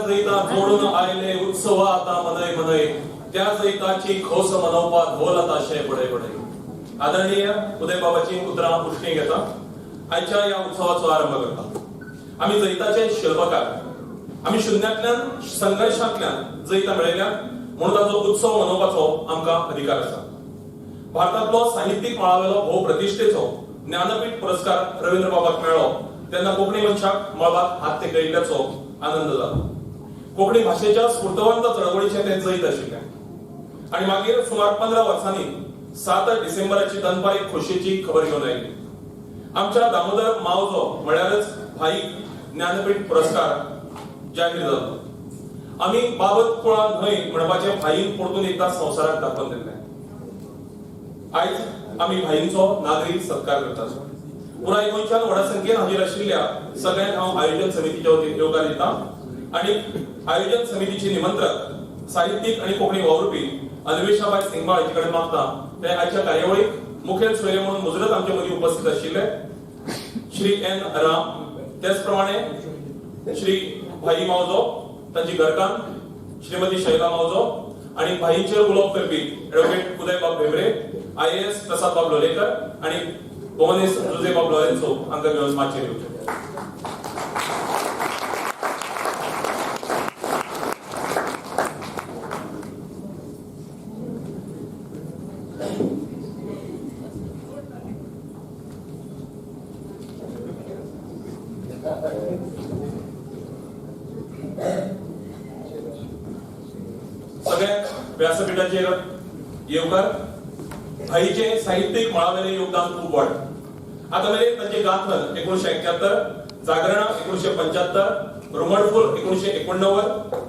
जैता जोडून आयले उत्सव आता मनय मनय त्या जैताची खोस मनोवपाक ढोल आता शे बडे बडे. आदरणीय उदय बाबाची उतरां पुष्टी घेता आयच्या या उत्सवाचो आरंभ करता. आम्ही जैताचे शिल्पकार. आम्ही शून्यातल्यान संघर्षांतल्यान जैत मेळयल्या म्हणून ताचो उत्सव मनोवपाचो आमकां अधिकार आसा. भारतांतलो साहित्यीक मळावेलो भोव प्रतिश्ठेचो ज्ञानपीठ पुरस्कार रवींद्र बाबाक मेळ्ळो तेन्ना कोंकणी मनशाक मळबाक हात तेकयल्ल्याचो आनंद जालो. कोंकणी भाशेच्या स्फूर्तवंत चळवळीचे ते जैत आशिल्ले आणि मागीर सुमार 15 वर्सांनी 7 डिसेंबराची दनपारी खोशेची खबर घेवन आयली. आमच्या दामोदर मावजो म्हळ्यारच भाई ज्ञानपीठ पुरस्कार जाहीर जालो. आम्ही बाबत कुळा न्हय म्हणपाचे भाईन परतून एकदा संवसाराक दाखोवन दिले. आयज आम्ही भाईंचो नागरी सत्कार करतात. पुराय गोंयच्यान व्हड संख्येन हाजीर आशिल्ल्या सगळ्यांक हांव आयोजन समितीच्या वतीन येवकार दिता आणि आयोजन समितीचे निमंत्रक साहित्यीक आणि कोंकणी वावुरपी अन्वेषाबाई सिंगबाळ हाचे कडेन मागता ते आयच्या कार्यावळीक मुखेल सोयरे म्हणून मुजरत आमचे मदीं उपस्थित आशिल्ले श्री एन राम, त्याच प्रमाणे श्री भाई मावजो, तांची घरकान श्रीमती शैला मावजो आणि भाईंचेर उलोवप करपी एडव्होकेट उदय बाब भेंब्रे, IAS प्रसाद बाब लोलयेकर आणि बोमनीस जोसे बाब लॉरेन्सो हांकां घेवन माचयेर येवचे. सगळ्यात व्यासपीठाचेर येवकार. भाईचे साहित्यिक मळावेले योगदान खूप व्हड. आता मेरेन तांचे गाथन 1971, जागरणा 1975, रुमडफूल 1989,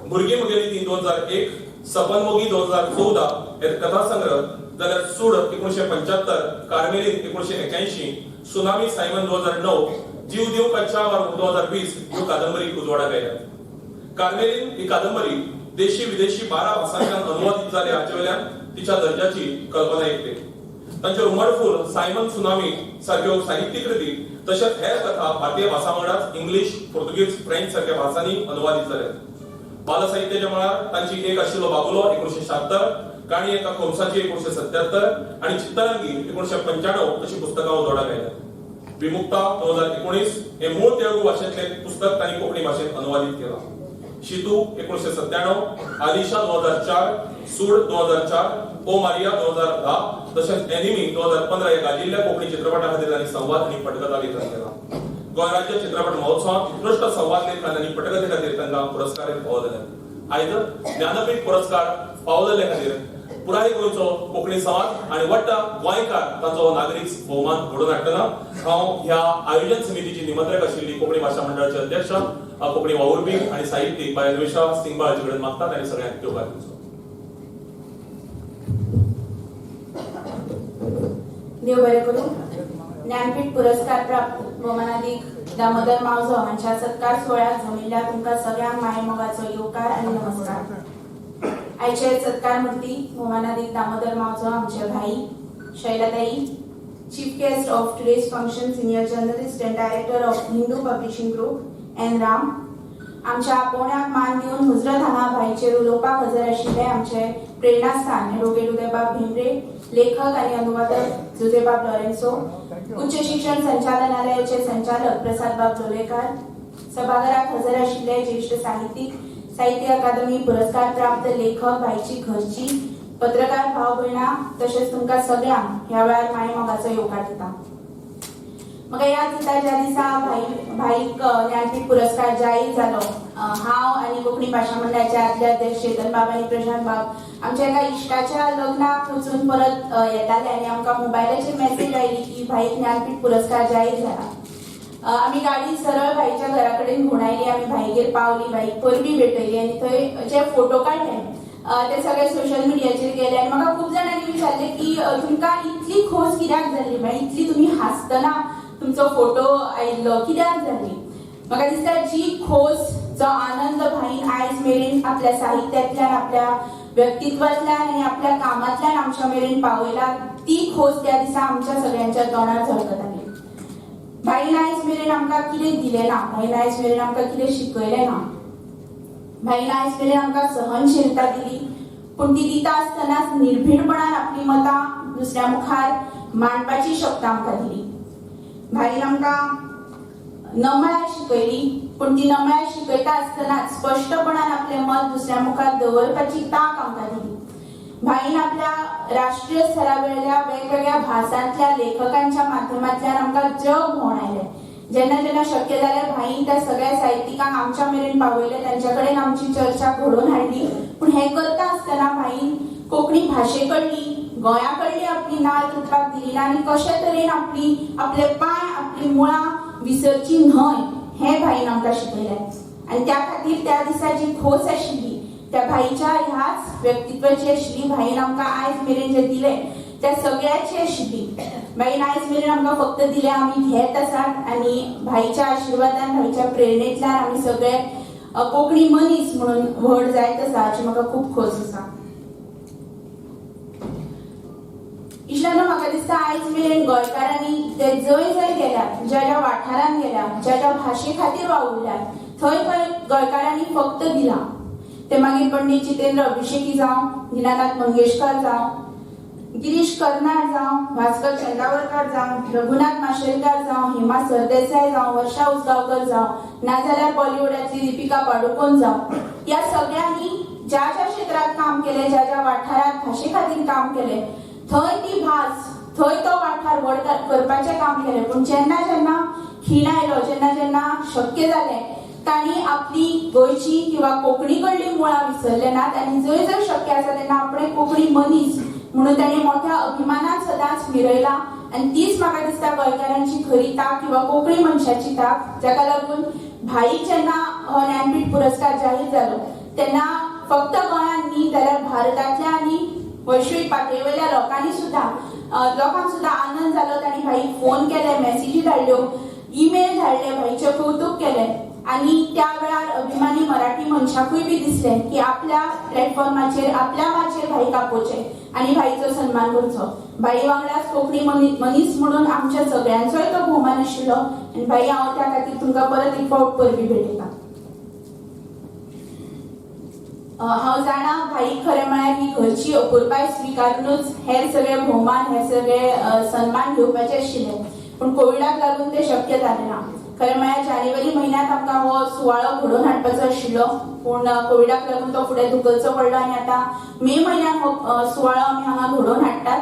भुरगी मुगेली ती 2001, सपन मोगी 2014 हे कथासंग्रह, जाल्यार सूड 1975, कार्मेलीन 1981, सुनामी सायमन 2009, जीव देव कच्चा वार 2020 ह्यो कादंबरी उजवाडाक आयल्यात. कार्मेलीन ही कादंबरी देशी विदेशी 12 भासांतल्यान अनुवादीत जाल्या हाचे वयल्यान तिच्या दर्जाची कल्पना येते. तांचे रुमडफूल, सायमन सुनामी सारख्यो साहित्यीक कृती तशेंच हेर कथा भारतीय भासा वांगडाच इंग्लीश, पोर्तुगीज, फ्रेंच सारख्या भासांनी अनुवादीत जाल्यात. बाल साहित्याच्या मळार तांची एक आशिल्लो बाबुलो 1976, काणी एका खोमसाची 1977 आणि चित्तरंगी 1995 अशी पुस्तकां उजवाडाक आयल्यात. विमुक्ता 2019 हे मूळ तेलुगू भाशेंतले पुस्तक तांणी कोंकणी भाशेंत अनुवादीत केला. शितू 1997, आलिशा 2004, सूड 2004, ओ मारिया 2010 तसेच एनिमी 2015 या गाजिल्ल्या कोंकणी चित्रपटा खातीर तांणी संवाद आणि पटकथा लेखन केला. गोंय राज्य चित्रपट महोत्सवात उत्कृष्ट संवाद लेखन आणि पटकथे खातीर तांकां पुरस्कार फावो जाल्यात. आयज ज्ञानपीठ पुरस्कार फावो जाल्ले खातीर पुराय गोंयचो कोंकणी समाज आणि वट्ट गोंयकार तांचो नागरीक भोवमान घडोवन हाडटना हांव ह्या आयोजन समितीची निमंत्रक आशिल्ली कोंकणी भाशा मंडळाचे अध्यक्ष, कोंकणी वावुरपी आणि साहित्यीक बाय अन्वेषा सिंगबाळ हाचे कडेन मागतात आनी सगळ्यांक येवकार दिवचो. देव बरें करूं. ज्ञानपीठ पुरस्कार प्राप्त भौमानाधिक दामोदर मावजो हांच्या सत्कार सोहळ्यात जमिल्ल्या तुमकां सगळ्यांक माये मोगाचो येवकार आनी नमस्कार. आयचे सत्कार मूर्ती भौमानाधिक दामोदर मावजो आमचे भाई Shailatai, chief guest of today's function, senior journalist and director of Hindu publishing group N Ram. आमच्या आपोवण्याक मान दिवन हुजरत हांगा भाईचेर उलोवपाक हजर आशिल्ले आमचे प्रेरणास्थान एडव्होकेट उदय बाब भेंब्रे, लेखक आणि अनुवादक जोसे बाब लॉरेन्सो, उच्च शिक्षण संचालनालयाचे संचालक प्रसाद बाब लोलयेकर, सभागृहात हजर आशिल्ले ज्येष्ठ साहित्यिक, साहित्य अकादमी पुरस्कार प्राप्त लेखक, भाईची घरची, पत्रकार भाव भयणां तशेंच तुमकां सगळ्यांक ह्या वेळार माये मोगाचो येवकार दिता. म्हाका याद जाता ज्या दिसा भाईक ज्ञानपीठ पुरस्कार जाहीर जालो, हांव आनी कोंकणी भाशा मंडळाचे आदले अध्यक्ष चेतन बाब आनी प्रशांत बाब आमच्या एका इश्टाच्या लग्नाक वचून परत येताले आनी आमकां मोबायलाचेर मेसेज आयली की भाईक ज्ञानपीठ पुरस्कार जाहीर जाला. आमी गाडी सरळ भाईच्या घरा कडेन घेवन आयली. आमी भाईगेर पावली, भाईक परबी भेटयली आनी थंय जे फोटो काडले ते सगळे सोशल मिडियाचेर गेले आनी म्हाका खूब जाणांनी विचारले की तुमकां इतली खोस कित्याक जाल्ली, मागीर इतली तुमी हांसतना तुमचो फोटो आयिल्लो कित्याक जाल्ली. म्हाका दिसता जी खोस, जो आनंद भाईन आयज मेरेन आपल्या साहित्यातल्यान, आपल्या व्यक्तित्वातल्यान आनी आपल्या कामातल्यान आमच्या मेरेन पावयला, ती खोस त्या दिसा आमच्या सगळ्यांच्या तोंडार झळकताली. भाईन आयज मेरेन आमकां कितें दिलें ना, भाईन आयज मेरेन आमकां कितें शिकयलें ना. भाईन आयज मेरेन आमकां सहनशीलता दिली, पूण ती दिता आसतनाच निर्भीडपणान आपली मतां दुसऱ्या मुखार मांडपाची शक्त आमकां दिली. भाईन आमकां नमळाय शिकयली, पण ती नमळाय शिकयता आसतनाच स्पश्टपणान आपलें मत दुसऱ्या मुखार दवरपाची तांक आमकां दिली. भाईन आपल्या राष्ट्रीय स्तरावयल्या वेगवेगळ्या भासांतल्या लेखकांच्या माध्यमांतल्यान आमकां जग भोंवडायलें. जेन्ना जेन्ना शक्य जालें भाईन त्या सगळ्या साहित्यिकांक आमच्या मेरेन पावयले, तांचे कडेन आमची चर्चा घडोवन हाडली. पूण हें करता आसतना भाईन कोंकणी भाशे कडली, गोंया कडली आपली नाळ तुटपाक दिली ना आनी कशे तरेन आपले पांय, आपली मुळां विसरची न्हय हें भाईन आमकां शिकयलें. आनी त्या खातीर त्या दिसा जी खोस आशिल्ली त्या भाईच्या ह्याच व्यक्तित्वाची आशिल्ली. भाईन आमकां आयज मेरेन जे दिलें त्या सगळ्याची आशिल्ली. भाईन आयज मेरेन आमकां फक्त दिलें आमी घेत आसात, आनी भाईच्या आशिर्वादान, भाईच्या प्रेरणेंतल्यान आमी सगळे कोंकणी मनीस म्हणून व्हड जायत आसा हाची म्हाका खूब खोस आसा. इश्टानो, म्हाका दिसता आयज मेरेन गोंयकारांनी ते जंय जंय गेल्यात, ज्या ज्या वाठारांत गेल्यात, ज्या ज्या भाशे खातीर वावुरल्यात, थंय थंय गोंयकारांनी फक्त दिलां. ते मागीर पंडित जितेंद्र अभिषेकी जावं, दीनानाथ मंगेशकर जावं, गिरीश कर्नाड जावं, भास्कर चंदावरकर जावं, रघुनाथ माशेलकर जावं, हेमा सरदेसाय जावं, वर्षा उसगांवकर जावं, नाजाल्यार बॉलिवूडातली दीपिका पाडुकोन जावं, ह्या सगळ्यांनी ज्या ज्या क्षेत्रात काम केलें, ज्या ज्या वाठारात भाशे खातीर काम केलें, थंय ती भास, थंय तो वाठार व्हड करपाचें काम केलें. पूण जेन्ना जेन्ना खीण आयलो, जेन्ना जेन्ना शक्य जालें, तांणी आपली गोंयची किंवा कोंकणी कडली मुळां विसरले नात आनी जंय जंय शक्य आसा तेन्ना आपणे कोंकणी मनीस म्हणून तांणी मोठ्या अभिमानान सदांच मिरयला. आनी तीच म्हाका दिसता गोंयकारांची खरी ताक किंवा कोंकणी मनशाची ताक, जाका लागून भाईक जेन्ना हो ज्ञानपीठ पुरस्कार जाहीर जालो तेन्ना फक्त गोंयांत न्ही जाल्यार भारतांतल्या आनी वैश्वीक पातळीवयल्या लोकांक सुद्धा आनंद जालो. तांणी भाईक फोन केले, मेसेजी धाडल्यो, ईमेल धाडले, भाईचें कौतुक केलें. आनी त्या वेळार अभिमानी मराठी मनशाकूय बी दिसलें की आपल्या प्लॅटफॉर्माचेर, आपल्या माचेर भाईक आपोवचें आनी भाईचो सन्मान करचो. भाई वांगडाच कोंकणी मनीस म्हणून आमच्या सगळ्यांचोय तो भोवमान आशिल्लो. आनी भाई, हांव त्या खातीर तुमकां परत एक फावट परबी भेटयता. हांव जाणा भाईक खरें म्हळ्यार ही घरची अपुरबाय स्विकारूनच हेर सगळे भोवमान, हेर सगळे सन्मान घेवपाचे आशिल्ले. पूण कोविडाक लागून ते शक्य जालें ना. खरें म्हळ्यार जानेवारी म्हयन्यांत आमकां हो सुवाळो घडोवन हाडपाचो आशिल्लो, पूण कोविडाक लागून तो फुडें धुकलचो पडलो आनी आतां मे म्हयन्यात हो सुवाळो आमी हांगा घडोवन हाडटात.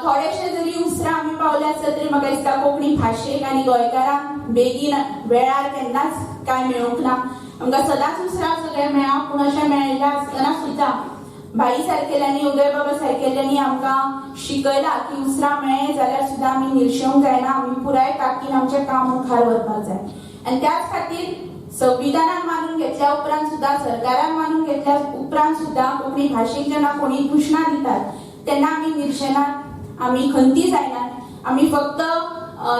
थोडेशे जरी उसरां आमी पावले आसत तरी म्हाका दिसता कोंकणी भाशेक आनी गोंयकारांक बेगीन वेळार केन्नाच कांय मेळूंक ना. आमकां सदांच उसरां सगळे मेळ्ळा, पूण अशें मेळिल्लें आसतना सुद्दां भाई सारकेल्यांनी, उदय बाबा सारकेल्यांनी आमकां शिकयलां की उसरां मेळ्ळे जाल्यार सुद्दां आमी निर्शेवंक जायना, आमी पुराय तांकीन आमचें काम मुखार व्हरपाक जाय. आनी त्याच खातीर संविधानान मानून घेतल्या उपरांत सुद्दां, सरकारान मानून घेतल्या उपरांत सुद्दां कोंकणी भाशेक जेन्ना कोणी दुशणां दितात तेन्ना आमी निर्शेनात, आमी खंती जायनात. आमी फक्त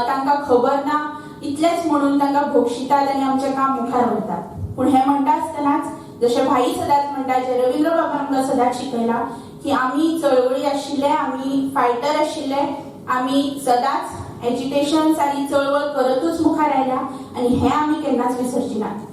तांकां खबर ना इतलेंच म्हणून तांकां भोगशितात आनी आमचें काम मुखार व्हरतात. पूण हें म्हणटा आसतनाच जशें भाई सदांच म्हणटा, जे रवींद्र बाबान आमकां सदांच शिकयलां की आमी चळवळी आशिल्ले, आमी फायटर आशिल्ले, आमी सदांच एजिटेशन्स आनी चळवळ करतूच मुखार आयल्या आनी हें आमी केन्नाच विसरची नात.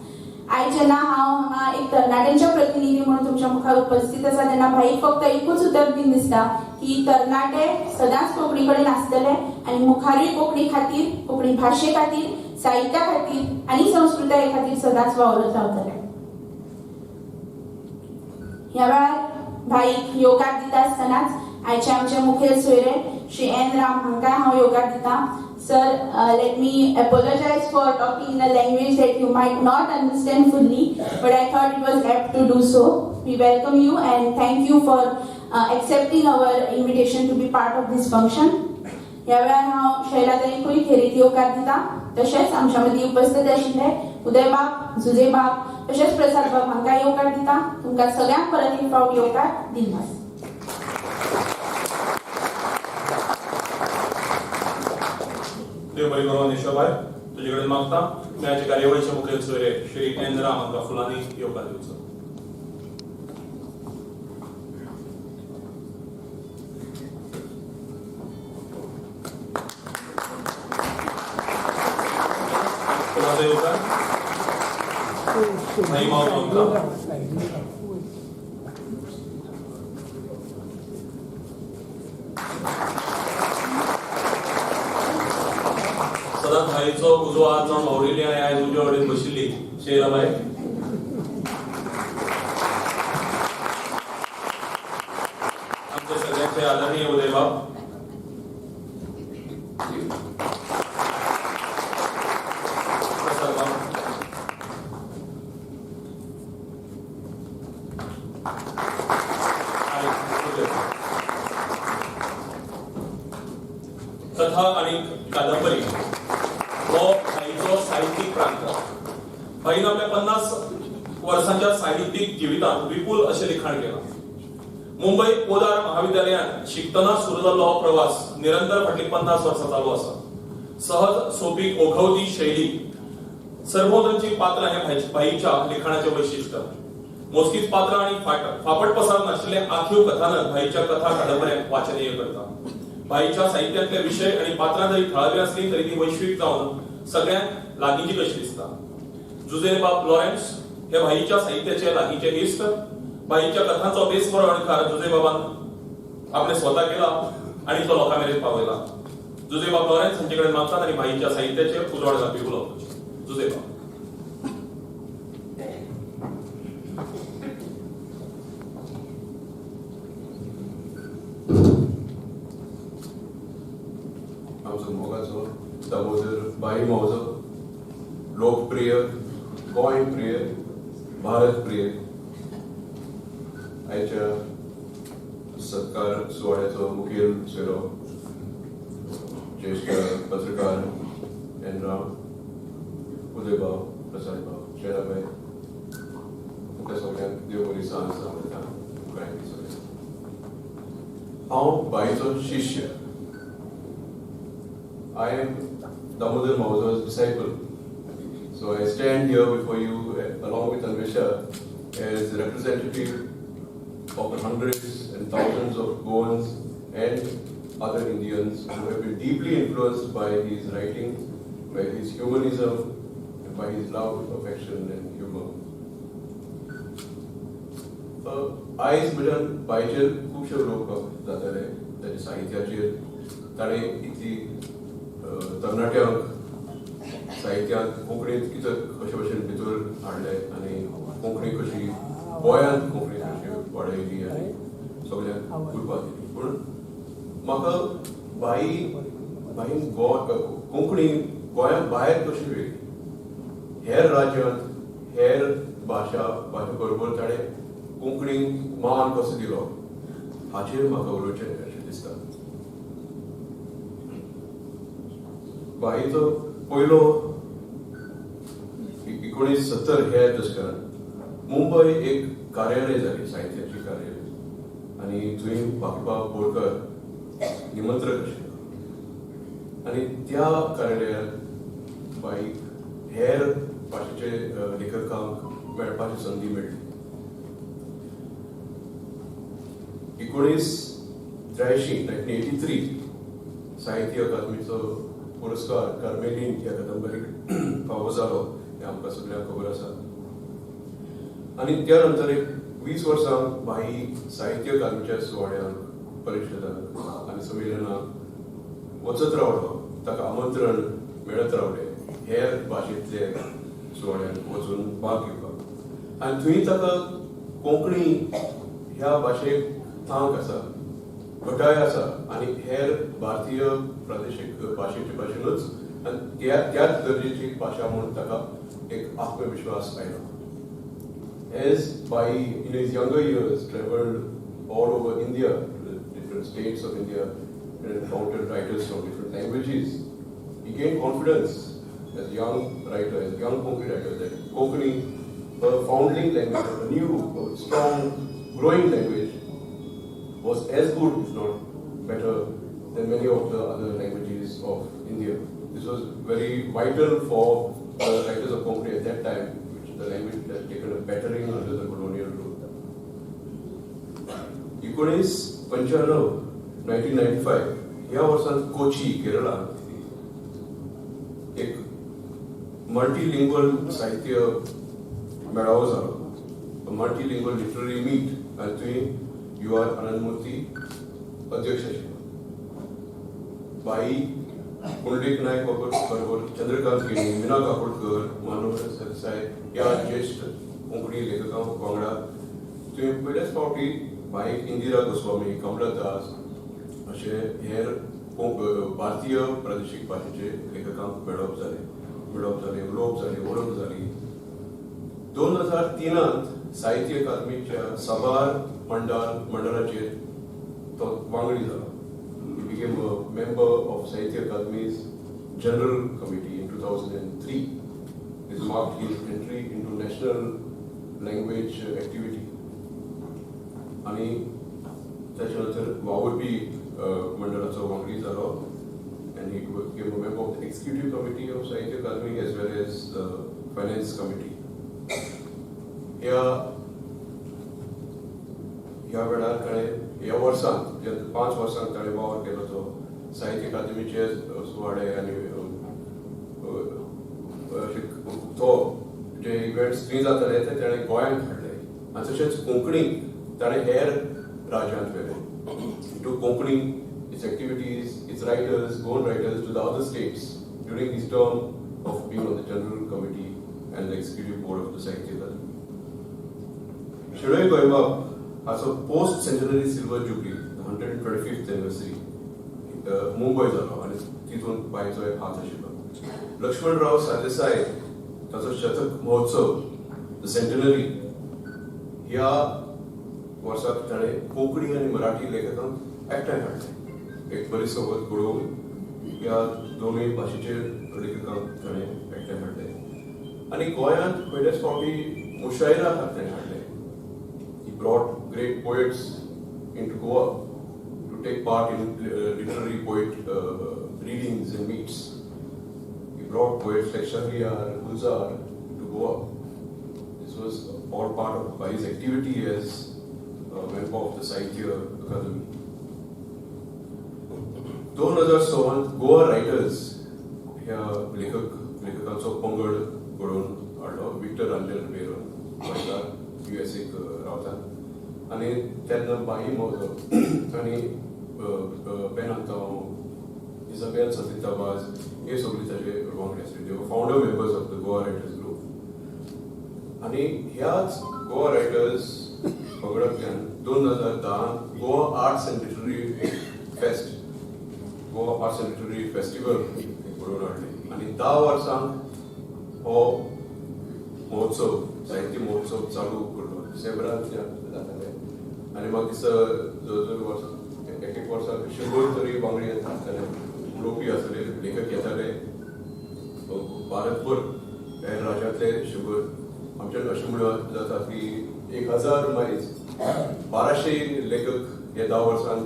आयज जेन्ना हांव हांगा एक तरणाट्यांच्या प्रतिनिधी म्हणून तुमच्या मुखार उपस्थित आसा तेन्ना भाईक फक्त एकूच उतर दिन दिसता की तरणाटे सदांच कोंकणी कडेन आसतले आनी मुखारूय कोंकणी खातीर, कोंकणी भाशे खातीर, साहित्या खातीर आनी संस्कृताये खातीर सदांच वावरत रावतले. ह्या वेळार भाईक येवकार दिता आसतनाच आयचे आमचे मुखेल सोयरे श्री एन राम हांकां हांव येवकार दिता. Sir, let me apologize for talking in a language that you might not understand fully, but I thought it was apt to do so. We welcome you and thank you for accepting our invitation to be part of this function. ह्या वेळार हांव शैलाताईकूय खेरीत येवकार दिता. तशेंच आमच्या मदीं उपस्थित आशिल्ले उदय बाब, जुजे बाब तशेंच प्रसाद बाब हांकां येवकार दिता. तुमकां सगळ्यांक परत एक फावट येवकार दिनास. देव बरी करूं निशाबाई, तुजे कडेन मागता मी हाचे कार्यावळीचे मुखेल सोयरे श्री एन राम हांकां फुलांनी येवकार दिवचो. येवकार भाई मावजो सदांच भाईचो उजो हात जावन भोंवडिल्ली आनी आयज उजव्या वटेन बशिल्ली शैलाबाई आमचे सगळ्यांचे आदरणीय उदय बाब कथा आणि कादंबरी हो भाईचो साहित्यिक प्रांत. भाईन आपल्या 50 वर्षांच्या साहित्यिक जिवितांत विपुल असे लिखाण केला. मुंबई पोदार महाविद्यालयात शिकतना सुरू जाल्लो हो प्रवास निरंतर फाटली 50 वर्सां चालू आसा. सहज सोपी ओघवती शैली सरभोवतणची पात्रां हे भाईच्या लिखाणाचे वैशिष्ट्य. मोजकीच पात्रां आणि फापट पसार नाशिल्ले आखीव कथानक भाईच्या कथा कादंबऱ्यांक वाचनीय करता. भाईच्या साहित्यांतले विषय आणि पात्रां जरी थळावी असली तरी ती वैश्विक जावन सगळ्यांक लागींची कशी दिसता. जुझेबाब लॉरेन्स हे भाईच्या साहित्याचे लागींचे इश्ट. भाईच्या कथांचो बेसबरो अणकार जुझेबाबान आपणे स्वता केला आणि तो लोकां मेरेन पावयला. जुझेबाब लॉरेन्स हांचे कडेन मागतात आनी भाईच्या साहित्याचे उजवाड घालपी उलोवप. जुझेबाब मोगाचो दामोदर भाई मौजो लोकप्रिय गोंय प्रिय भारत प्रिय आयच्या सत्कार सुवाळ्याचो मुखेल सोयरो ज्येष्ठ पत्रकार एनराव उदयभाव प्रसादभाव शेराबाई तुमकां सगळ्यांक देव बरी सांग सांगता. हांव भाईचो शिष्य. I am Damodar Mauzo's disciple. So I stand here before you along with Anvisha as representative of the hundreds and thousands of Goans and other Indians who have been deeply influenced by his writing, by his humanism, and by his love, affection and humor. आयज म्हज्यान बायचेर खुबशे उलोवपाक जाताले ताच्या साहित्याचेर. ताणें इतली तरणाट्यांक साहित्यांत कोंकणींत कितें कशे भशेन भितर हाडले आनी कोंकणी कशी गोंयांत कोंकणी कशी वाडयली आनी सगळ्यांक उर्बा दिली. पूण म्हाका भाईन कोंकणी गोंया भायर कशी वेगळी, हेर राज्यांत हेर भाशा बरोबर ताणें कोंकणीक मान कसो दिलो हाचेर म्हाका उलोवचें अशें दिसता. भाईचो पयलो 1970 ह्या दशकांत मुंबय एक कार्यालय जाली, साहित्याची कार्यालय, आनी थंय बापूबाब बोरकार निमंत्रक आशिल्लो. आनी त्या कार्यालयांत भाईक हेर भाशेचे लेखकांक मेळपाची संदी मेळ्ळी. 1983 साहित्य अकादमीचो पुरस्कार कार्मेलीन ह्या कादंबरीक फावो जालो हें आमकां सगळ्यांक खबर आसा. आनी त्या नंतर एक 20 वर्सां भाई साहित्य अकादमीच्या सुवाळ्यांक, परिशदांक आनी संमेलनांक वचत रावलो. ताका आमंत्रण मेळत रावलें हेर भाशेंतले सुवाळ्यांक वचून भाग घेवपाक. आनी थंय ताका कोंकणी ह्या भाशेक थांक आसा, घटाय आसा आनी हेर भारतीय प्रादेशीक भाशेचे भाशेनूच आनी त्याच दर्जेची भाशा म्हणून ताका एक आत्मविश्वास आयलो. As Bhai in his younger years traveled all over India, different states of India, and encountered writers from different languages, he gained confidence as a young writer, as a young Konkani writer, that Konkani, a foundling language, a new, strong, growing language, was as good, if not better, than many of the other languages of India. This was very vital for the writers of Konkani at that time, which the language had taken a battering under the colonial rule. 1995 ह्या वर्षांत कोची, केरळांत एक multilingual साहित्य मेळावो जालो multilingual literary meet आनी थंय you R Anandmurti अध्यक्ष आशिल्लो. भाई पुंडलीक नायक बरोबर चंद्रकांत केणी, मीना काकोडकर, मनोहर सरसाय ह्या ज्येश्ठ कोंकणी लेखकां वांगडा थंय पयल्याच फावटी भाईक इंदिरा गोस्वामी, कमला दास अशे हेर भारतीय प्रादेशीक भाशेचे लेखकांक मेळप जाले, उलोवप जालें, वळख जाली. 2003 साहित्य अकादमीच्या साबार मंडळाचेर तो वांगडी जालो. He became a member of Sahitya Akademi's General Committee in 2003. This marked his entry into national language activity. आणि त्याच्यानंतर वावुरपी मंडळाचो वांगडी जालो and he became a member of the executive committee of Sahitya Akademi as well as the finance committee. ह्या वेळार ताणें ह्या वर्सांत 5 वर्सांक ताणें वावर केलो तो साहित्य अकादमीचे सुवाळे आनी तो जे इव्हेंट्स थंय जाताले ते ताणें गोंयांत हाडले आनी तशेंच कोंकणीक ताणें हेर राज्यांत व्हेले. To Konkani its activities, its writers, born writers to the other states during his term of being on the General Committee and the Executive Board of the Sahitya Akademi. Shiroi Goimba has a post-centenary silver jubilee, the 125th anniversary, Mumbai zalo, and तिथून बायचो एक हात आशिल्लो. लक्ष्मणराव सादेसाय ताचो शतक महोत्सव, the centenary, ह्या वर्साक ताणें कोंकणी आनी मराठी लेखकांक एकठांय हाडले. एक बरी सोबत घडोवन ह्या दोनूय भाशेचे लेखकांक ताणें एकठांय हाडले. आनी गोंयांत पयलेच फावटी मुशायरा ताणें हाडले. He brought great poets into Goa to take part in literary poet readings and meets. He brought poets like Shahriyar, Gulzar to Goa. This was all part of Bhai's activity as a member of the Sahitya Akademi. 2006 Goa writers ह्या लेखकांचो पंगड घडोवन हाडलो. Victor आंजल Ribeiro गोंयकार USA रावतात आनी तेन्ना बाई मौजो आनी बेन आंतांव, इजाबेल सतीताबाज हे सगळीं ताचे वांगडी आसले. The founder members of the Goa writers group. आनी ह्याच गोवा रायटर्स पंगडांतल्यान 2010 Goa arts and literary fest, Goa arts and literary festival घडोवन हाडले. आनी 10 वर्सांक हो महोत्सव, साहित्य महोत्सव चालू करलो. डिसेंबरांत जाताले आनी म्हाका दिसता जवळ वर्सां एक वर्साक 100 तरी वांगडी येताले, उलोवपी आसले, लेखक येताले भारतभर, हेर राज्यांतले 100. आमच्यान अशें म्हणून जाता की 1000 मायज 1200 लेखक हे 10 वर्सांत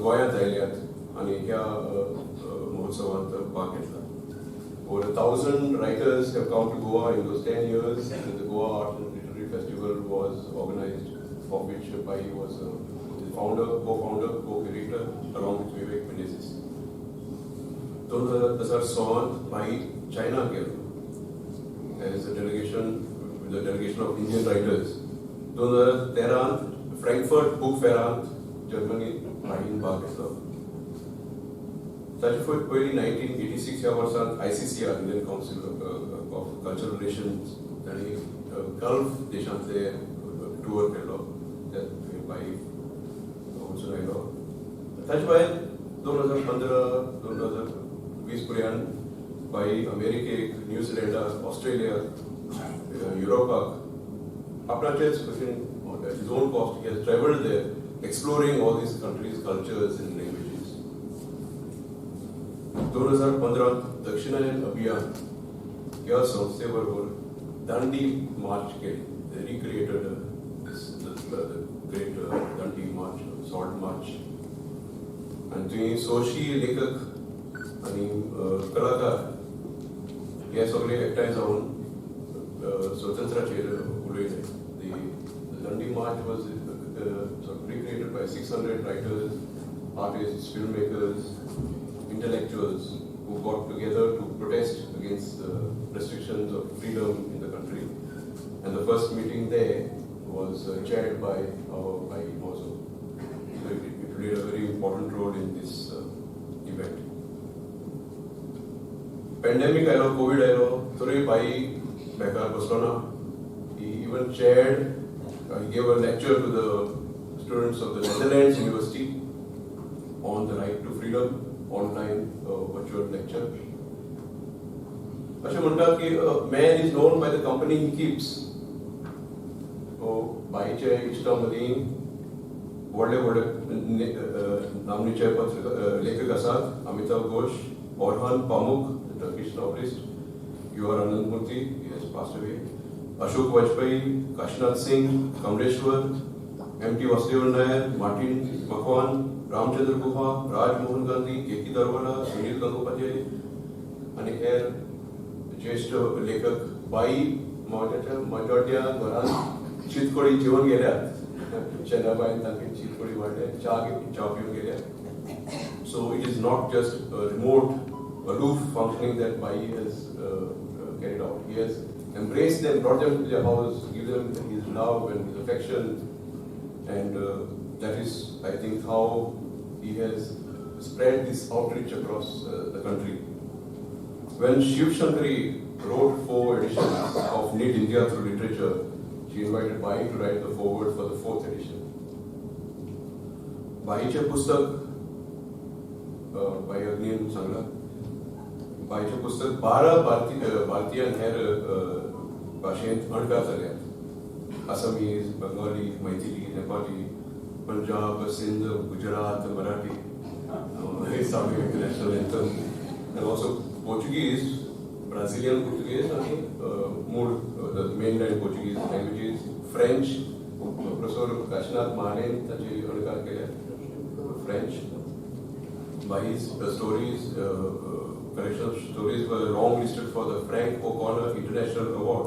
गोंयांत आयल्यात आनी ह्या महोत्सवांत भाग घेतला. Over 1000 writers have come to Goa in those 10 years, and the Goa Art and Literary Festival was organized, of which Bhai was the founder, co-founder, co-curator, along with Vivek Menezes. 2016 Bhai China came as a delegation, with a delegation of Indian writers. 2013 Frankfurt Book Fair, Germany, Bhai भाग घेतलो. ताचे पयलीं 1986 ह्या वर्साक ICCR, Indian council of cultural relations, तांणी gulf देशांतले tour केलो, त्यात बाई वचून आयलो. ताचे भायर 2015-2020 पर्यंत बाई अमेरिकेक, न्यूझीलँडाक, ऑस्ट्रेलियाक, युरोपाक आपणाचेच भशेन his own cost he has traveled there, exploring all these countries, cultures and languages. 2015 दक्षिणायन अभियान ह्या संस्थेबरोबर दांडी मार्च केली. They recreated the great Dandi March, salt march. आणि थंय 100 लेखक आणि कलाकार हे सगळे एकठांय जावन स्वातंत्र्याचेर उलयले. The Dandi March was recreated by 600 writers, artists, filmmakers, intellectuals who got together to protest against the restrictions of freedom in the country. and the first meeting there was chaired by our Bhai Mauzo. So it played a very important role in this event. Pandemic आयलो, COVID आयलो, तरी Bhai बेकार बसलो ना. He even chaired, he gave a lecture to the students of the Netherlands University on the right to freedom, online virtual lecture. अशें म्हणटात की man is known by the company he keeps. So बाईचे इश्टा मदीं व्हडले व्हडले नामनेचे लेखक आसात. Amitabh Ghosh, Orhan Pamuk, the Turkish novelist, U.R. Anandmurthy, he has passed away, Ashok Vajpayee, Kashinath Singh, Kamleshwar, M.T. Vasudevan Nair, Martin Makwan, Ramchandra Guha, Raj Mohan Gandhi, K.K. Darwala, Sunil Gangopathy, आणि हेर ज्येष्ठ लेखक बाई माझ्या घरात चितकोळी जेवण गेल्यात. शेणाबाईन तांचे चितकोळी वाडले, च्या पिवन गेल्यात. So it is not just a remote, aloof functioning that Bhai has carried out. He has embraced them, brought them to their house, given them his love and his affection, and that is, I think, how he has spread this outreach across the country. When Shiv Shankari wrote 4 editions of Knit India Through Literature, she invited Bhai to write the foreword for the 4th edition. Bhaiचे पुस्तक बाई अग्नीन सांगला. बाईचे पुस्तक 12 भारतीय हेर भाशेंत अणकार जाल्यात. Assamese, Bengali, Maithili, Nepali, Punjab, Sindh, Gujarat, Marathi, Islamic International Anthem, and also Portuguese, Brazilian Portuguese, and the mainland Portuguese languages, French. Professor Kashinath Mahalen ताचे अणकार केले. French. Bhai's stories, collection of stories were long-listed for the Frank O'Connor International Award.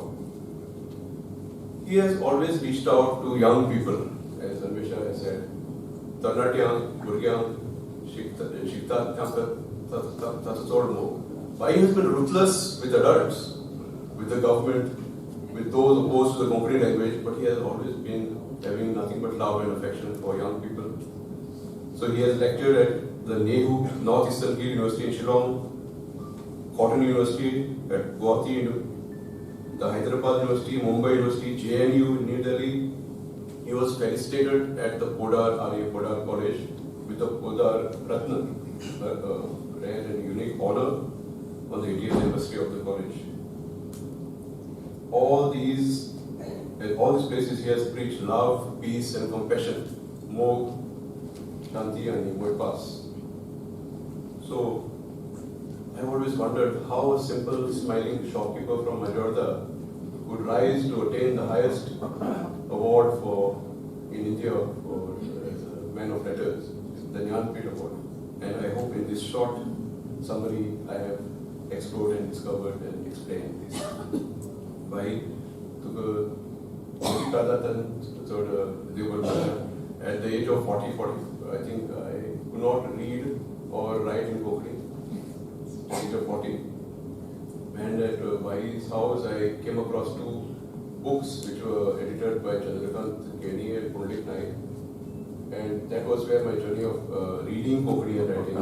He has always reached out to young people, as Anvesha has said. Tarnatyank, Burgyank, Shiktat, that's all more. Bhai has been ruthless with adults, with the government, with those opposed to the Konkani language, but he has always been having nothing but love and affection for young people. So he has lectured at the Nehru Northeastern Hill University in Shillong, Cotton University at Guwahati, the Hyderabad University, Mumbai University, JNU in New Delhi. He was felicitated at the Podar College with the Podar Ratna, a rare and unique honor on the 80th anniversary of the college. All these places he has preached love, peace and compassion, more Shanti and more pass. So, I've always wondered how a simple, smiling shopkeeper from Majorda could rise to attain the highest award in India for man of letters, the Jnanpith Award. And I hope in this short summary I have explored and discovered and explained this. Bhai took at the age of 40, I think I could not read or write in Konkani. Age of 40. And at Bhai's house, I came across 2 books which were edited by Chandrakant Keni and Pundik Naik. And that was where my journey of reading Konkani and writing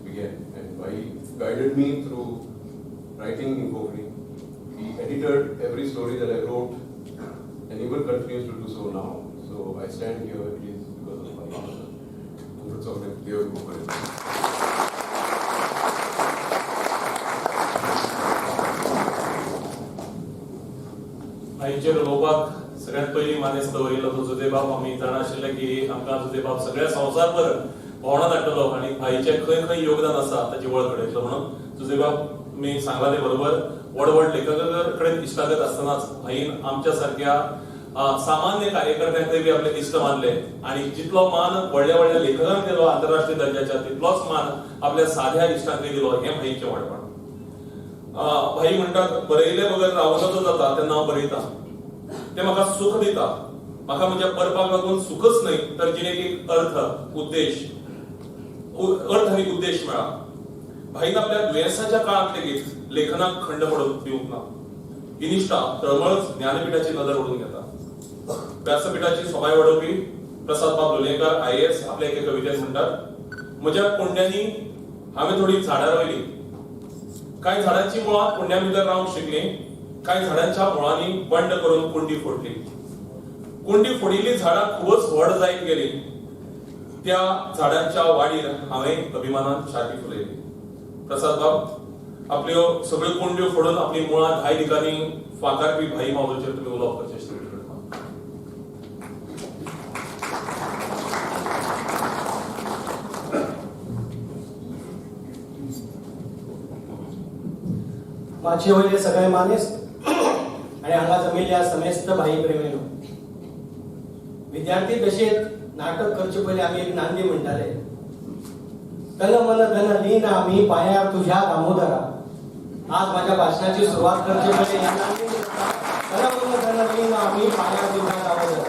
began. And Bhai guided me through writing in Konkani. He edited every story that I wrote and even continues to do so now. So I stand here, it is because of Bhai. आईचेर उलोवपाक सगळ्यात पयलीं मानेस्त दवरिल्लो तो जुदेबाब. आमी जाणा आशिल्ले की आमकां जुदेबाब सगळ्या संवसारभर भोंवडां धाडटलो आनी भाईचें खंय खंय योगदान आसा ताची वळ घडयतलो म्हणून. जुदेबाब मी सांगला ते बरोबर व्हड व्हड लेखकां कडेन इश्टागत आसतनाच भाईन आमच्या सारक्या सामान्य कार्यकर्त्यांकय बी आपले इश्ट मानले आणि जितलो मान व्हडल्या व्हडल्या लेखकांक दिलो आंतरराष्ट्रीय दर्जाच्या तितलोच मान आपल्या साध्या इश्टांकय दिलो. हें भाईचें व्हडपण. भाई म्हणटात बरयले बगर रावनचो जाता तेन्ना हांव बरयता. ते म्हाका सुख दिता. म्हाका म्हज्या बरपाक लागून सुखच न्हय तर जिणेक अर्थ आनी उद्देश मेळ्ळा. भाईन आपल्या दुयेंसाच्या काळांत लेगीत लेखनाक खंड पडूंक दिवंक ना. ही निष्ठा तळमळच ज्ञानपीठाची नजर ओढून घेता. व्यासपीठाची सोबाय वाडोवपी प्रसाद बाब लोलयेकर IAS आपल्या एके कवितेत म्हणटात, म्हज्या कुंड्यांनी हांवें थोडी झाडां रोयली, कांय झाडांची मुळां कुंड्या भितर रावंक शिकली, कांय झाडांच्या मुळांनी बंड करून कुंडी फोडली. कुंडी फोडिल्ली झाडां खूबच व्हड जायत गेली, त्या झाडांच्या वाडीर हांवें अभिमानान छाती फुलयली. प्रसाद बाब आपल्यो सगळ्यो कुंड्यो फोडून आपली मुळां 10 दिकांनी फांकारपी भाई मावजोचेर तुमी उलोवप करचें सुरू करता. माझे वयले सगळे मानेस आणि हांगा जमिल्ल्या समेस्त भाई प्रेमीनो, विद्यार्थी दशेत नाटक करचे पयलीं आमी एक नांदी म्हणटाले, तन मन धन लीन आम्ही पायार तुझ्या दामोदरा. आज माझ्या भाषणाची सुरुवात करचे पयलीं ह्या नांदी म्हणटा, तन मन धन लीन आम्ही पायार तुझ्या दामोदरा.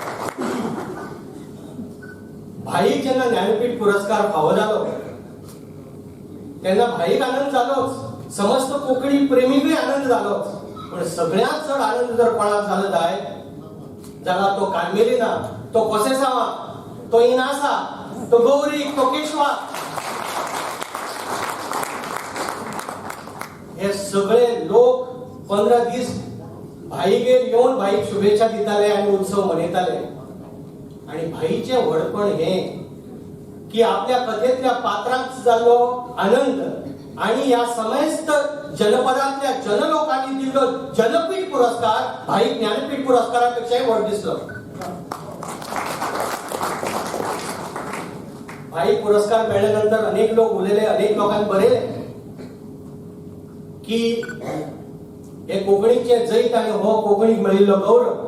भाईक जेन्ना ज्ञानपीठ पुरस्कार फावो जालो तेन्ना भाईक आनंद जालोच, समस्त कोंकणी प्रेमीकूय आनंद जालोच. पण सगळ्यात चड आनंद जर कोणाक जालो जाय जाल्यार तो कार्मेलीना, तो कोसेसावा, तो इनासा, तो गौरीक, तो केशवा, हे सगळे लोक 15 दीस भाईगेर येवन भाईक शुभेच्छा दिताले आनी उत्सव मनयताले. आणि भाईचे व्हडपण हे की आपल्या कथेतल्या पात्रांक जाल्लो आनंद आणि ह्या समस्त जनपदातल्या जनलोकांनी दिल्लो जनपीठ पुरस्कार भाई ज्ञानपीठ पुरस्कारापेक्षाही व्हड दिसलो. भाई पुरस्कार मेळ्ळ्यानंतर अनेक लोक उलयले, अनेक लोकांनी बरयले की हे कोंकणीचे जैत आणि हो कोंकणीक मेळिल्लो गौरव.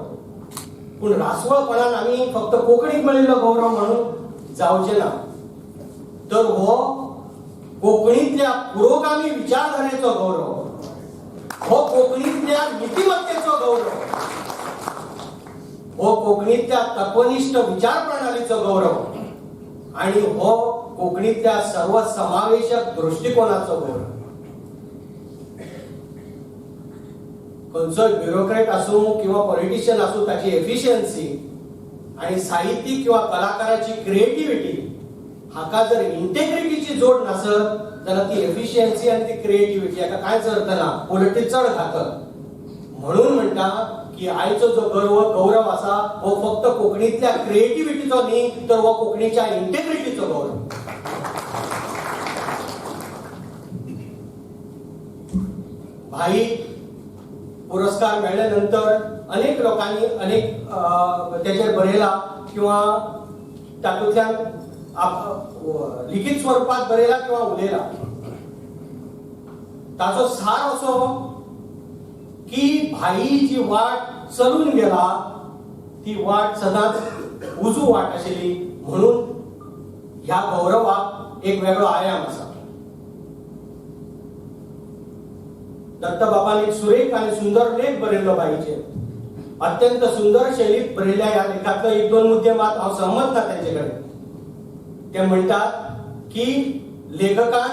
पूण रासवळपणान आमी फक्त कोंकणीक मेळिल्लो गौरव म्हणून जावचे ना, तर हो कोंकणीतल्या पुरोगामी विचारधारेचो गौरव, हो कोंकणीतल्या नीतिमत्तेचो गौरव, हो कोंकणीतल्या तत्वनिष्ठ विचार प्रणालीचो गौरव आणि हो कोंकणीतल्या सर्वसमावेशक दृष्टिकोनाचो गौरव. खंयचोय ब्युरोक्रेट आसूं किंवा पॉलिटिशियन आसूं ताची एफिशियन्सी आणि साहित्यीक किंवा कलाकाराची क्रिएटिव्हिटी हाका जर इंटेग्रिटीची जोड नसत जाल्यार ती एफिशियन्सी आणि ती क्रिएटिव्हिटी हाका कांयच अर्थ ना, उलट ती चड घातक. म्हणून म्हणटा की आयचो जो गौरव आसा हो फक्त कोंकणीतल्या क्रिएटिव्हिटीचो न्ही, तर हो कोंकणीच्या इंटेग्रिटीचो गौरव. भाई पुरस्कार मेळ्ळ्यानंतर अनेक लोकांनी अनेक त्याचेर बरयला किंवा तातूंतल्यान लिखित स्वरूपात बरयला किंवा उलयला. ताचो सार असो की भाई जी वाट चलून गेला ती वाट सदांच उजू वाट आशिल्ली, म्हणून ह्या गौरवाक एक वेगळो आयाम आसा. दत्त बाबान एक सुरेख आणि सुंदर लेख बरयल्लो भाईचेर. अत्यंत सुंदर शैलीत बरयल्या ह्या लेखातलो एक दोन मुद्दे मात हांव सहमत ना तांचे कडेन. ते म्हणतात की लेखकान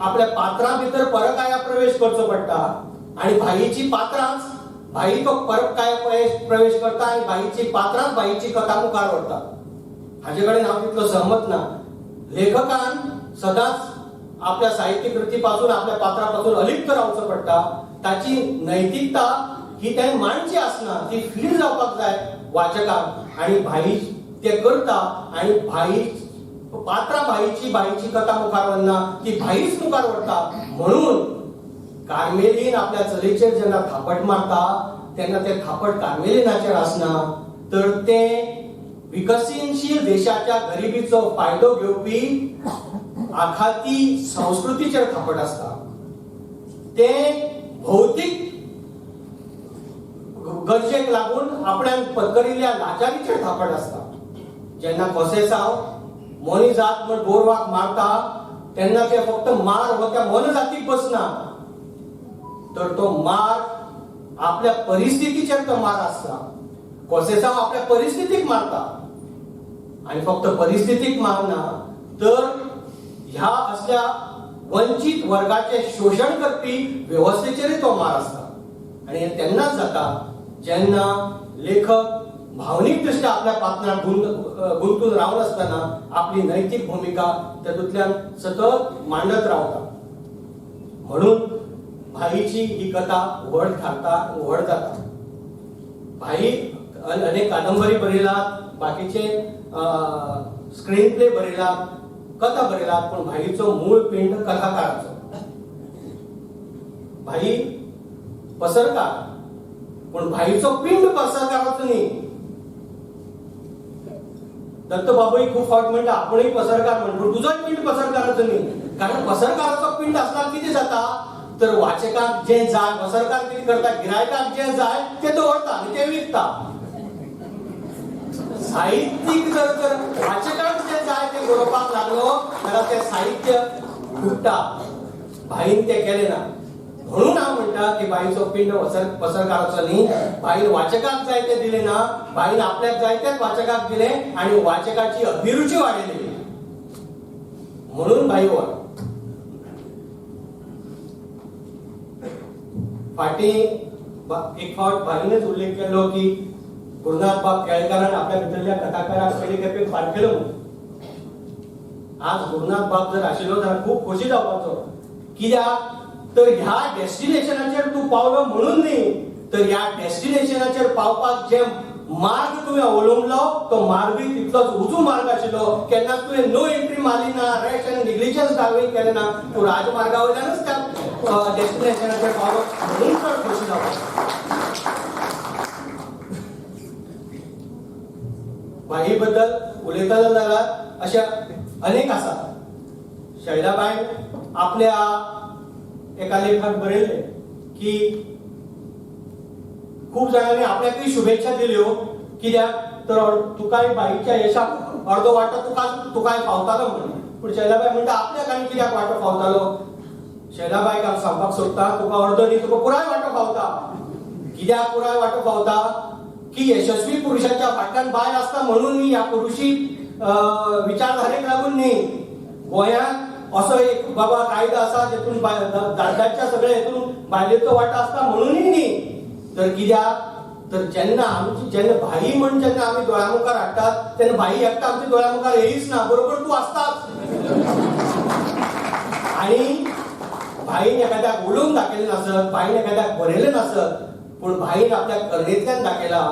आपल्या पात्रां भितर परकाया प्रवेश करचो पडटा आणि भाईची पात्रांच भाई तो परकाया प्रवेश करता आणि भाईची पात्रांच भाईची कथा मुखार व्हरता. हाजे कडेन हांव तितलो सहमत ना. लेखकान सदांच आपल्या साहित्य कृतीपासून आपल्या पात्रापासून अलिप्त रावचो पडटा. ताची नैतिकता ही त्या मांडची आसना, ती फील जावपाक जाय वाचकाक. आणि भाई ते करता आणि भाई पात्रां भाईची कथा मुखार व्हरना, ती भाईच मुखार व्हरता. म्हणून कार्मेलीन आपल्या चलयेचेर जेन्ना थापट मारता तेन्ना ते थापट कार्मेलीनाचेर आसना, तर ते विकसनशील देशाच्या गरिबीचो फायदो घेवपी आखाती संस्कृतीचेर थापट आसता. ते भौतिक गरजेक लागून आपल्यान पत्करिल्ल्या लाचारीचेर थापट आसता. जेन्ना कोसेसांव मोनी जात म्हण गोरवाक मारता तेन्ना ते फक्त मार हो त्या मनजातीक बसना, तर तो मार आपल्या परिस्थितीचेर तो मार आसता. कोसेसांव आपल्या परिस्थितीक मारता आणि फक्त परिस्थितीक मारना, तर ह्या असल्या वंचित वर्गाचे शोषण करपी व्यवस्थेचेरय तो मार आसता. आणि हे तेन्नाच जाता जेन्ना लेखक भावनीक दृष्ट्या आपल्या पात्रांत गुंतून रावन आसतना आपली नैतीक भूमिका तातूंतल्यान सतत मांडत रावता. म्हणून भाईची ही कथा व्हड जाता. भाई अनेक कादंबरी बरयलात, बाकीचे स्क्रीन प्ले बरयलात, कथा बरयलात, पण भाईचो मूळ पिंड कथाकाराचो. भाई पसरकार, पण भाईचो पिंड पसरकाराचो न्ही. दत्त बाबूय खूप फावट म्हणटा आपणही पसरकार म्हणतो, तुझोय पिंड पसरकाराचो न्ही. कारण पसरकाराचो पिंड आसल्यार कितें जाता तर वाचकाक जे जाय, पसरकार कितें करता, गिरायकाक जे जाय ते दवरता आनी ते विकता. साहित्यीक जर वाचकाक जे जाय ते बरोवपाक लागलो जाल्यार ते साहित्य फुटता. भाईन ते केलें ना. म्हणून हांव म्हणटा की भाईचो पिंड पसरकाराचो न्ही. भाईन वाचकाक जाय ते दिले ना, भाईन आपल्याक जाय तेच वाचकाक दिले आणि वाचकाची अभिरुची वाडयली. म्हणून भाई व्हड. फाटी एक फावट भाईनच उल्लेख केलो की गुरुनाथ बाब केळकारान आपल्या भितरल्या कथाकाराक पयले खेपे पारखेलो म्हणून. आज गुरुनाथ बाब जर आशिल्लो जाल्यार खूब खोशी जावपाचो. कित्याक तर ह्या डेस्टिनेशनाचेर तूं पावलो म्हणून न्ही, तर ह्या डेस्टिनेशनाचेर पावपाक जे मार्ग तुवें अवलंबलो तो मार्गूय तितलोच उजो मार्ग आशिल्लो. केन्नाच तुवें नो एंट्री मारली ना, रॅश आनी निग्लिजन्स दाखोवन केलें ना. तूं राजमार्गा वयल्यानच त्या डेस्टिनेशनाचेर पावलो म्हणून चड खोशी जावपाचो. भाई बद्दल उलयतलो जाल्यार अशा अनेक आसा. शैलाबाईन आपल्या एका लेखाक बरयल्लें की खूप जाणांनी आपल्याकय शुभेच्छा दिल्यो. कित्याक तर तुकाय बाईच्या यशाक अर्दो वांटो तुकाय फावतालो म्हणून. पूण शैलाबाई म्हणटा आपल्याक आनी कित्याक वांटो फावतालो. शैलाबाईक हांव सांगपाक सोदता तुका अर्दो न्ही, तुका पुराय वांटो फावता. कित्याक पुराय वांटो फावता की यशस्वी पुरुषाच्या फाटल्यान बायल आसता म्हणून न्ही, ह्या पुरुशी विचारधारेक लागून न्ही. गोंयांत असो एक बाबा कायदो आसा जेतून दादल्याच्या सगळे हेतून बायलेचो वांटो आसता म्हणूनय न्ही. तर कित्याक तर जेन्ना भाई म्हण जेन्ना आमी दोळ्या मुखार हाडटात तेन्ना भाई एकटा आमच्या दोळ्या मुखार येयच ना, बरोबर तूं आसताच. आणि भाईन एखाद्याक उलोवन दाखयलें नासत, भाईन एखाद्याक बरयलें नासत, पूण भाईन आपल्या करणेंतल्यान दाखयला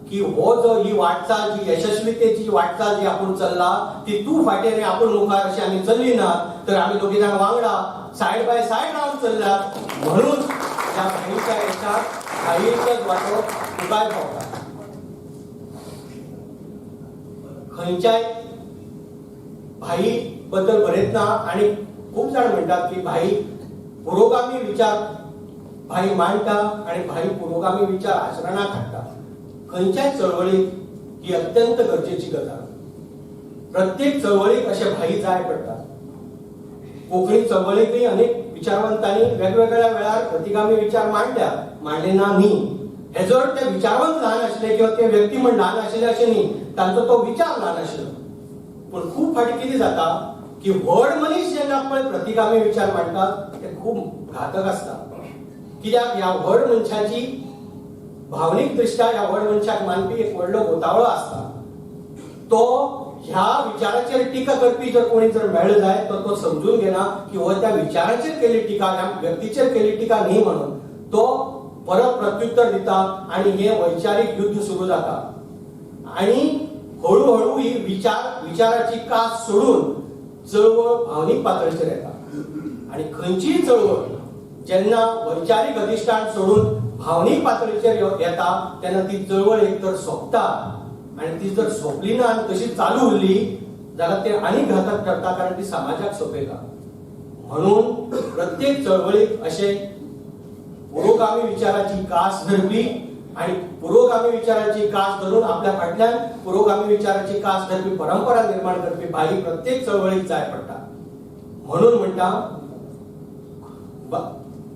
की हो जो ही वाटचाल जी यशस्वीतेची वाटचाल जी आपण चल्ला ती तू फाटीं आनी आपूण मुखार अशी आमी चल्ली ना, तर आमी दोगी जाण वांगडा सायड बाय सायड रावन चल्ल्यात. म्हणून ह्या भाईच्या यशाक भाईचोच वांटो तुकाय फावता. खंयच्याय भाई बद्दल बरयतना आणि खूप जाण म्हणटात की भाई पुरोगामी विचार भाई मांडटा आणि भाई पुरोगामी विचार आचरणात हाडटा. खंयच्याय चळवळीक ही अत्यंत गरजेची गजाल. प्रत्येक चळवळीक अशे भाई जाय पडटात. कोंकणी चळवळीकय अनेक विचारवंतांनी वेगवेगळ्या वेळार प्रतिगामी विचार मांडले ना न्ही. हे जर ते विचारवंत ल्हान आशिल्ले किंवा ते व्यक्ती म्हण ल्हान आशिल्ले अशें न्ही, तांचो तो विचार ल्हान आशिल्लो. पूण खूब फाटी कितें जाता की व्हड मनीस जेन्ना पळय प्रतिगामी विचार मांडटात ते खूब घातक आसता. कित्याक ह्या व्हड मनशाची भावनीक दृश्ट्या ह्या व्हड मनशाक मानपी एक व्हडलो घोटावळो आसता. तो ह्या विचाराचेर टिका करपी जर कोणी जर मेळ्ळो जाय तर तो समजून घेना की हो त्या विचाराचेर केली टिका, ह्या व्यक्तीचेर केली टिका न्ही म्हणून. तो परत प्रत्युत्तर दिता आणि हे वैचारीक युद्ध सुरू जाता. आणि हळूहळू ही विचाराची कास सोडून चळवळ भावनीक पातळीचेर येता. आणि खंयचीय चळवळ जेन्ना वैचारीक अधिष्ठान सोडून भावनीक पातळीचेर येता तेन्ना ती चळवळ एकतर सोंपता. आणि ती जर सोंपली ना आनी तशी चालू उरली जाल्यार ते आनी घातक ठरता, कारण ती समाजाक सोंपयता. म्हणून प्रत्येक चळवळीक अशे पुरोगामी विचाराची कास धरपी आणि पुरोगामी विचाराची कास धरून आपल्या फाटल्यान पुरोगामी विचाराची कास धरपी परंपरा निर्माण करपी भाई प्रत्येक चळवळीक जाय पडटा. म्हणून म्हणटा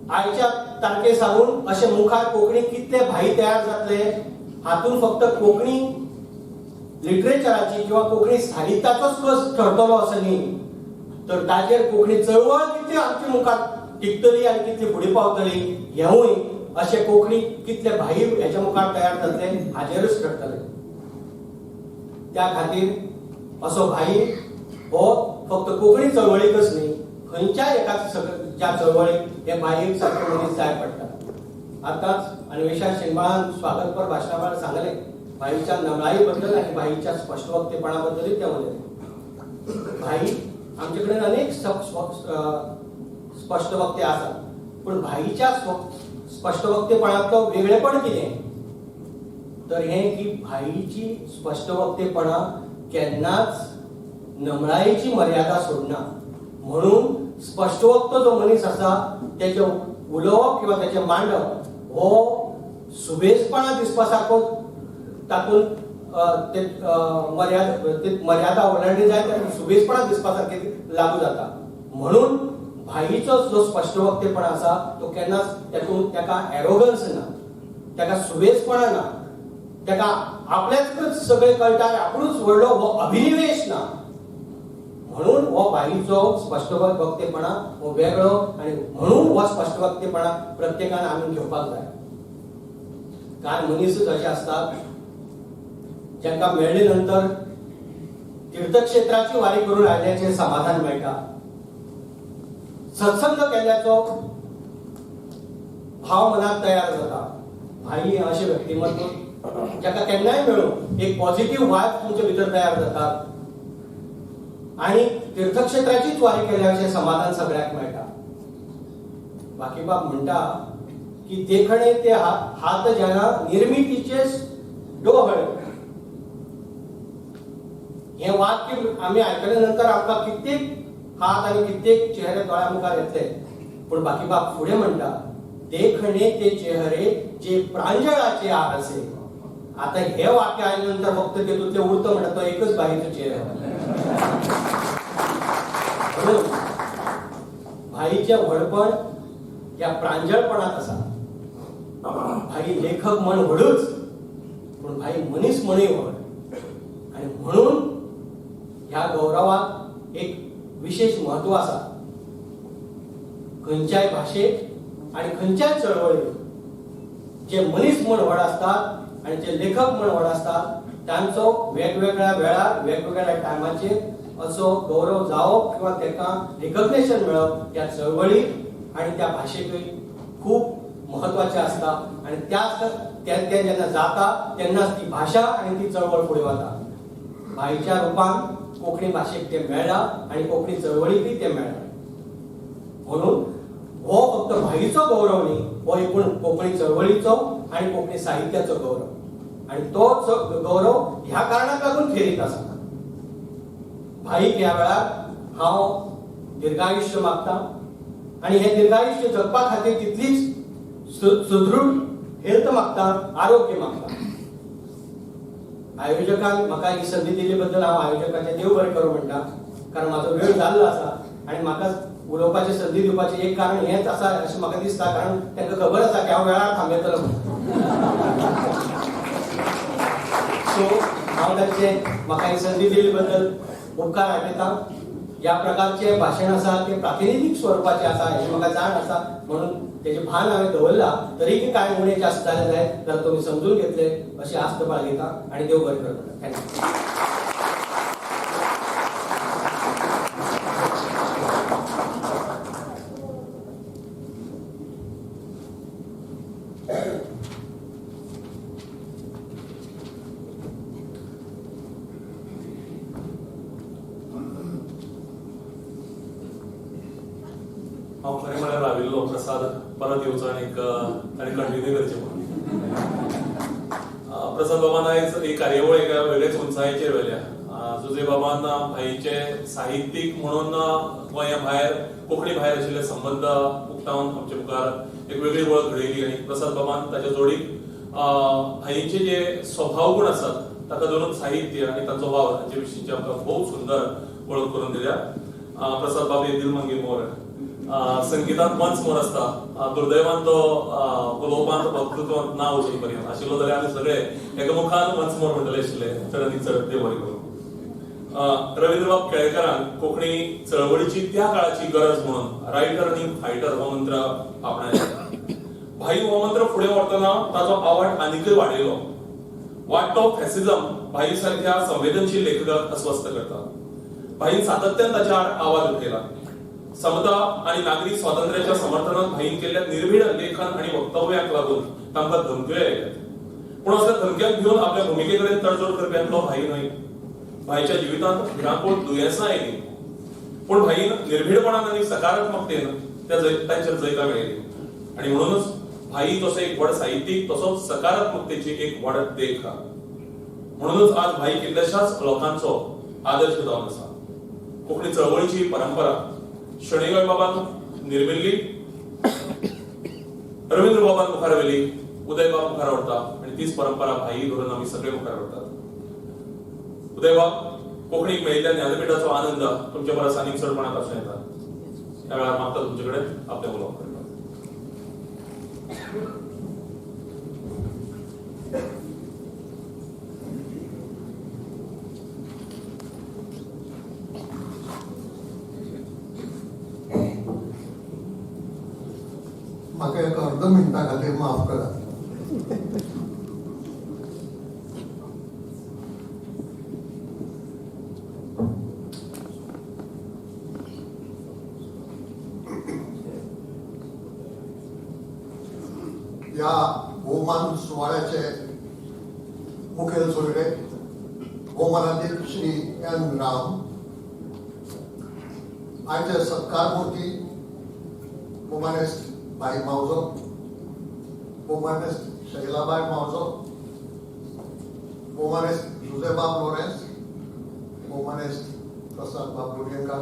आयच्या तारखे सावन अशे मुखार कोंकणी कितले भाई तयार जातले हातून फक्त कोंकणी लिटरेचराची किंवा कोंकणी साहित्याचोच कस ठरतलो असं न्ही, तर ताचेर कोंकणी चळवळ कितली आमच्या मुखार टिकतली आनी कितली फुडें पावतली हेवूय असे कोंकणी कितले भाई ह्याच्या मुखार तयार जातले हाजेरूच ठरतले. त्या खातीर असो भाई हो फक्त कोंकणी चळवळीकच न्ही, खंयच्याय एका ज्या चळवळीक हे भाईक सारको मनीस जाय पडटा. आताच अन्वेषा शिंबाळान स्वागतपर भाशणावर सांगले भाईच्या नमळाई बद्दल आणि भाईच्या स्पष्टवक्तेपणा बद्दलही ते उलयले. भाई आमचे कडेन अनेक स्पष्टवक्ते आसात, पण भाईच्या स्पष्टवक्तेपणाचो वेगळेपण कितें तर हे की भाईची स्पष्टवक्तेपणा केन्नाच नमळायेची मर्यादा सोडना. म्हणून स्पष्टवक्त जो मनीस आसा त्याचे उलोवप किंवा त्याचे मांडप हो सुबेजपणा दिसपा सारको तातूंत मर्यादा ओलांडली जाय तर सुबेजपणा दिसपा सारखे लागू जाता. म्हणून भाईचो जो स्पष्टवक्तेपणा आसा तो केन्नाच ताका एरोगन्स ना, ताका सुबेजपणा ना, ताका आपल्याच सगळे कळटा आपुणूच व्हडलो हो अभिनिवेश ना. म्हणून हो भाईचो स्पष्टवक्तेपणा हो वेगळो आणि म्हणून हो स्पष्टवक्तेपणा प्रत्येकान आमी घेवपाक जाय. कांय मनीस अशे असतात जांकां मेळ्ळे नंतर तीर्थक्षेत्राची वारी करून आयल्याचें समाधान मेळटा, सत्संग केल्याचो भाव मनात तयार जाता. भाई अशें व्यक्तिमत्व जाका केन्नाय मेळून एक पॉझिटिव्ह वायब तुमचे भितर तयार जातात आणि तीर्थक्षेत्राचीच वारी केल्याचें समाधान सगळ्याक मेळटा. बाकी बाब म्हणटा की देखणे ते हात ज्याला निर्मितीचे डोहळ. हे वाक्य आम्ही ऐकल्या नंतर आमकां कित्येक हात आणि कित्येक चेहरे दोळ्या मुखार येतले, पण बाकी बाब फुडें म्हणटा देखणे ते चेहरे जे प्रांजळाचे आरसे. आता हे वाक्य आयल्यानंतर फक्त तेतूंतले उरतो म्हणटा तो एकच बाईचो चेहरा. म्हणून भाईचे व्हडपण या प्रांजळपणात आसा. भाई लेखक म्हण व्हडूच, पण भाई मनीस म्हणूय व्हड. आणि म्हणून ह्या गौरवाक एक विशेष महत्व आसा. खंयच्याय भाशेक आणि खंयच्याय चळवळीक जे मनीस म्हण व्हड असतात आणि जे लेखक म्हण व्हड असतात तांचो वेगवेगळ्या वेळार वेगवेगळ्या टायमाचेर असो गौरव जावप किंवा ताका रिकग्नेशन मेळप ह्या चळवळीक आणि त्या भाशेकय खूप महत्वाचे असता. आणि ते जेन्ना जाता तेन्नाच ती भाषा आणि ती चळवळ फुडें वता. भाईच्या रुपान कोंकणी भाशेक ते मेळ्ळा आणि कोंकणी चळवळीकय ते मेळ्ळा. म्हणून हो फक्त भाईचो गौरव न्ही, हो एकूण कोंकणी चळवळीचो आणि कोंकणी साहित्याचो गौरव. आणि तो गौरव ह्या कारणाक लागून खेरीत आसा. भाईक ह्या वेळार हांव दीर्घायुष्य मागता आणि हे दीर्घायुष्य जगपा खातीर तितलीच सुदृढ हेल्थ मागता, आरोग्य मागता. आयोजकान म्हाका ही संधी दिल्ले बद्दल हांव आयोजकाचे देव बरें करूं म्हणटा. कारण म्हाजो वेळ जाल्लो आसा आणि म्हाका उलोवपाची संधी दिवपाचें एक कारण हेंच आसा अशें म्हाका दिसता. कारण तांकां खबर आसा की हांव वेळार थांबयतलो सो हांव तांचे म्हाका ही संधी दिल्ले बद्दल उपकार आठयता. ह्या प्रकारचे भाशण आसा ते प्रातिनिधीक स्वरुपाचे आसा हें म्हाका जाण आसा. म्हणून तेजे भान हांवें दवरला. तरीय कांय उणें जास्त जाले जायत जाल्यार तुमी समजून घेतले अशी आस्त बाळगिता आनी देव बरें करता. थँक्यू. हांव खरें म्हळ्यार राविल्लो प्रसाद परत येवचो आनी कंटिन्यू करचें म्हणून. प्रसाद बाबान आयज एक कार्यावळ एका वेगळेच उंचायेचेर व्हेल्या. जुजे बाबान भाईचे साहित्यीक म्हणून गोंया भायर कोंकणी भायर आशिल्ले संबंध उक्तावन आमचे मुखार एक वेगळी वळख घडयली. आनी प्रसाद बाबान ताच्या जोडीक भाईचे जे स्वभाव गुण आसात ताका धरून साहित्य आनी ताचो वावर हाचे विशींची आमकां खूब सुंदर वळख करून दिल्या. प्रसाद बाब हे दिलमंगी मोर संगीतांत मंच मोर आसता. दुर्दैवान तो उलोवपांत वक्तृत्वांत ना वचचे पर्यंत आशिल्लो जाल्यार आमी सगळे एकामुखान मंच मोर म्हणटले आशिल्ले. चड चड देव बरें करूं. रवींद्र बाब केळेकरान कोंकणी चळवळीची त्या काळाची गरज म्हणून रायटर आनी फायटर हो मंत्र आपणायला. भाई हो मंत्र फुडें व्हरतना ताचो आवाज आनीकय वाडयलो. वाट तो फॅसिझम भाई सारख्या संवेदनशील लेखकाक अस्वस्थ करता. भाईन सातत्यान ताच्या आड आवाज उठयला. समता आणि नागरी स्वातंत्र्याच्या समर्थनात भाईन केल्ल्या निर्भीड लेखन आणि वक्तव्याक लागून तांकां धमक्यो येतात. पूण असल्या धमक्यांक घेवन आपल्या भुमिकेकडेन तडजोड करप्यांतलो भाई न्हय. भाईच्या जिवितांत भिरांकूळ दुयेंसां आयलीं, पूण भाईन निर्भीडपणान आनी सकारात्मकतेन तांचेर जैतां मेळयली. आणि म्हणूनच भाई तसो एक व्हड साहित्यीक तसोच सकारात्मकतेची एक व्हड देख हा. म्हणूनच आज भाई कितल्याशाच लोकांचो आदर्श जावन आसा. कोंकणी चळवळीची परंपरा शणैगळ बाबान निर्मिल्ली, रवींद्र बाबान मुखार व्हेली, उदय बाब मुखार व्हरता आणि तीच परंपरा भाई धरून आमी सगळे मुखार व्हरतात. उदय बाब, कोंकणीक मेळिल्ल्या ज्ञानपिठाचो आनंद तुमच्या परस आनीक चडपणात आसूं येता. त्या वेळार मागता तुमचे कडेन आपले उलोवप करपाक. म्हाका एक अर्द मिनटा खातीर माफ करा. या भोवमान सुवाळ्याचे मुखेल सोयरे भोवमानाध्यक्ष श्री एन राम, आयचे सत्कार मूर्ती भोवमानेस्त भाई मावजो, भोवमानेस्त शैलाबाई मावजो, भोवमानेस्त जुजेबाब लॉरेन्स, भोवमानेस्त प्रसाद बाब लोणयेकर,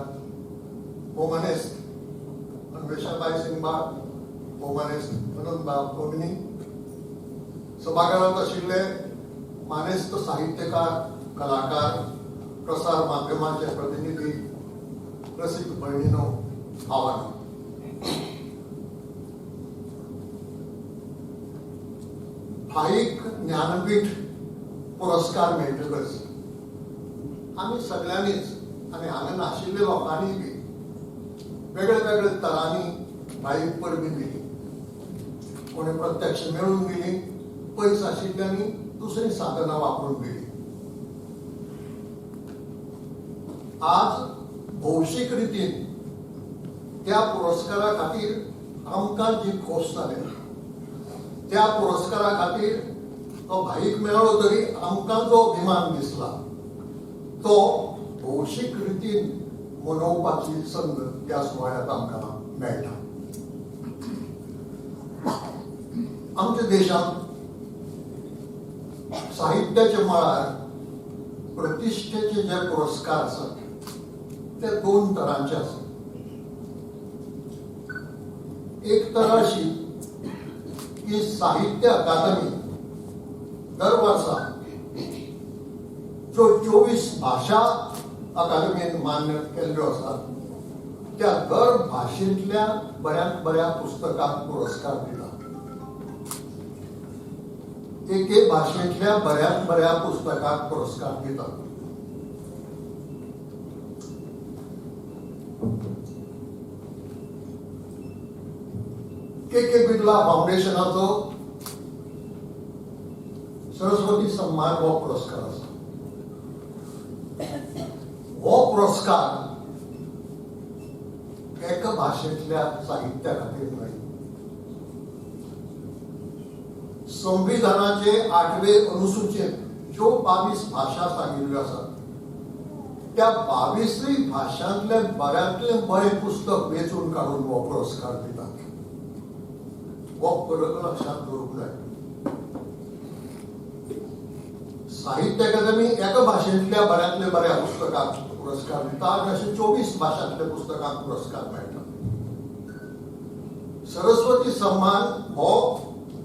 भोवमानेस्त अन्वेषाबाई सिंगबाळ, भोवमानेस्त अनंत बाब कोगनी, सभागृहात आशिल्ले मानेस्त साहित्यकार, कलाकार, प्रसार माध्यमांचे प्रतिनिधी, रसीक भयणीनो, भावांनो. भाईक ज्ञानपीठ पुरस्कार मेळटकच आमी सगळ्यांनीच आनी हांगा नाशिल्ल्या लोकांनी बी वेगळे वेगळे तरांनी भाईक परबी दिली. कोणी प्रत्यक्ष मेळून दिली, पयस आशिल्ल्यांनी दुसरी साधनां वापरून दिली. आज भौशीक रितीन त्या पुरस्कारा खातीर आमकां जी खोस जाली, त्या पुरस्कारा खातीर तो भाईक मेळ्ळो तरी आमकां जो अभिमान दिसला तो भौशीक रितीन मनोवपाची संद त्या सुवाळ्यात आमकां मेळटा. आमच्या देशांत साहित्याच्या मळार प्रतिश्ठेचे जे पुरस्कार आसात ते दोन तरांचे आसात. एक तर अशी की साहित्य अकादमी दर वर्सा जो 24 भाषा अकादमीन मान्य केल्ल्यो आसात त्या दर भाशेंतल्या बऱ्यांत बऱ्या पुस्तकाक पुरस्कार दितात. एके भाशेंतल्या बऱ्यांत बऱ्या पुस्तकाक पुरस्कार दितात. के बिर्ला फाउंडेशनाचो सरस्वती सन्मान हो पुरस्कार आसा. हो पुरस्कार एका भाशेंतल्या साहित्या खातीर न्हय. संविधानाचे 8वे अनुसूचेत ज्यो 22 भाशा सांगिल्ल्यो आसात त्या 22 भाशांतले बऱ्यांतले बरें पुस्तक वेचून काडून हो पुरस्कार दितात. हो फरक लक्षात दवरूंक जाय. साहित्य अकादमी एका भाशेंतल्या बऱ्यांतल्या बऱ्या पुस्तकाक पुरस्कार दिता आनी अशे 24 भाशांतल्या पुस्तकाक पुरस्कार मेळटा. सरस्वती सन्मान हो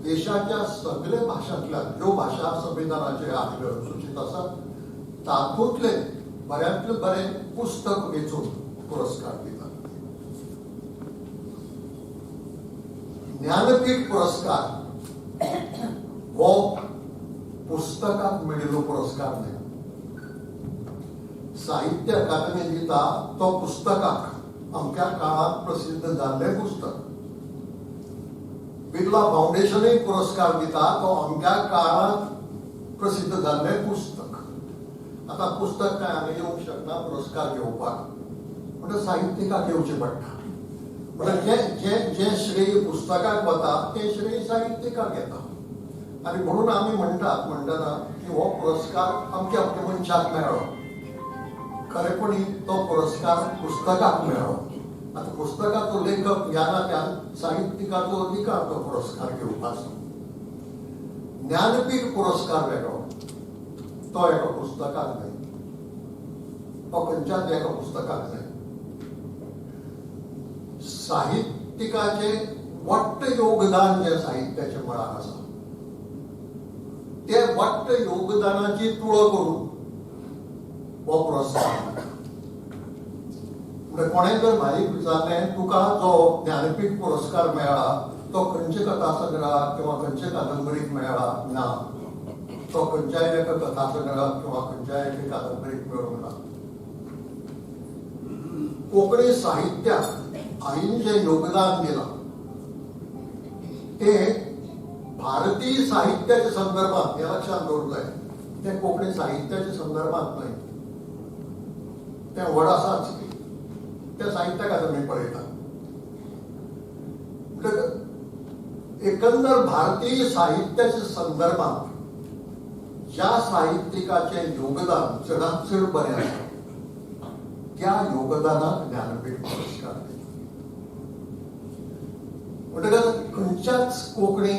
देशाच्या सगळ्या भाशांतल्या ज्यो भाशा संविधानाचे 8वे अनुसूचीत आसात तातूंतले बऱ्यांतले बरें पुस्तक वेचून पुरस्कार दितात. ज्ञानपीठ पुरस्कार हो पुस्तकाक मेळिल्लो पुरस्कार न्हय. साहित्य अकादमी दिता तो पुस्तकाक अमक्या काळात प्रसिद्ध जाल्लें पुस्तक बिर्ला फाउंडेशनूय पुरस्कार दिता तो अमक्या काळात प्रसिद्ध जाल्लें पुस्तक. आता पुस्तक काय आमी येवंक शकना पुरस्कार घेवपाक, म्हणजे साहित्यिकाक येवचें पडटा. म्हणजे जे श्रेय पुस्तकाक वता ते श्रेय साहित्यिकाक येता. आणि म्हणून आमी म्हणटाना की हो पुरस्कार अमक्या मनशाक मेळ्ळो, खरेपणी तो पुरस्कार पुस्तकाक मेळ्ळो. आता पुस्तकाचो लेखक ह्या नात्यान साहित्यिकाचो अधिकार तो पुरस्कार घेवपाचो. ज्ञानपीठ पुरस्कार वेगळो, तो एका पुस्तकाक न्हय, तो खंयच्याच एका पुस्तकाक न्हय. साहित्यिकाचे वट्ट योगदान जे साहित्याच्या मळार आसा ते वट्ट योगदानाची तुळ करून हो पुरस्कार. म्हणजे कोणें जर म्हाका विचारलें तुका जो ज्ञानपीठ पुरस्कार मेळ्ळा तो खंयचे कथा संग्रहाक किंवा खंयचे कादंबरीक मेळ्ळा, ना, तो खंयच्याय एका कथा संग्रहाक किंवा खंयच्याय एका कादंबरीक मेळूंक ना. कोंकणी साहित्याक आईन जे योगदान दिलां ते भारतीय साहित्याच्या संदर्भात, हे लक्षात दवरूंक जाय, ते कोंकणी साहित्याच्या संदर्भात न्हय, ते व्हड आसाच त्या साहित्याक आतां आमी पळयता. एकंदर भारतीय साहित्याच्या संदर्भात ज्या साहित्यिकाचे योगदान चडांत चड बरें आसा त्या योगदानाक ज्ञानपीठ पुरस्कार दिता. म्हणटकच खंयच्याच कोंकणी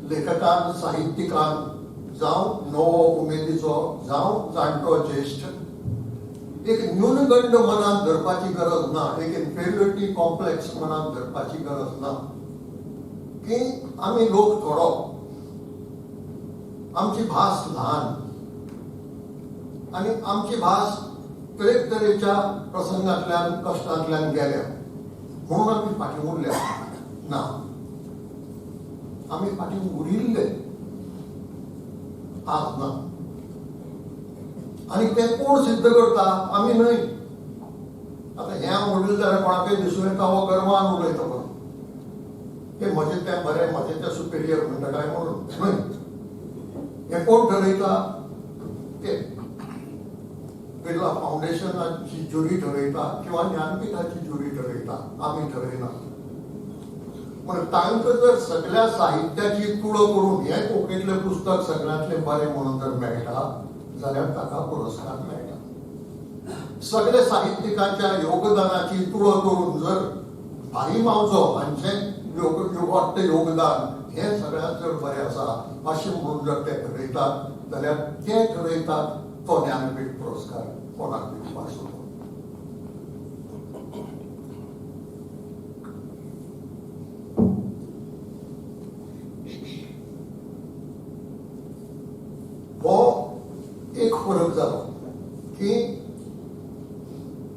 लेखकान, साहित्यिकान, जावं नवो उमेदीचो जावं जाणटो ज्येश्ठ, एक न्यूनगंड मनात धरपाची गरज ना, एक इन्फेरियोरिटी कॉम्प्लेक्स मनात धरपाची गरज ना की आमी लोक थोडो, आमची भास ल्हान आणि आमची भास तरेतरेच्या प्रसंगांतल्यान कश्टांतल्यान गेल्या म्हणून आमी फाटीं उरल्या. ना, आमी फाटीं उरिल्ले आज ना. आणि ते कोण सिद्ध करता? आमी न्हय. आता हें हांव म्हणलें जाल्यार कोणाकय दिसून येता हो गर्वान उलयता म्हणून, हे म्हजें तें बरें, म्हजें तें सुपेरियर म्हणटा काय म्हणून न्हय. हें कोण ठरयता? ते बिर्ला फाउंडेशनाची ज्युरी ठरयता किंवा ज्ञानपीठाची ज्युरी ठरयता, आमी ठरयना. पण तांकां जर सगळ्या साहित्याची तुळ करून हें कोंकणीतलें पुस्तक सगळ्यांतलें बरें म्हणून जर मेळटा जाल्यार ताका पुरस्कार मेळटा. सगळ्या साहित्यिकांच्या योगदानाची तुळ करून जर भाई मावजो हांचें वट्ट योगदान हें सगळ्यांत चड बरें आसा अशें म्हणून जर ते ठरयतात जाल्यार ते ठरयतात तो ज्ञानपीठ पुरस्कार कोणाक दिवपाचो. हो एक फरक जालो की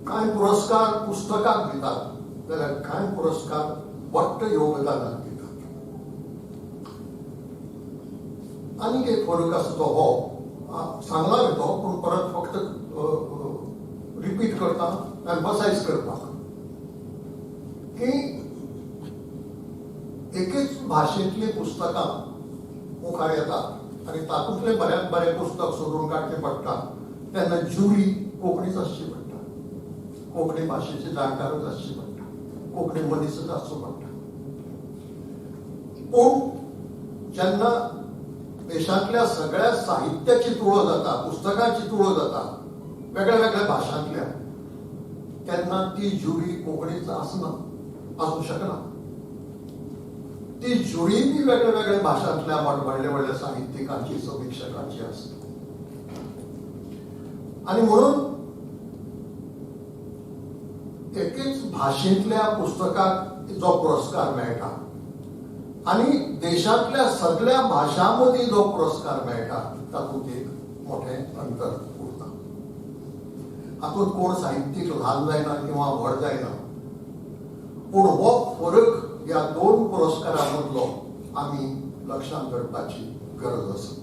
कांय पुरस्कार पुस्तकाक दितात जाल्यार कांय पुरस्कार वट्ट योगदानाक दितात. आनीक एक फरक आसा तो हो सांगला तो, पूण परत फक्त रिपीट करता, एम्फसायज करपाक की एकेच भाशेंतली पुस्तकां मुखार येतात आणि तातूंतलें बऱ्यांत बरें पुस्तक सोदून काडचें पडटा तेन्ना ज्युरी कोंकणीच आसची पडटा, कोंकणी भाशेची जाणकारच आसची पडटा, कोंकणी मनीसच आसचो पडटा. पूण जेन्ना देशांतल्या सगळ्या साहित्याची तुळ जाता, पुस्तकांची तुळ जाता वेगळ्या वेगळ्या भाशांतल्या, तेन्ना ती ज्युरी कोंकणीच आसना, आसूं शकना. ती ज्युरी बी वेगळ्या वेगळ्या भाशांतल्या व्हडल्या व्हडल्या साहित्यिकांची, समीक्षकांची आसता. आणि म्हणून एकेच भाशेंतल्या पुस्तकाक जो पुरस्कार मेळटा आणि देशांतल्या सगळ्या भाशां मदीं जो पुरस्कार मेळटा तातूंत एक मोठें अंतर उरता. हातूंत कोण साहित्यीक ल्हान जायना किंवा व्हड जायना, पूण हो फरक ह्या दोन पुरस्कारां मदलो आमी लक्षांत दवरपाची गरज आसा.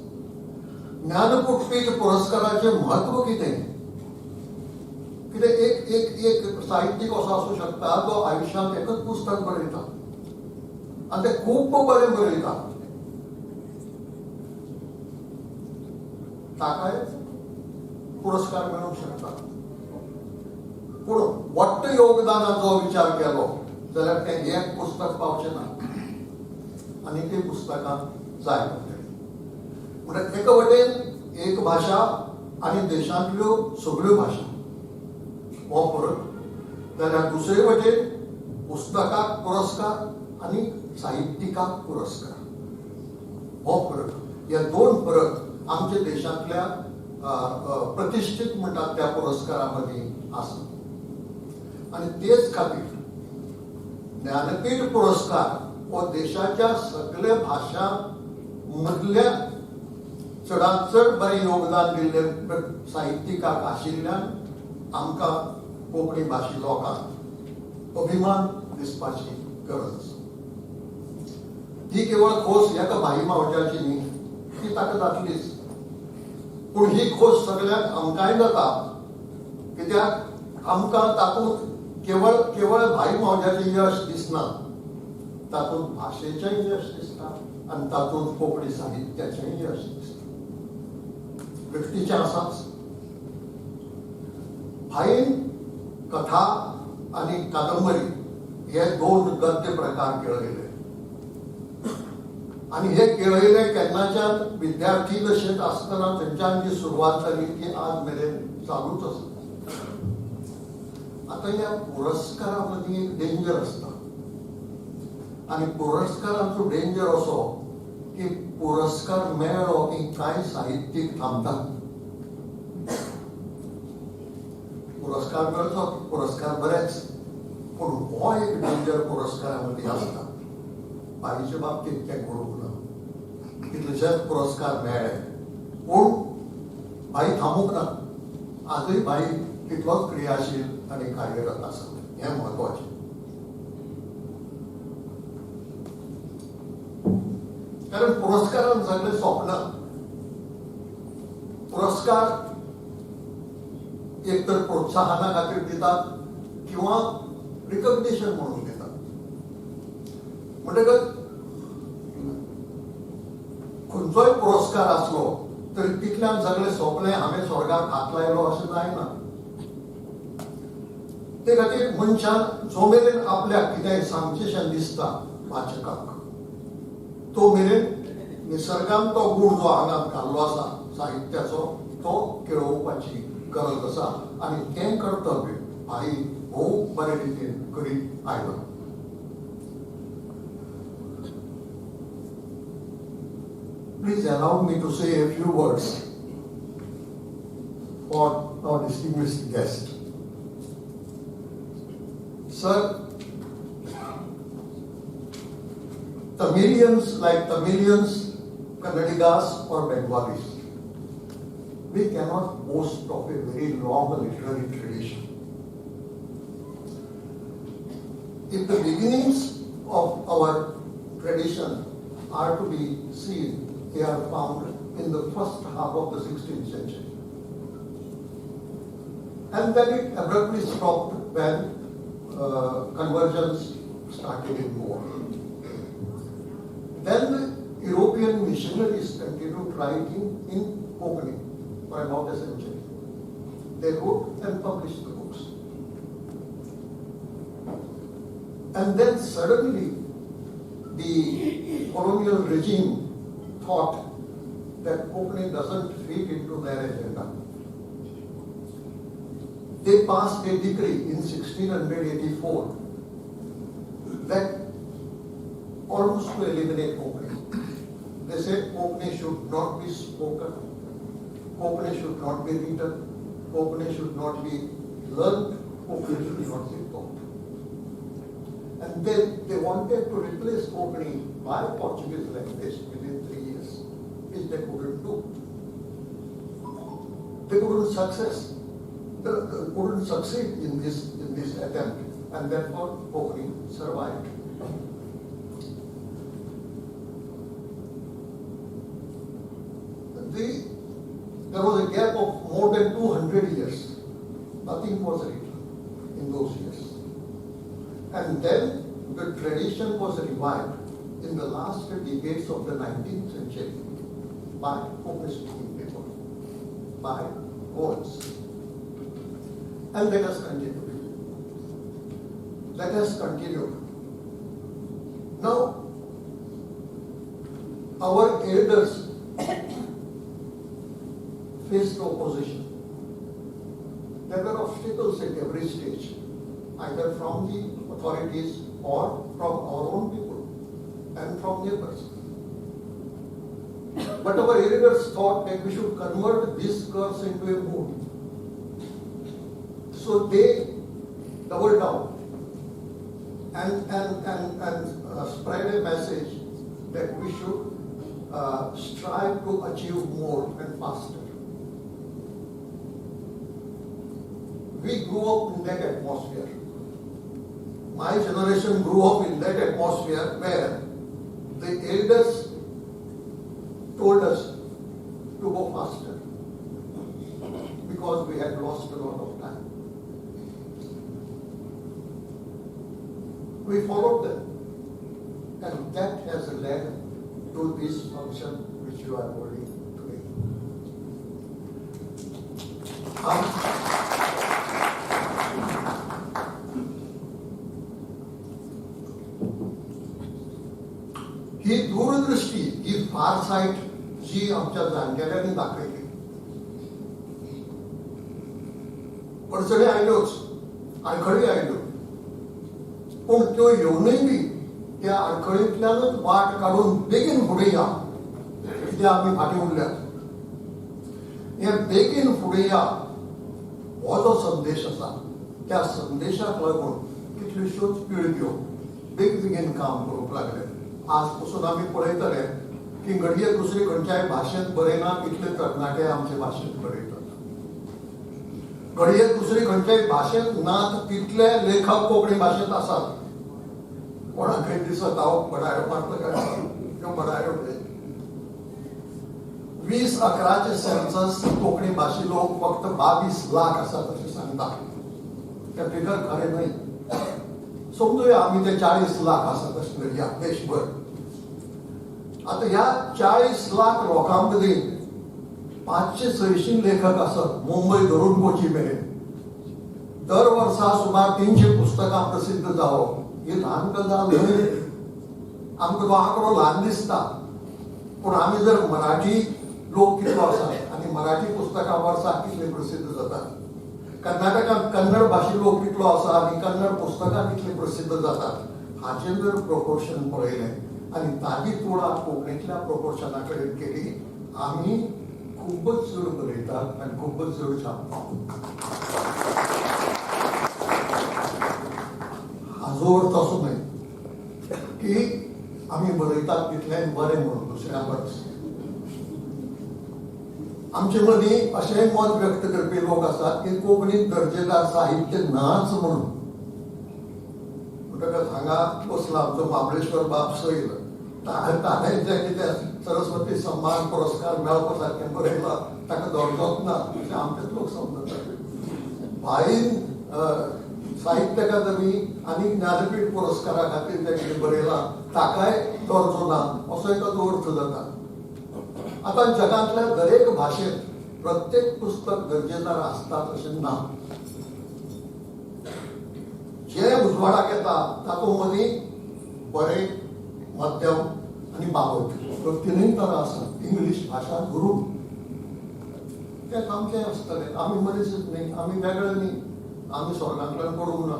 ज्ञानपीठ पुरस्काराचें म्हत्व कितें? कितें एक साहित्यीक असो आसूं शकता जो आयुश्यांत एकच पुस्तक बरयता आणि ते खूप बरें बरयता. ताकाय पुरस्कार मेळूंक शकता. पूण वट्ट योगदानाचो विचार केलो जाल्यार तें एक पुस्तक पावचें ना. आनी ती पुस्तकां जाय पडटलीं. म्हणजे एका वटेन एक भाशा आनी देशांतल्यो सगळ्यो भाशा हो फरक. जाल्यार दुसरे वटेन पुस्तकाक पुरस्कार आनी साहित्यिकाक पुरस्कार हो फरक. हे दोन फरक आमच्या देशांतल्या प्रतिश्ठीत म्हणटात त्या पुरस्कारां मदीं आसा. आनी तेच खातीर ज्ञानपीठ पुरस्कार हो देशाच्या सगळ्या भाशा मदल्या चडांत चड बरें योगदान दिल्ले साहित्यिकाक आशिल्ल्यान आमकां कोंकणी भाशी लोकांक अभिमान दिसपाची गरज आसा. ही केवळ खोस एका भाई मावज्याची न्ही, ती ताका जातलीच. पूण ही खोस सगळ्यांक आमकांय जाता. कित्याक आमकां तातूंत केवळ भाई मावज्याचें यश दिसना, तातूंत भाशेचेंय यश दिसता आनी तातूंत कोंकणी साहित्याचेंय यश दिसता. व्यक्तीचें आसाच. भाईन कथा आनी कादंबरी हे दोन गद्य प्रकार केळयले. आनी हे केळयले केन्नाच्यान विद्यार्थी दशेंत आसतना थंयच्यान जी सुरवात जाली ती आज मेरेन चालूच आसा. आता ह्या पुरस्कारा मदीं एक डेंजर आसता. आनी पुरस्कारांचो डेंजर असो की पुरस्कार मेळ्ळो की कांय साहित्यीक थांबतात. पुरस्कार मेळचो, पुरस्कार बरेच, पूण हो एक डेंजर पुरस्कारा मदीं आसता. बाईच्या बाबतीत तें घडूंक ना. कितलेशेच पुरस्कार मेळ्ळे पूण बाई थांबूंक ना. आजूय बाई तितलोच क्रियाशील आनी कार्यरत आसा. हें म्हत्वाचें. कारण पुरस्कारान सगळें सोंपना. पुरस्कार एक तर प्रोत्साहना खातीर दितात किंवा रिकग्निशन म्हणून दितात. म्हणटकच खंयचोय पुरस्कार आसलो तरी तितल्यान सगळें सोंपलें, हांवें स्वर्गाक हात लायलो अशें जायना. ते खातीर मनशान जो मेरेन आपल्याक कितेंय सांगचेशें दिसता वाचकाक, तो मेरेन निसर्गान तो गूण जो आंगांत घाल्लो आसा साहित्याचो तो केळोवपाची गरज आसा. आनी तें कर्तव्य भाई भोव बरे रितीन करीत आयला. Please allow me to say a few words for our distinguished guest. Sir, Tamilians, like Tamilians, Kannadigas or Bengalis, we cannot boast of a very long literary tradition. If the beginnings of our tradition are to be seen, they are found in the first half of the 16th century. And then it abruptly stopped when conversions started in war. Then the European missionaries continued writing in Konkani for about a century. They wrote and published the books. And then suddenly the colonial regime thought that Konkani doesn't fit into their agenda. They passed a decree in 1684 that almost to eliminate Konkani. They said Konkani should not be spoken, Konkani should not be written, Konkani should not be learned, Konkani should not be taught. And they wanted to replace Konkani by Portuguese language within 3 years, which they couldn't do. They couldn't succeed in this attempt, and therefore Konkani survived. There was a gap of more than 200 years. Nothing was written in those years. And then the tradition was revived in the last decades of the 19th century by speaking people, by poets. And let us continue. Let us continue. Now, our elders faced opposition. There were obstacles at every stage, either from the authorities or from our own people and from neighbors. But our elders thought that we should convert this curse into a boon. So they doubled down and spread a message that we should strive to achieve more and faster. We grew up in that atmosphere. My generation grew up in that atmosphere where the elders told us to go faster because we had lost a lot of time. We followed them, and that has led to this function which you are holding today. ही दूरदृष्टी, ही फारसाईट जी आमच्या जाणटेल्यांनी दाखयली. अडचणी आयल्योच, आडखळी आयल्यो, पण त्यो येऊनय बी त्या आडखळींतल्यानच वाट काढून बेगीन फुडें या, कितें आमी फाटीं उरल्यात. हे बेगीन फुडें या हो जो संदेश आसा, त्या संदेशाक लागून कितल्योश्योच पिळग्यो बेगीन काम करूंक लागले. आज पासून आमी पळयतले की घडये दुसरे खंयच्याय भाशेंत बरयना तितले तरणाटे आमचे भाशेंत बरयतात. घडये दुसरी खंयच्याय भाशेंत नात तितले लेखक कोंकणी भाशेंत आसात. कोणाकय दिसत हांव बडायो मारलो काय, त्यो बडायो 2011चे सेन्सस कोंकणी भाशी लोक फक्त 22 लाख आसात अशें सांगतात. ते फिगर खरें न्हय. समजुया आमी ते 40 लाख आसात अशें धरया देशभर. आता ह्या 40 लाख लोकां मदीं 586 लेखक आसात मुंबय धरून कोची मेरेन. दर वर्सा सुमार 300 पुस्तकां प्रसिद्ध जावप ही ल्हान गजाल न्हय. आमकां तो आंकडो ल्हान दिसता, पूण आमी जर मराठी लोक कितलो आसात आनी मराठी पुस्तकां वर्साक कितले प्रसिद्ध जातात, कर्नाटकांत कन्नड भाशी लोक कितलो आसा आनी कन्नड पुस्तकां कितली प्रसिद्ध जातात, हाचें जर प्रोपोर्शन पळयलें आनी ताजी तुळा कोंकणीतल्या प्रोपोर्शना कडेन केली, आमी खूबच चड बरयतात आनी खूबच चड छापतात. हाजो अर्थ असो न्हय की आमी बरयतात तितलें बरें म्हणून दुसऱ्या परस. आमचे मदीं अशेंय मत व्यक्त करपी लोक आसात की कोंकणीत दर्जेदार साहित्य नाच म्हणून. म्हणटकच हांगा बसला आमचो महाबळेश्वर बाब सैल, ताणें जें कितें सरस्वती सन्मान पुरस्कार मेळपा सारकें बरयलां ताका दर्जोच ना अशें आमचेच लोक समजतात. भाईन साहित्य अकादमी आनी ज्ञानपीठ पुरस्कारा खातीर जें कितें बरयलां ताकाय दर्जो ना असो ताचो अर्थ जाता. आता जगांतल्या दरेक भाशेंत प्रत्येक पुस्तक दर्जेदार आसतात अशें ना. जे उजवाडाक येता तातूंत मदीं बरें, मध्यम आनी बाबत ह्यो तिनूय तरां आसात. इंग्लीश भाशा गुरू तें आमचें आसतलें. आमी मनीसच न्ही, आमी वेगळे न्ही, आमी स्वर्गांतल्यान पडूंक ना.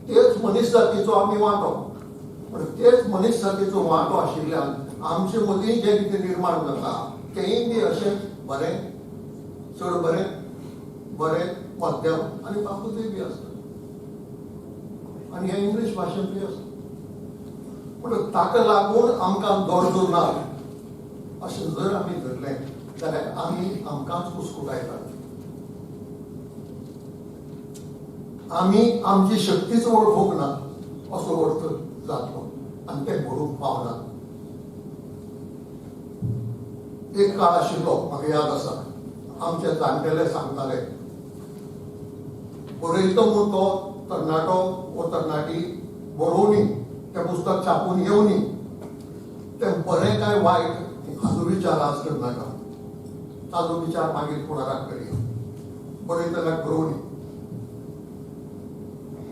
तेच मनीस जातीचो आमी वांटो, पण तेच मनीस जातीचो वांटो आशिल्ल्यान आमचे मदीं जें कितें निर्माण जाता तेंय बी अशें बरें, चड बरें, बरें, मध्यम आनी बापूतय बी आसता. आनी हें इंग्लीश भाशेंतूय आसता. पूण ताका लागून आमकां दर्जो ना अशें जर आमी धरलें जाल्यार आमी आमकांच कुस्कुटायतात. आमी आमची शक्तीच वळखूंक ना असो अर्थ जातलो आनी तें घडूंक पावना. एक काळ आशिल्लो, म्हाका याद आसा, आमचे जाणटेले सांगताले बरयतो म्हूण तो तरणाटो वो तरणाटी बरोवनी तें पुस्तक छापून येवनी तें बरें काय वायट हाजो विचार आज करनाका, ताजो विचार मागीर फुडाराक करया, बरयतल्याक बरोवनी.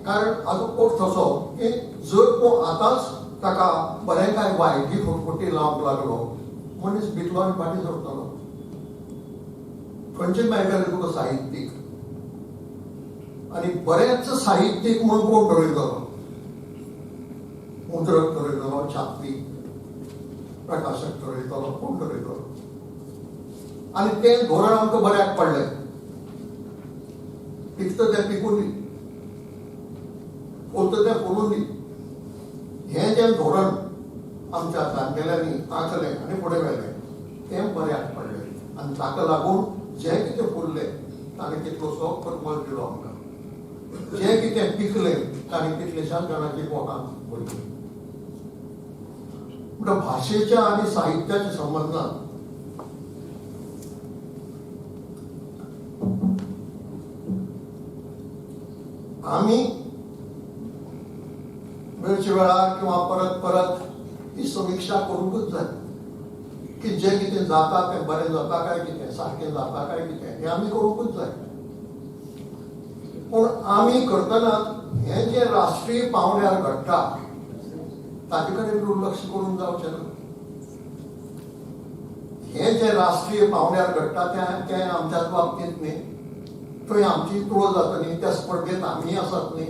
कारण हाजो अर्थ असो की जर कोण आतांच ताका बरें काय वायट ही फटफटी लावंक लागलो, मनीस भितलो आनी फाटीं सरतलो. खंयचे मेळटले तुका साहित्यीक, आनी बरेंच साहित्यीक म्हणून कोण ठरयतलो? मुद्रक ठरयतलो, छापीक, प्रकाशक ठरयतलो, कोण ठरयतलो? आनी तें धोरण आमकां बऱ्याक पडलें. पिकता तें पिकून दी, फुलता तें फुलून दी. हें जें धोरण आमच्या जाणटेल्यांनी आंखलें आनी फुडें व्हेलें तें बऱ्याक पडलें. आनी ताका लागून जें कितें फुललें ताणें कितलोसो कर्मल दिलो आमकां. जें कितें पिकलें ताणें कितलेशाच जाणांची पोटां भरलीं. म्हणटा भाशेच्या आनी साहित्याच्या संबंदान आमी वेळच्या वेळार किंवा परत परत ही समीक्षा करूंकच जाय की जें कितें जाता तें बरें जाता काय कितें, सारकें जाता काय कितें, हें आमी करूंकच जाय. पूण आमी करतना हें जें राष्ट्रीय पावंड्यार घडटा ताचे कडेन दुर्लक्ष करून जावचें ना. हें जें राष्ट्रीय पावंड्यार घडटा तें आमच्याच बाबतींत न्ही, थंय आमची तुळो जातली, त्या स्पर्धेंत आमी आसात न्ही.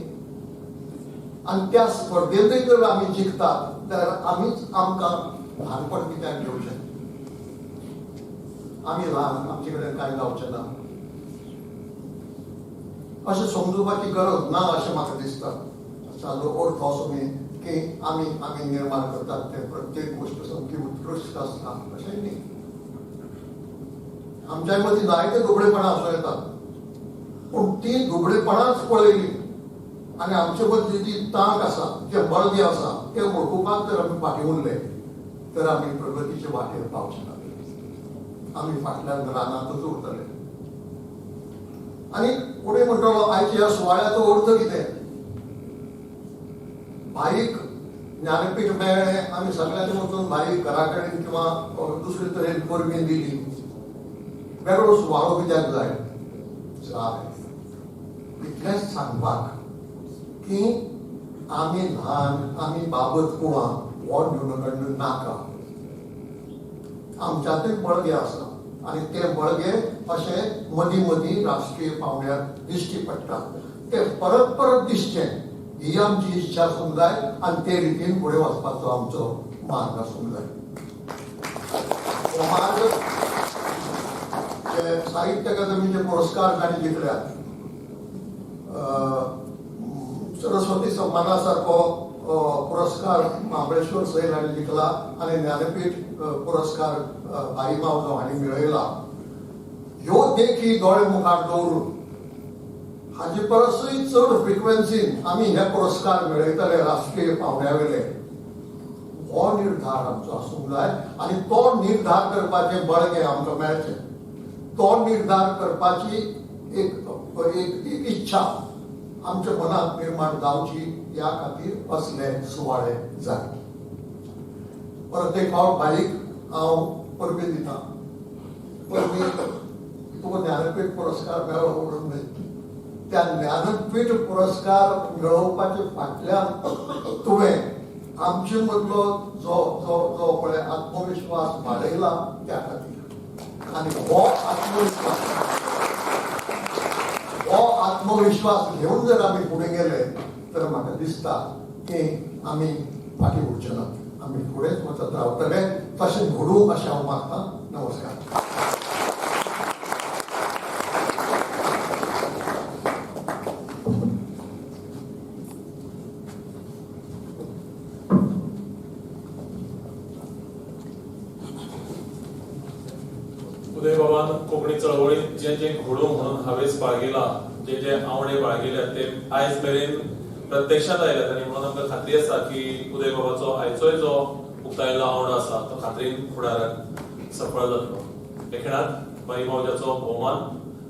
आनी त्या स्पर्धेंतूय जर आमी जिखतात जाल्यार आमीच आमकां ल्हानपण कित्याक घेवचें? आमी ल्हान, आमचे कडेन कांय जावचें ना अशें समजुपाची गरज ना अशें म्हाका दिसता. ताजो अर्थ असो न्ही की आमी निर्माण करतात ते प्रत्येक गोश्ट सामकी उत्कृश्ट आसता अशें न्ही. आमच्या मदीं जायते दुबळेपणां आसूं येतात, पूण ती दुबळेपणांच पळयली आनी आमचे मदली जी तांक आसा, जे बळगे आसा ते वळखुपाक जर आमी फाटीं उरले तर आमी प्रगतीचे वाटेर पावचे ना. आमी फाटल्यान रानांतूच उरतले. आनी फुडें म्हणटलो आयच्या ह्या सुवाळ्याचो अर्थ कितें? भाईक ज्ञानपीठ मेळ्ळें, आमी सगळ्यांनी वचून भाईक घरा कडेन किंवा दुसरे तरेन परबीं दिली. वेगळो सुवाळो कित्याक जाय? इतलेंच सांगपाक की आमी ल्हान, आमी बाबत कुळां हो न्यूनगंड नाका. आमच्यातूय बळगे आसा आनी ते बळगे अशें मदीं मदीं राष्ट्रीय पावंड्यार दिश्टी पडटा. ते परत परत दिसचे ही आमची इच्छा आसूंक जाय आनी ते रितीन फुडें वचपाचो आमचो मार्ग आसूंक जाय. हो मार्ग जे साहित्य अकादमीचे पुरस्कार तांणी जिखल्यात, सरस्वती सन्माना सारको पुरस्कार महाबळेश्वर सैल हांणी जिखला आनी ज्ञानपीठ पुरस्कार भाई मावजो हांणी मेळयला. ह्यो देखी दोळे मुखार दवरून हाजे परसूय चड फ्रिक्वेन्सीन आमी हे पुरस्कार मेळयतले राष्ट्रीय पावंड्यावेले हो निर्धार आमचो आसूंक जाय. आनी तो निर्धार करपाचें बळगें आमकां मेळचें, तो निर्धार करपाची एक इच्छा आमच्या मनात निर्माण जावची, ह्या खातीर असले सुवाळे जाय. परत एक फावट भाईक हांव परबी दिता. परबी तुका ज्ञानपीठ पुरस्कार मेळ्ळो म्हणून न्ही, त्या ज्ञानपीठ पुरस्कार मेळोवपाचे फाटल्यान तुवें आमचे मदलो जो पळय आत्मविश्वास वाडयला त्या खातीर. आनी हो आत्मविश्वास घेवन जर आमी फुडें गेले तर म्हाका दिसता की आमी फाटीं उरचे ना, आमी फुडेंच वचत रावतले. तशें घडूं अशें हांव मागतां. नमस्कार. उदय बाबान कोंकणी चळवळीत जे जे घडोवं म्हणून हावेस बाळगिला, जे जे आवडे बाळगिल्या ते आयज मेरेन प्रत्यक्षात आयल्यात. आनी म्हणून आमकां खात्री आसा की उदय बाबाचो आयचोय जो उक्तायल्लो आवडो आसा तो खात्रीन फुडाराक सफळ जातलो. हे खेळांत बाई मावजाचो भोवमान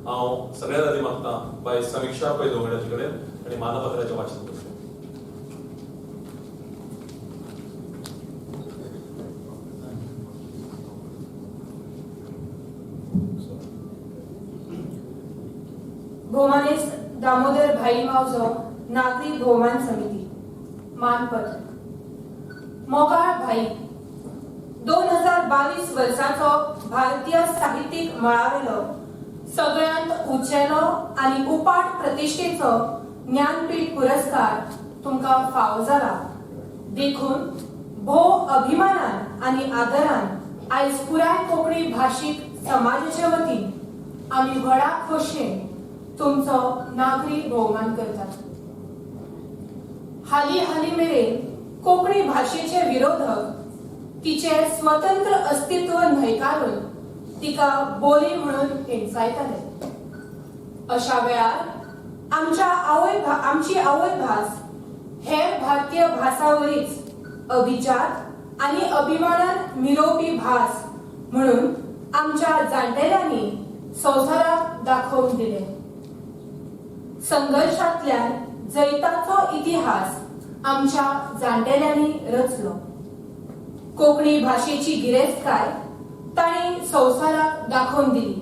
हांव सगळ्यांत आदी मागतां बाई समीक्षा पै दोंगड्याचे कडेन आनी मानपत्राचें वाचन करतलें. भौमानेस दामोदर भाई मावजो नागरी भौमान समिती मानपत्र मोगाळ भाई 2022 वर्साचो भारतीय साहित्यिक मळावेलो सगळ्यांत उंचेलो आनी उपाट प्रतिश्ठेचो ज्ञानपीठ पुरस्कार तुमकां फावो जाला देखून भोव अभिमानान आनी आदरान आयज पुराय कोंकणी भाशीक समाजाचे वतीन आमी व्हडा खोशयेन तुमचो नागरी भोवमान करतात. हाली मेरेन कोंकणी भाशेचे विरोधक तिचे स्वतंत्र अस्तित्व न्हयकारून तिका बोली म्हणून हिणसायताले. अशा वेळार आमची आवय भास हेर भारतीय भासावरीच अभिजात आणि अभिमानान मिरोवपी भास म्हणून आमच्या जाणटेल्यांनी संवसाराक दाखोवन दिले. संघर्षांतल्यान जैताचो इतिहास आमच्या जाणटेल्यांनी रचलो. कोंकणी भाशेची गिरेस्तकाय तांणी संवसाराक दाखोवन दिली.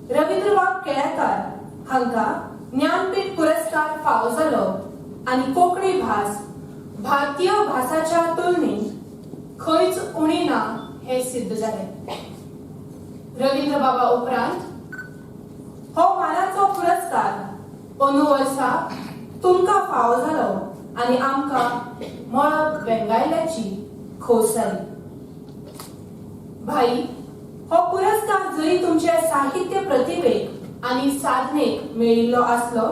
रवींद्रबाब केळेकार हांकां ज्ञानपीठ पुरस्कार फावो जालो आनी कोंकणी भास भारतीय भासाच्या तुलनेत खंयच उणी ना हे सिद्ध जाले. रवींद्र बाबा उपरांत हो मानाचो पुरस्कार अंदू वर्सा तुमकां फावो जालो आनी आमकां मळब वेंगायल्याची खोस जाली. भाई, हो पुरस्कार जरी तुमचे साहित्य प्रतिभेक आनी साधनेक मेळिल्लो आसलो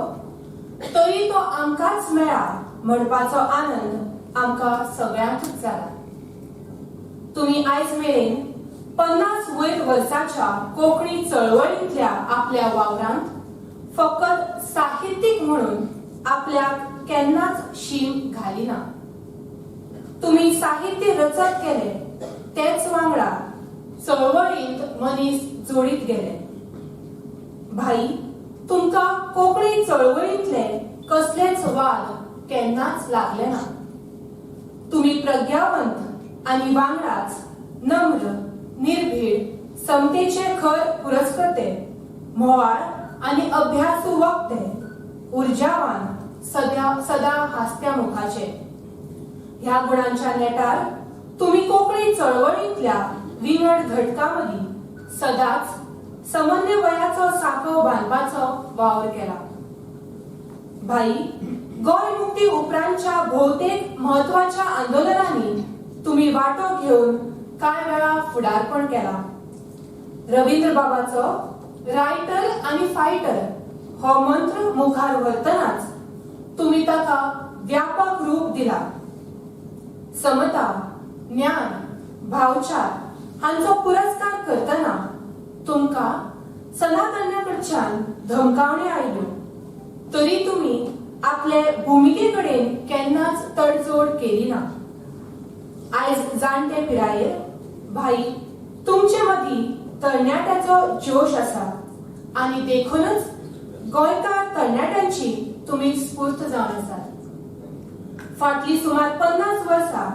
तरी तो आमकांच मेळ्ळा म्हणपाचो आनंद आमकां सगळ्यांकूच जाला. तुम्ही आयज मेरेन 50 वयर वर्साच्या कोंकणी चळवळींतल्या आपल्या वावरांत फकत साहित्यीक म्हणून आपल्याक केन्नाच शीम घालिना. तुम्ही साहित्य रचत गेले तेच वांगडा चळवळींत मनीस जोडीत गेले. भाई, तुमकां कोंकणी चळवळींतले कसलेच वाद केन्नाच लागले ना. तुम्ही प्रज्ञावंत आनी वांगडाच नम्र, निर्भीड, समतेचे खर पुरस्कर्ते, म्होवाळ आनी अभ्यासू वक्ते, उर्जावान, सदा हास्त्या मुखाचे. ह्या गुणांच्या नेटार तुम्ही कोंकणी चळवळींतल्या विंगड घटकांमदीं सदांच समन्वयाचो साखळो बांदपाचो वावर केला. भाई, गोंय मुक्ती उपरांतच्या भोवतेक म्हत्वाच्या आंदोलनांनी तुम्ही वांटो घेवन कांय वेळा फुडारपण केला. रवींद्र बाबाचो रायटर आनी फायटर हो मंत्र मुखार व्हरतनाच तुम्ही ताका व्यापक रूप दिला. समता, ज्ञान, भावचार हांचो पुरस्कार करतना तुमकां सनातन्याकडच्यान धमकावण्यो आयल्यो तरी तुम्ही आपले भुमिके कडेन केन्नाच तडजोड केली ना. आयज जाणटे पिरायेर भाई, तुमचे मदीं तरणाट्याचो जोश आसा आनी देखूनच गोंयकार तरणाट्यांची तुम्ही स्फूर्त जावन आसात. फाटली सुमार 50 वर्सां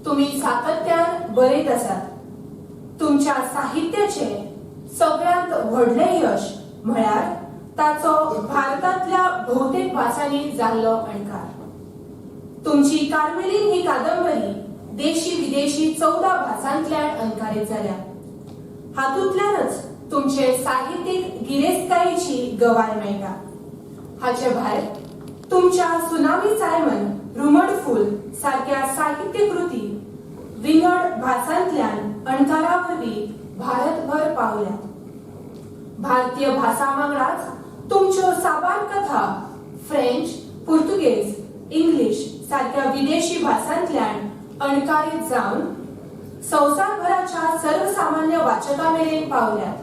तुम्ही सातत्यान बरयत आसात. तुमच्या साहित्याचे सगळ्यांत व्हडलें यश म्हळ्यार ताचो भारतांतल्या भोवतेक भासांनी जाल्लो अणकार. तुमची कार्मेलीन ही कादंबरी देशी विदेशी 14 भासांतल्यान अणकारीत जाल्या. हातूंतल्यानच तुमचे साहित्यीक गिरेस्तकायेची गवाय मेळटा. हाचे भायर तुमच्या सुनामी सायमन, रुमड फूल सारक्या साहित्य कृती विंगड भासांतल्यान अणकारावरवीं भारतभर पावल्या. भारतीय भासा वांगडाच तुमच्यो साबार कथा फ्रेंच, पुर्तुगेज, इंग्लिश सारक्या विदेशी भासांतल्यान अणकारीत जावन संवसारभराच्या सर्वसामान्य वाचकां मेरेन पावल्यात.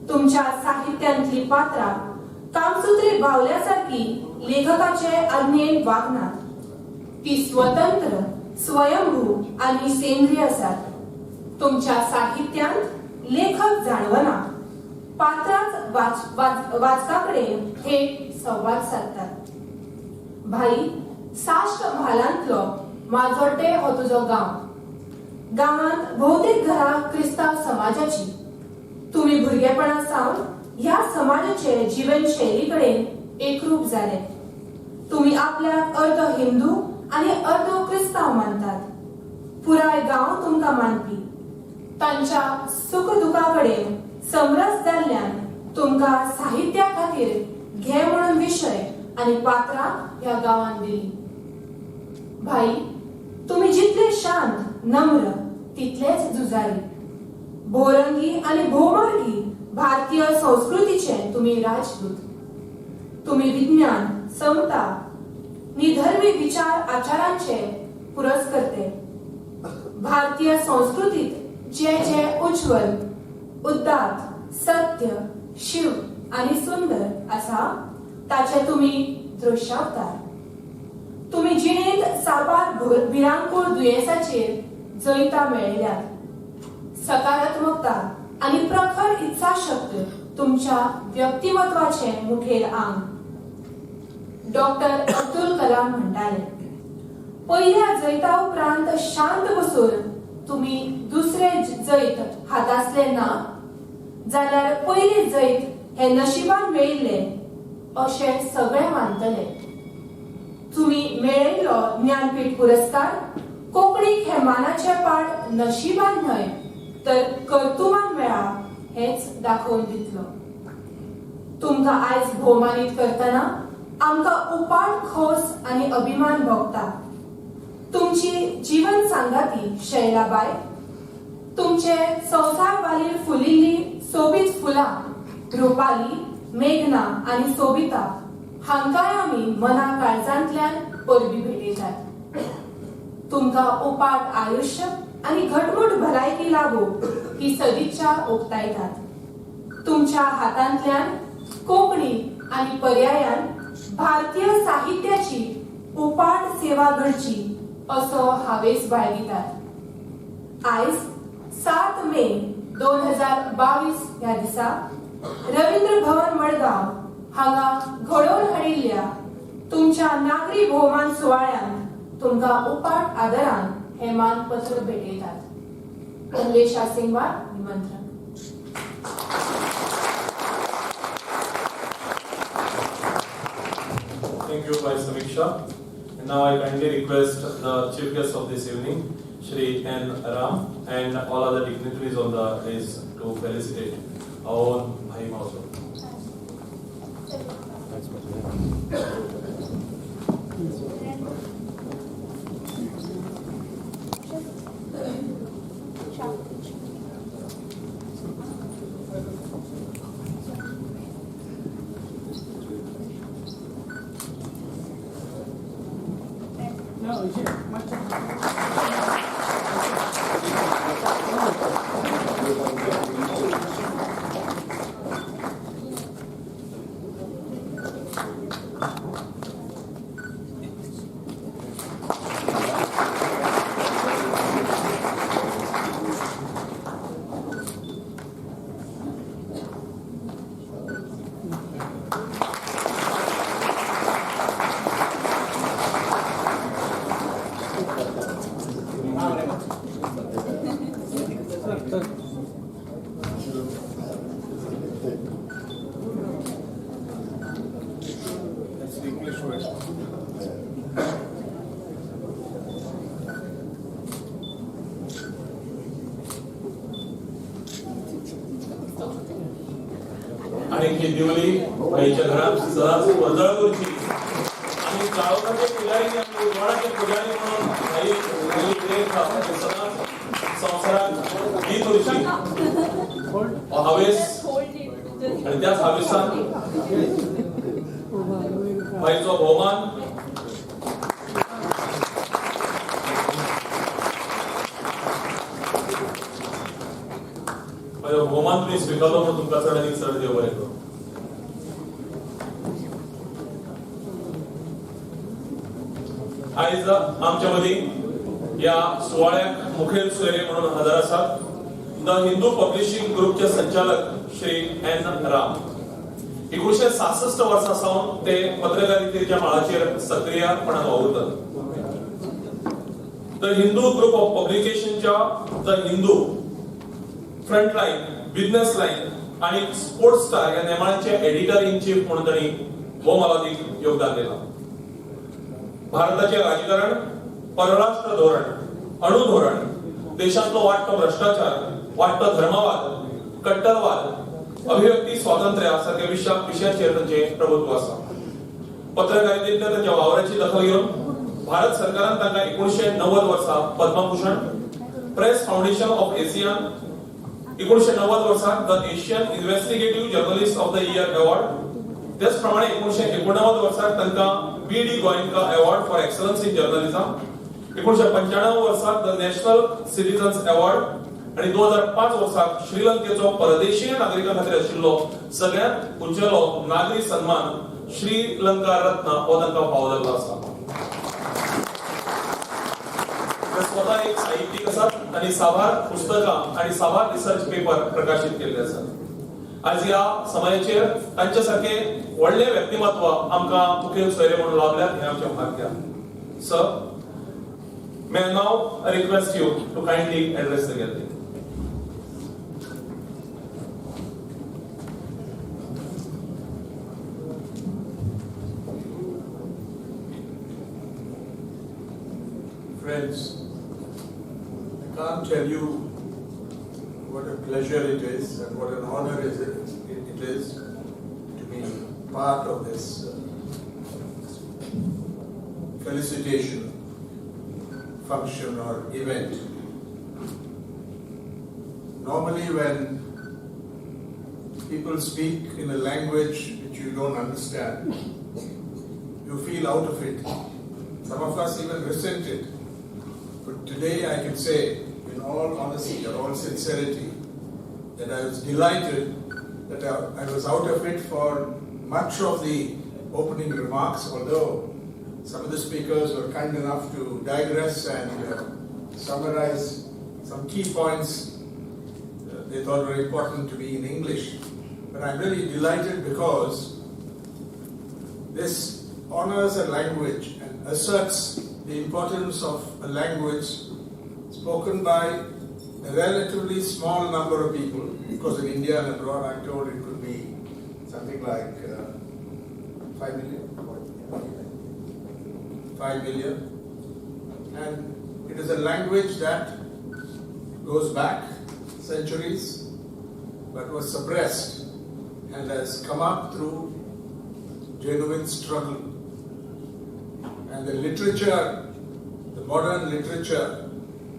तुमच्या साहित्यांतली पात्रां कामसुत्री बावल्यासारकी लेखकाचे आज्ञेन वागनात. ती स्वतंत्र, स्वयंभू आनी सेंद्रीय आसात. तुमच्या साहित्यांत लेखक जाणवना, पात्रांच वाचकाकडेन थेट संवाद साधतात. भाई, साश्ट म्हालांतलो माजोड्डे हो तुजो गांव. गांवांत भोवतेक घरां क्रिस्तांव समाजाची. तुम्ही भुरगेपणा सावन ह्या समाजाचे जीवनशैली कडेन एकरूप जाले. तुम्ही आपल्याक अर्ध हिंदू आणि अर्ध क्रिस्ताव मानतात. पुराय गांव तुमका मानपी. तांच्या सुख दुखाकडेन समरस जाल्ल्यान तुमका साहित्या खातीर घे म्हणून विषय आणि पात्रां ह्या गावान दिली. भाई, तुम्ही जितले शांत नम्र तितलेच जुजारी. भोरंगी आणि भोमार्गी भारतीय संस्कृतीचे तुम्ही राजदूत. तुम्ही विज्ञान, समता, निधर्मी विचार आचारांचे पुरस्कर्ते. भारतीय संस्कृतीत जे जे उज्ज्वल, उदात्त, सत्य, शिव आणि सुंदर असा ताचे तुम्ही दृश्यावतार. तुम्ही जिणेंत सापार भिरांकूळ दुयेंसाचेर जैता मेळयल्यात. सकारात्मकता आणि प्रखर इच्छाशक्ती तुमच्या व्यक्तिमत्वाचे मुखेल अंग. डॉक्टर अब्दुल कलाम म्हणटाले, पहिल्या जैता उपरांत शांत बसून तुम्ही दुसरे जैत हातासले ना जाल्यार पयले जैत हे नशिबान मेळिल्ले अशे सगळे मानतले. तुम्ही मेळयल्लो ज्ञानपीठ पुरस्कार कोंकणीक हे मानाचे पाट नशिबान न्हय तर कर्तुमान मेळा हेच दाखोवन दितलो. तुमकां आयज भोवमानीत करतना आमकां उपाट खोस आणि अभिमान भोगता. तुमची जीवन सांगाती शैलाबाई, तुमचे संसारवालीर फुलिल्ली सोबीत फुलां रुपाली, मेघना आणि सोबिता हांकांय आमी मना काळजांतल्यान परबी भेटयतात. तुमकां उपाट आयुष्य आणि घटमूट भलायकी लाभो ही सदिच्छा उक्तायतात. तुमच्या हातांतल्यान कोंकणी आणि पर्यायान भारतीय साहित्याची उपाट सेवा घडची असो हावेस बाळगितात. आयज 7 मे 2022 ह्या दिसा रवींद्र भवन मडगांव हांगा घडोवन हाडिल्ल्या तुमच्या नागरी भोवमान सुवाळ्यान तुमकां उपाट आदरान हे मानपत्र भेटयतात. अन्वेषा सिंगवार, निमंत्रण. Thank you, Bhai Samiksha. And now I kindly request the chief guest of this evening, Shri N. Ram, and all other dignitaries on the dais to felicitate our own Bhai Mauzo. आणि ही दिवली बाईच्या घरात सदाच वजळ करची आणि काळोखाचे पुजारी आणि उजवाडाचे पुजारी म्हणून काही सदाच संसारात ही करची हवेस आणि त्याच हवेसान बाईचो भोवमान भोवमान तुम्ही स्वीकारलो म्हणून तुमका चढ आणि चढ देव बरें करूं. आयज आमच्या मदीं या सुवाळ्याक मुखेल सोयरे म्हणून हजर आसात द हिंदू पब्लिशिंग ग्रुपचे संचालक श्री N. राम. 1966 वर्सा सावन ते पत्रकारितेच्या माळाचेर सक्रियपणान वावुरतात. द हिंदू ग्रुप ऑफ पब्लिकेशनच्या the Hindu Frontline, business line आणि स्पोर्ट्स स्टार या नेमाळ्याचे एडिटर इन चीफ म्हणून त्यांनी मोलादीक योगदान दिलं. भारताचे राजकारण, परराष्ट्र धोरण, अणु धोरण, देशातलो वाडटो भ्रष्टाचार, वाडटो धर्मवाद, कट्टरवाद, अभिव्यक्ती स्वातंत्र्य सारख्या विषयांचेर तांचे प्रभुत्व आसा. पत्रकारितेंतल्या तांच्या वावराची दखल घेवन भारत सरकारान तांकां 1990 वर्सा Padma Bhushan, press foundation of Asia 1990 वर्सा the Asian investigative journalist of the year award, त्याच प्रमाणे 1989 वर्साक तांकां BD. Goenka award for excellence in journalism, 1995 वर्साक द नॅशनल सिटिझन्स अवॉर्ड आणि 2005 वर्साक श्रीलंकेचो परदेशीय नागरिकां खातीर आशिल्लो सगळ्यांत उंचेलो नागरी सन्मान श्रीलंका रत्न हो तांकां फावो जाल्लो आसा. ते स्वता एक साहित्यीक आसात आणि साबार पुस्तकां आणि साबार रिसर्च पेपर प्रकाशित केल्ले आसात. आज ह्या समयाचेर तांचे सारखे व्हडले व्यक्तिमत्व आमकां मुखेल सोयरे म्हणून लाभल्यात हें आमचें भाग्य. Sir, may I now request you to kindly address the gathering. Friends, I can't tell you what a pleasure it is and what an honor it is to be part of this felicitation function or event. Normally when people speak in a language which you don't understand, you feel out of it. Some of us even resent it. But today I can say, in all honesty or all sincerity, that I was delighted that I was out of it for much of the opening remarks, although some of the speakers were kind enough to digress and summarize some key points they thought were important to be in English. But I'm really delighted because this honors a language and asserts the importance of a language spoken by a relatively small number of people. Because in India and abroad, I'm told it could be something like 5 million. 5 million. And it is a language that goes back centuries, but was suppressed and has come up through genuine struggle. And the literature, the modern literature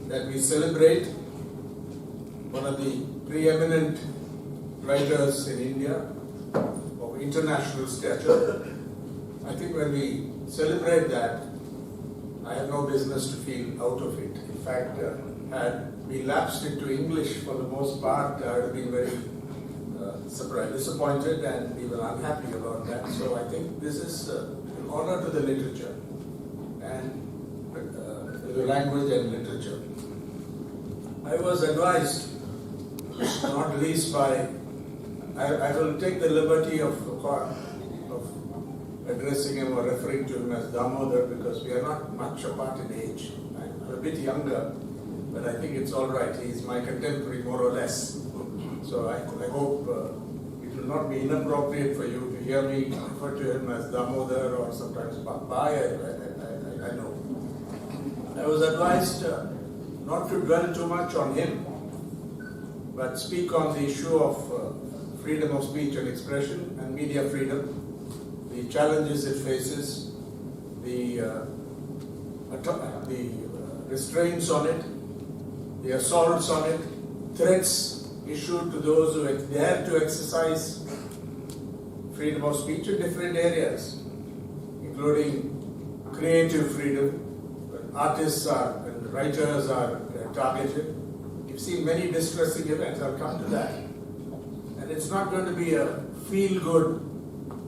that we celebrate, one of the preeminent writers in India of international stature, I think when we celebrate that, I have no business to feel out of it. In fact, had we lapsed into English for the most part, I would have been very surprised, disappointed and even unhappy about that. So I think this is an honor to the literature and the language and literature. I was advised, not least by, I will take the liberty of addressing him or referring to him as Damodar because we are not much apart in age. I'm a bit younger, but I think it's all right. He's my contemporary more or less. So I hope it will not be inappropriate for you to hear me refer to him as Damodar or sometimes Bhai. I know. I was advised not to dwell too much on him, but speak on the issue of freedom of speech and expression and media freedom, the challenges it faces, the restraints on it, the assaults on it, threats issued to those who dare to exercise freedom of speech in different areas, including creative freedom. Artists and writers are targeted. You've seen many distressing events. I'll come to that. And it's not going to be a feel-good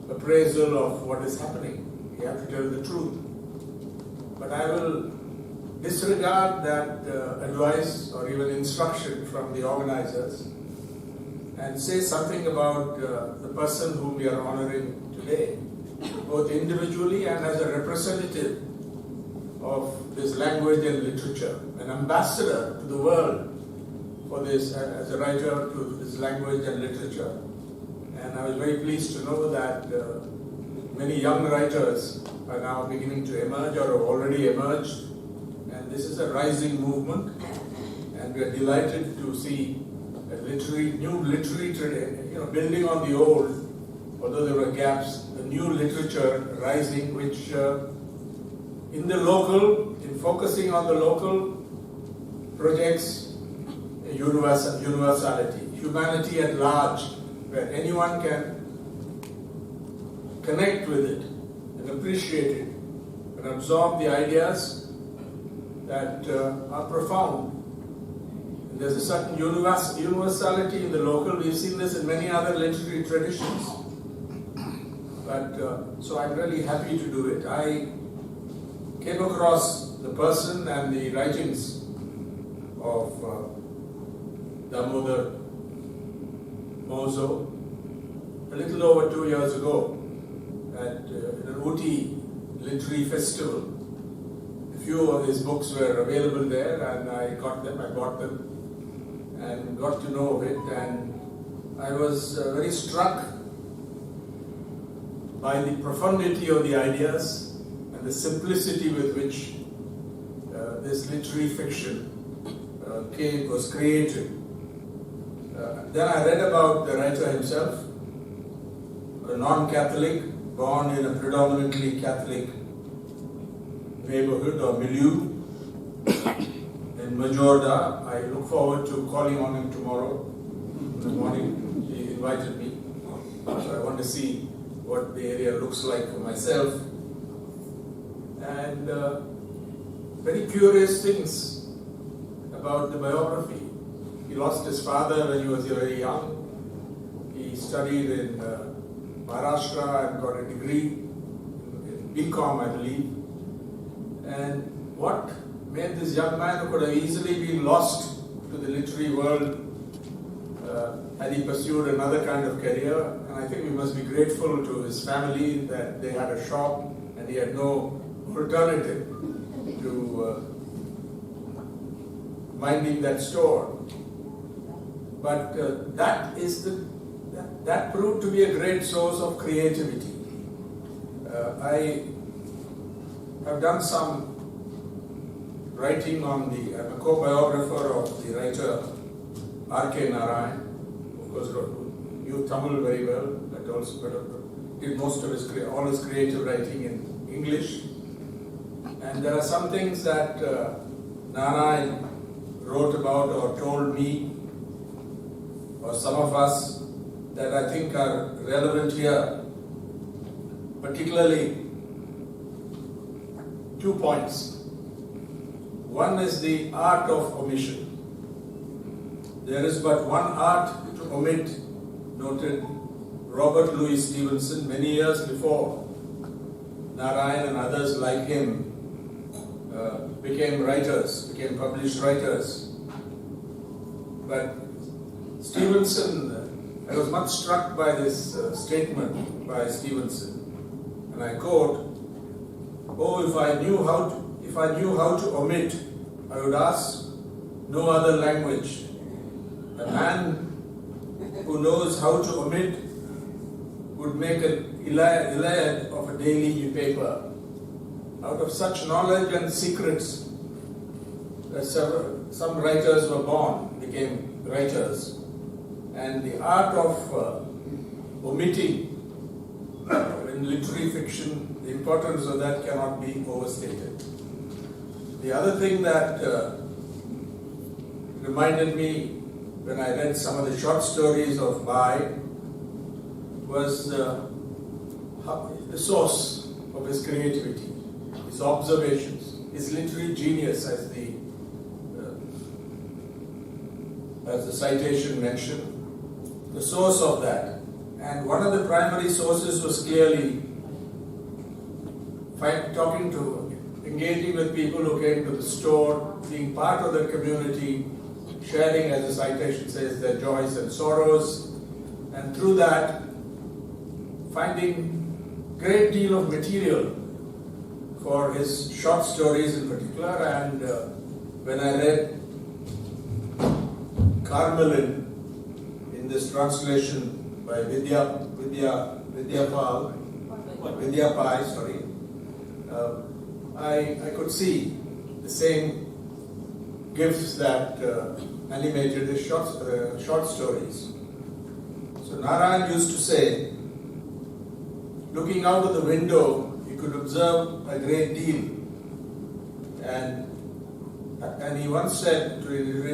appraisal of what is happening. You have to tell the truth. But I will disregard that advice or even instruction from the organizers and say something about the person whom we are honoring today, both individually and as a representative of this language and literature, an ambassador to the world for this as a writer to this language and literature. And I was very pleased to know that many young writers are now beginning to emerge or have already emerged. And this is a rising movement. And we are delighted to see a new literary tradition, building on the old, although there were gaps, the new literature rising, which in the local, in focusing on the local, projects a universality, humanity at large, where anyone can connect with it and appreciate it and absorb the ideas that are profound. And there's a certain universality in the local. We've seen this in many other literary traditions. But so I'm really happy to do it. I came across the person and the writings of Damodar Mauzo a little over 2 years ago at an Ooty literary festival. A few of his books were available there, and I bought them and got to know of it, and I was very struck by the profundity of the ideas and the simplicity with which this literary fiction was created. Then I read about the writer himself, a non-Catholic, born in a predominantly Catholic neighborhood or milieu in Majorda. I look forward to calling on him tomorrow in the morning. He invited me, so I want to see what the area looks like for myself. And very curious things about the biography. He lost his father when he was very young. He studied in Maharashtra and got a degree in BCom, I believe. And what made this young man who could have easily been lost to the literary world had he pursued another kind of career? And I think we must be grateful to his family that they had a shop and he had no alternative to minding that store. But that proved to be a great source of creativity. I have done some writing on I'm a co-biographer of the writer R.K. Narayan, of course, who knew Tamil very well, but also did most of all his creative writing in English. And there are some things that Narayan wrote about or told me, or some of us, that I think are relevant here. Particularly 2 points. One is the art of omission. There is but one art to omit, noted Robert Louis Stevenson many years before Narayan and others like him became published writers. But Stevenson, I was much struck by this statement by Stevenson, and I quote, "Oh, if I knew how to omit, I would ask no other language. A man who knows how to omit would make an Iliad of a daily paper. Out of such knowledge and secrets, some writers were born, became writers. And the art of omitting in literary fiction, the importance of that cannot be overstated." The other thing that reminded me when I read some of the short stories of Bhai was the source of his creativity, his observations, his literary genius, as the citation mentioned, the source of that. And one of the primary sources was clearly engaging with people who came to the store, being part of the community, sharing, as the citation says, their joys and sorrows, and through that, finding great deal of material for his short stories in particular. And when I read Carmelin in this translation by Vidyapai, sorry. I could see the same gifts that animated his short stories. So Narayan used to say, looking out of the window, he could observe a great deal. And he once said to an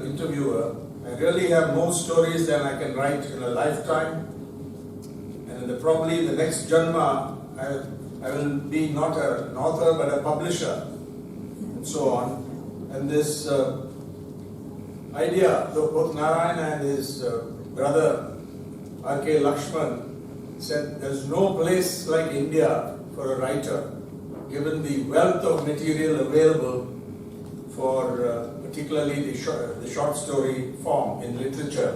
interviewer, I really have more stories than I can write in a lifetime. And probably the next Janma, I will be not an author but a publisher, and so on. And this idea, both Narayan and his brother R.K. Lakshman said there's no place like India for a writer, given the wealth of material available for particularly the short story form in literature.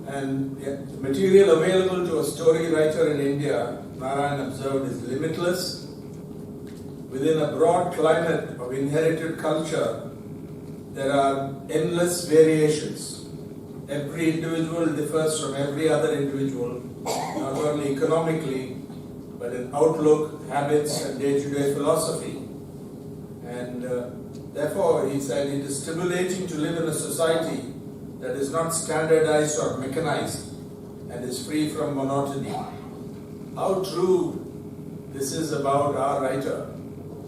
And the material available to a story writer in India, Narayan observed, is limitless. Within a broad climate of inherited culture, there are endless variations. Every individual differs from every other individual, not only economically, but in outlook, habits, and day-to-day philosophy. And therefore, he said, it is stimulating to live in a society that is not standardized or mechanized and is free from monotony. How true this is about our writer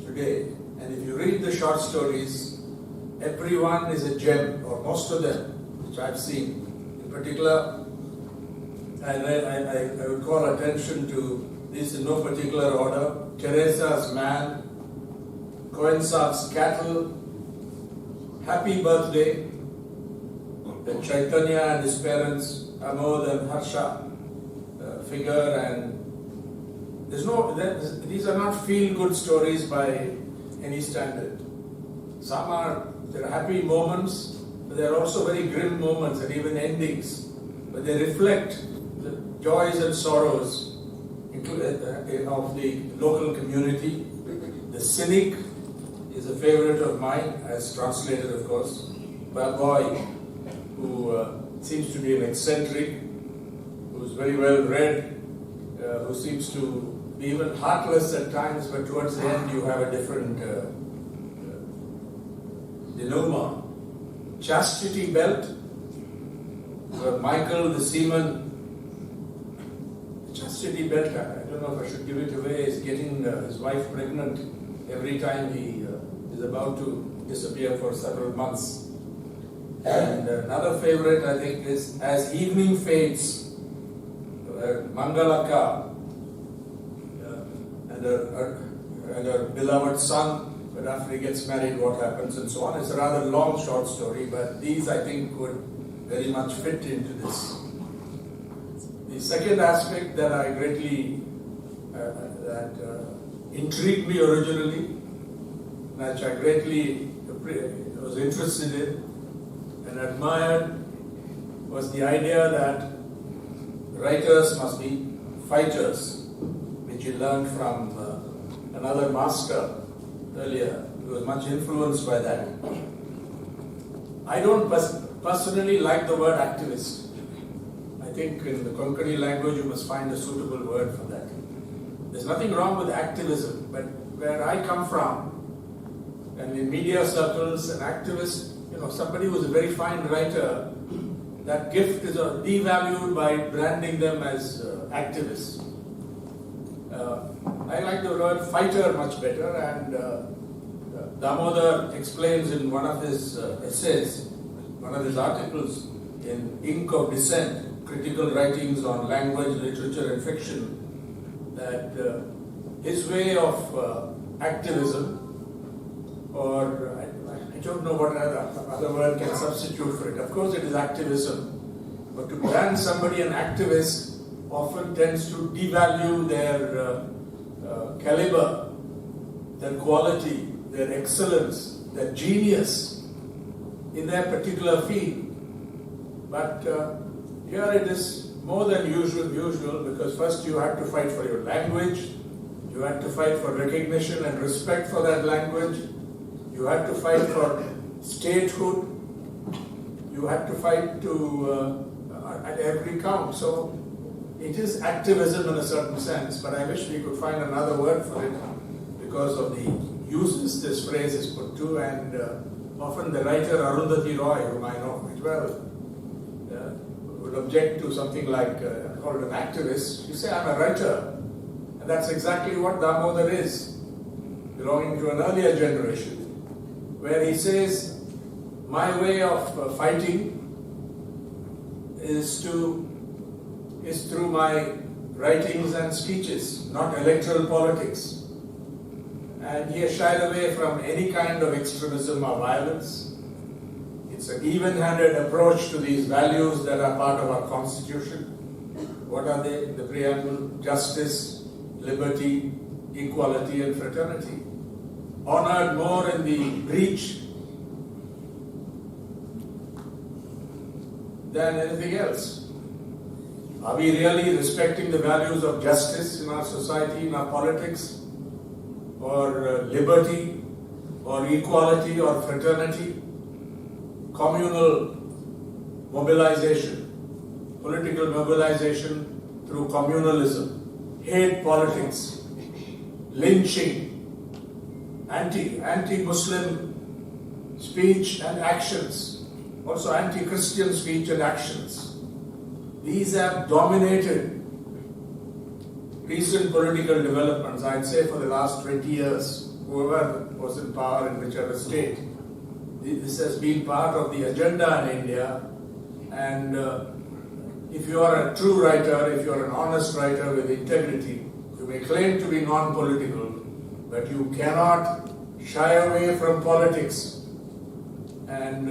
today. And if you read the short stories, everyone is a gem, or most of them, which I've seen. In particular, I would call attention to this in no particular order. Teresa's Man, Coensar's Cattle, Happy Birthday, then Chaitanya and his parents, Amod and Harsha figure, and these are not feel-good stories by any standard. There are happy moments, but there are also very grim moments and even endings. But they reflect the joys and sorrows of the local community. The Cynic is a favorite of mine, as translated, of course, by a boy who seems to be an eccentric, who's very well read, who seems to be even heartless at times, but towards the end you have a different denouement. Chastity Belt, where Michael the seaman, Chastity Belt, I don't know if I should give it away, is getting his wife pregnant every time he is about to disappear for several months. And another favorite, I think, is As Evening Fades, Mangalaka and her beloved son, but after he gets married, what happens, and so on. It's a rather long short story, but these, I think, would very much fit into this. The second aspect that I greatly intrigued me originally, which I greatly was interested in and admired, was the idea that writers must be fighters, which he learned from another master earlier, who was much influenced by that. I don't personally like the word activist. I think in the Konkani language you must find a suitable word for that. There's nothing wrong with activism, but where I come from, and in media circles, an activist, somebody who's a very fine writer, that gift is devalued by branding them as activists. I like the word fighter much better, and Damodar explains in one of his essays, one of his articles in Ink of Dissent, critical writings on language, literature and fiction, that his way of activism, or I don't know what other word can substitute for it. Of course it is activism, but to brand somebody an activist often tends to devalue their caliber, their quality, their excellence, their genius in their particular field. But here it is more than usual, because first you have to fight for your language, you have to fight for recognition and respect for that language, you have to fight for statehood, you had to fight at every count. So it is activism in a certain sense, but I wish we could find another word for it because of the uses this phrase is put to, and often the writer Arundhati Roy, whom I know quite well, would object to something like called an activist. You say, I'm a writer. And that's exactly what Damodar is, belonging to an earlier generation, where he says, my way of fighting is through my writings and speeches, not electoral politics. And he has shied away from any kind of extremism or violence. It's an even-handed approach to these values that are part of our Constitution. What are they? The preamble: justice, liberty, equality, and fraternity. Honored more in the breach than anything else. Are we really respecting the values of justice in our society, in our politics, or liberty, or equality, or fraternity? Communal mobilization, political mobilization through communalism, hate politics, lynching, anti-Muslim speech and actions, also anti-Christian speech and actions. These have dominated recent political developments, I'd say for the last 20 years, whoever was in power in whichever state. This has been part of the agenda in India, and if you are a true writer, if you are an honest writer with integrity, you may claim to be non-political, but you cannot shy away from politics. And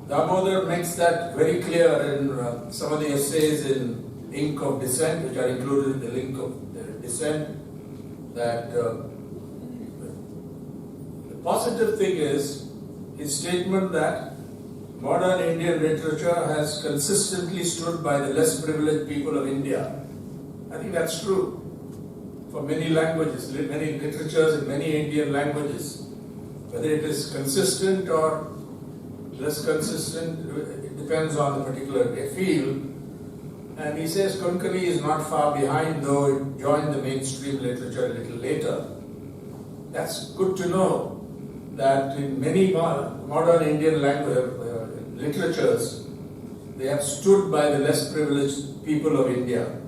Damodar makes that very clear in some of the essays in Ink of Dissent, which are included in the link of Dissent, that the positive thing is his statement that modern Indian literature has consistently stood by the less privileged people of India. I think that's true for many languages, many literatures in many Indian languages. Whether it is consistent or less consistent, it depends on the particular field. And he says Konkani is not far behind, though it joined the mainstream literature a little later. That's good to know that in many modern Indian literatures, they have stood by the less privileged people of India.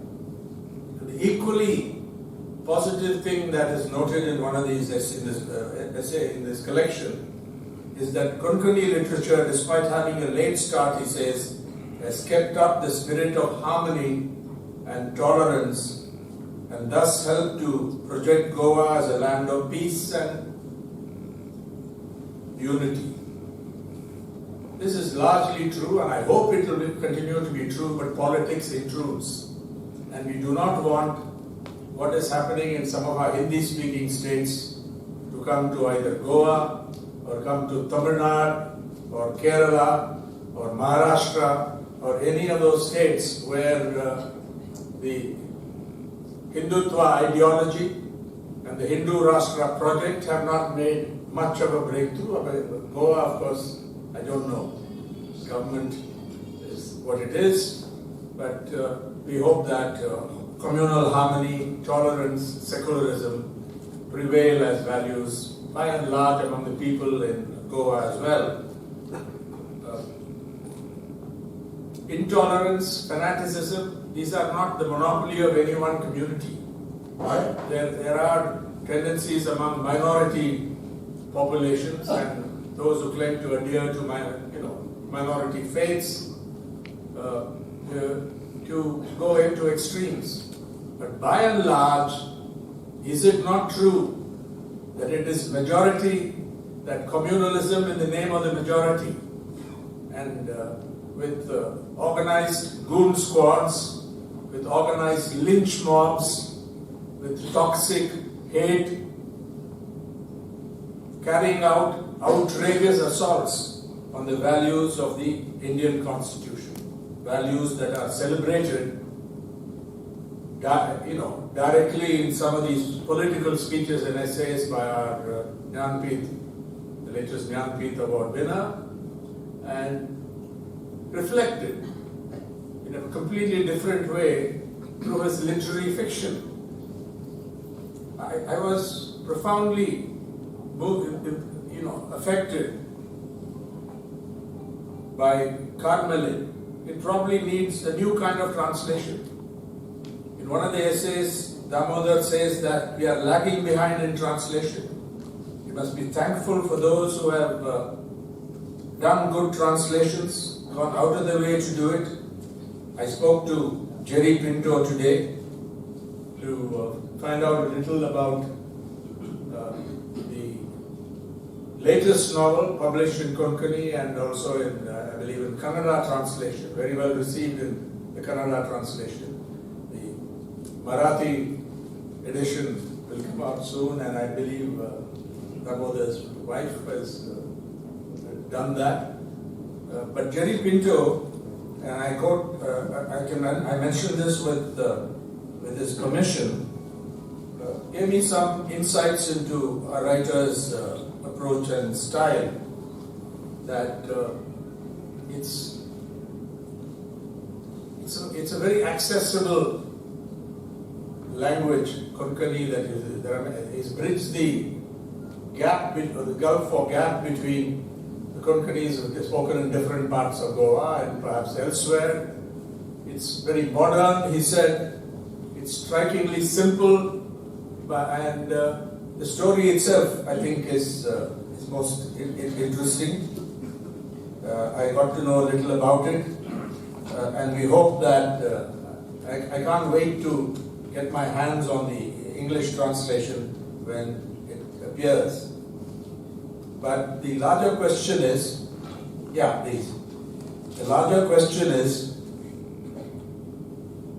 The equally positive thing that is noted in one of these essay in this collection is that Konkani literature, despite having a late start, he says, has kept up the spirit of harmony and tolerance, and thus helped to project Goa as a land of peace and unity. This is largely true, and I hope it will continue to be true, but politics intrudes. And we do not want what is happening in some of our Hindi-speaking states to come to either Goa, or come to Tamil Nadu, or Kerala, or Maharashtra, or any of those states where the Hindutva ideology and the Hindu Rashtra project have not made much of a breakthrough. Goa, of course, I don't know. Government is what it is, but we hope that communal harmony, tolerance, secularism prevail as values by and large among the people in Goa as well. Intolerance, fanaticism, these are not the monopoly of any one community. Right? There are tendencies among minority populations and those who claim to adhere to minority faiths to go into extremes. But by and large, is it not true that it is majority, that communalism in the name of the majority, and with organized goon squads, with organized lynch mobs, with toxic hate, carrying out outrageous assaults on the values of the Indian Constitution, values that are celebrated directly in some of these political speeches and essays by our Jnanpith, the latest Jnanpith Award winner, and reflected in a completely different way through his literary fiction. I was profoundly moved, affected by Carmelin. It probably needs a new kind of translation. In one of the essays, Damodar says that we are lagging behind in translation. We must be thankful for those who have done good translations, gone out of their way to do it. I spoke to Jerry Pinto today to find out a little about the latest novel published in Konkani and also in, I believe, in Kannada translation, very well received in the Kannada translation. The Marathi edition will come out soon, and I believe Damodar's wife has done that. But Jerry Pinto, and I quote, I mentioned this with his commission, gave me some insights into a writer's approach and style, that it's a very accessible language, Konkani, that is bridged the gap, or the gulf or gap between the Konkanis spoken in different parts of Goa and perhaps elsewhere. It's very modern, he said. It's strikingly simple, and the story itself, I think, is most interesting. I got to know a little about it, and we hope that I can't wait to get my hands on the English translation when it appears. But the larger question is, the larger question is,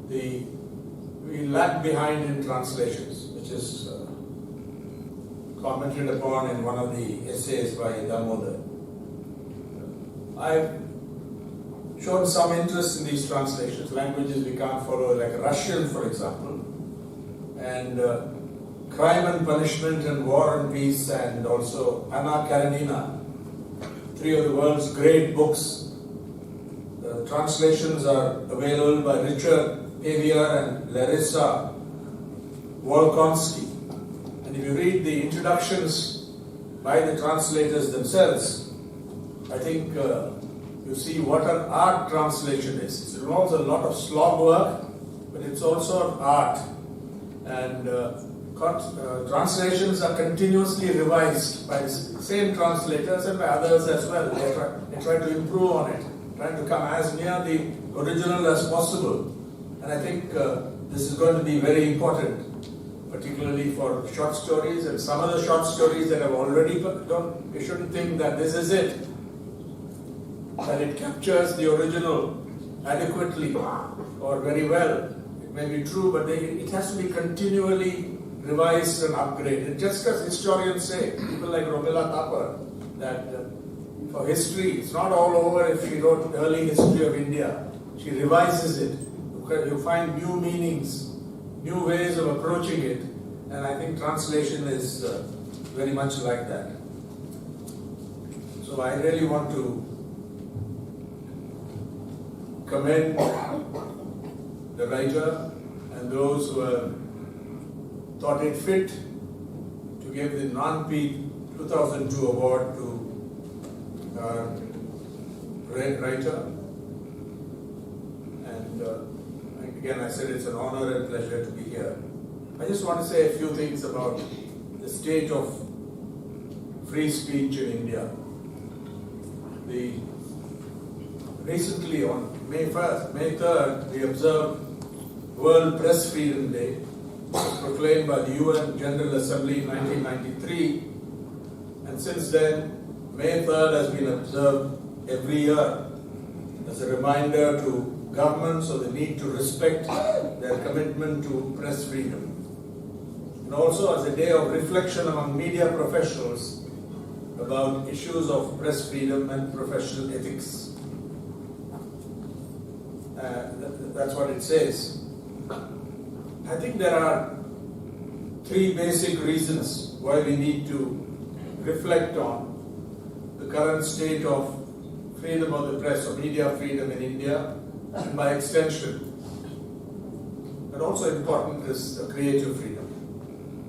we lag behind in translations, which is commented upon in one of the essays by Damodar. I've shown some interest in these translations, languages we can't follow, like Russian, for example, and Crime and Punishment and War and Peace, and also Anna Karenina, three of the world's great books. The translations are available by Richard Pavier and Larissa Wolkonsky. And if you read the introductions by the translators themselves, I think you see what an art translation is. It involves a lot of slog work, but it's also an art. And translations are continuously revised by the same translators and by others as well. They try to improve on it, trying to come as near the original as possible. And I think this is going to be very important, particularly for short stories, and some of the short stories that have already done. You shouldn't think that this is it, that it captures the original adequately or very well. It may be true, but it has to be continually revised and upgraded. Just as historians say, people like Romila Thapar, that for history, it's not all over if she wrote early history of India. She revises it. You find new meanings, new ways of approaching it, and I think translation is very much like that. So I really want to commend the writer and those who have thought it fit to give the Non-Peak 2002 award to our writer. And again, I said it's an honor and pleasure to be here. I just want to say a few things about the state of free speech in India. Recently on May 3rd, we observed World Press Freedom Day, proclaimed by the UN General Assembly in 1993, and since then, May 3rd has been observed every year as a reminder to governments of the need to respect their commitment to press freedom, and also as a day of reflection among media professionals about issues of press freedom and professional ethics. That's what it says. I think there are three basic reasons why we need to reflect on the current state of freedom of the press or media freedom in India, and by extension, but also important is creative freedom.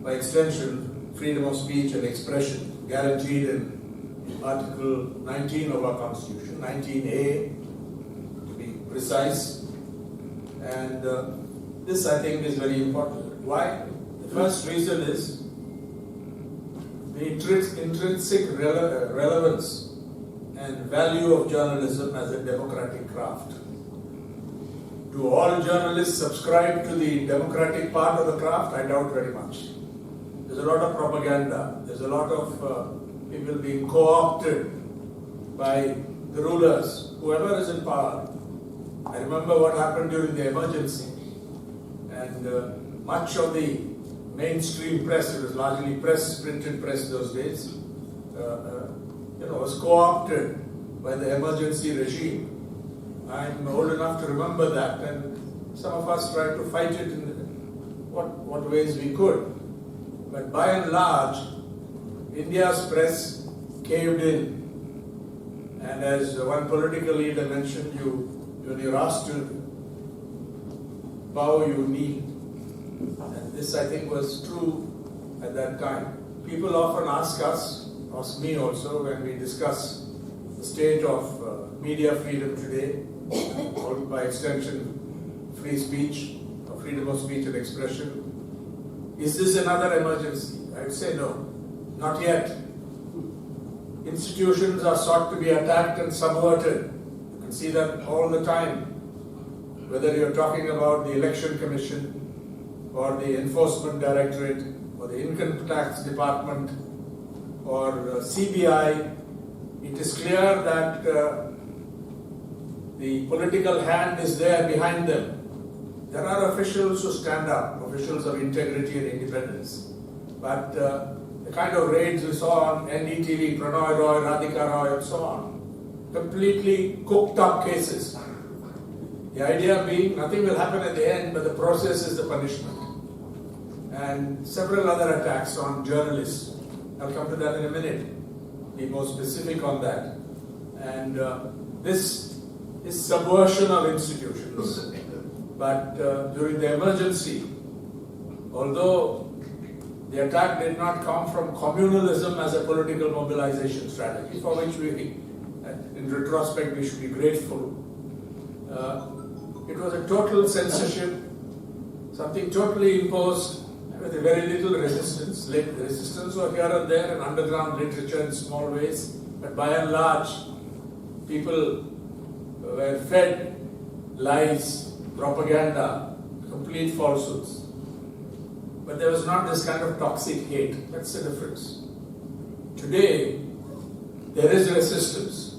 By extension, freedom of speech and expression guaranteed in Article 19 of our Constitution, 19A to be precise. And this, I think, is very important. Why? The first reason is the intrinsic relevance and value of journalism as a democratic craft. Do all journalists subscribe to the democratic part of the craft? I doubt very much. There's a lot of propaganda. There's a lot of people being co-opted by the rulers, whoever is in power. I remember what happened during the emergency, and much of the mainstream press, it was largely printed press those days, was co-opted by the emergency regime. I'm old enough to remember that, and some of us tried to fight it in what ways we could. But by and large, India's press caved in. And as one political leader mentioned, when you're asked to bow, you kneel. And this, I think, was true at that time. People often ask me also, when we discuss the state of media freedom today, or by extension, free speech, or freedom of speech and expression, is this another emergency? I would say no, not yet. Institutions are sought to be attacked and subverted. You can see that all the time. Whether you're talking about the Election Commission, or the Enforcement Directorate, or the Income Tax Department, or CBI, it is clear that the political hand is there behind them. There are officials who stand up, officials of integrity and independence. But the kind of raids we saw on NDTV, Pranoy Roy, Radhika Roy, and so on, completely cooked up cases. The idea being nothing will happen at the end, but the process is the punishment. And several other attacks on journalists. I'll come to that in a minute, be more specific on that. And this is subversion of institutions. But during the emergency, although the attack did not come from communalism as a political mobilization strategy, for which in retrospect, we should be grateful. It was a total censorship, something totally imposed with very little resistance. The resistance was here and there in underground literature in small ways, but by and large, people were fed lies, propaganda, complete falsehoods. But there was not this kind of toxic hate. That's the difference. Today, there is resistance.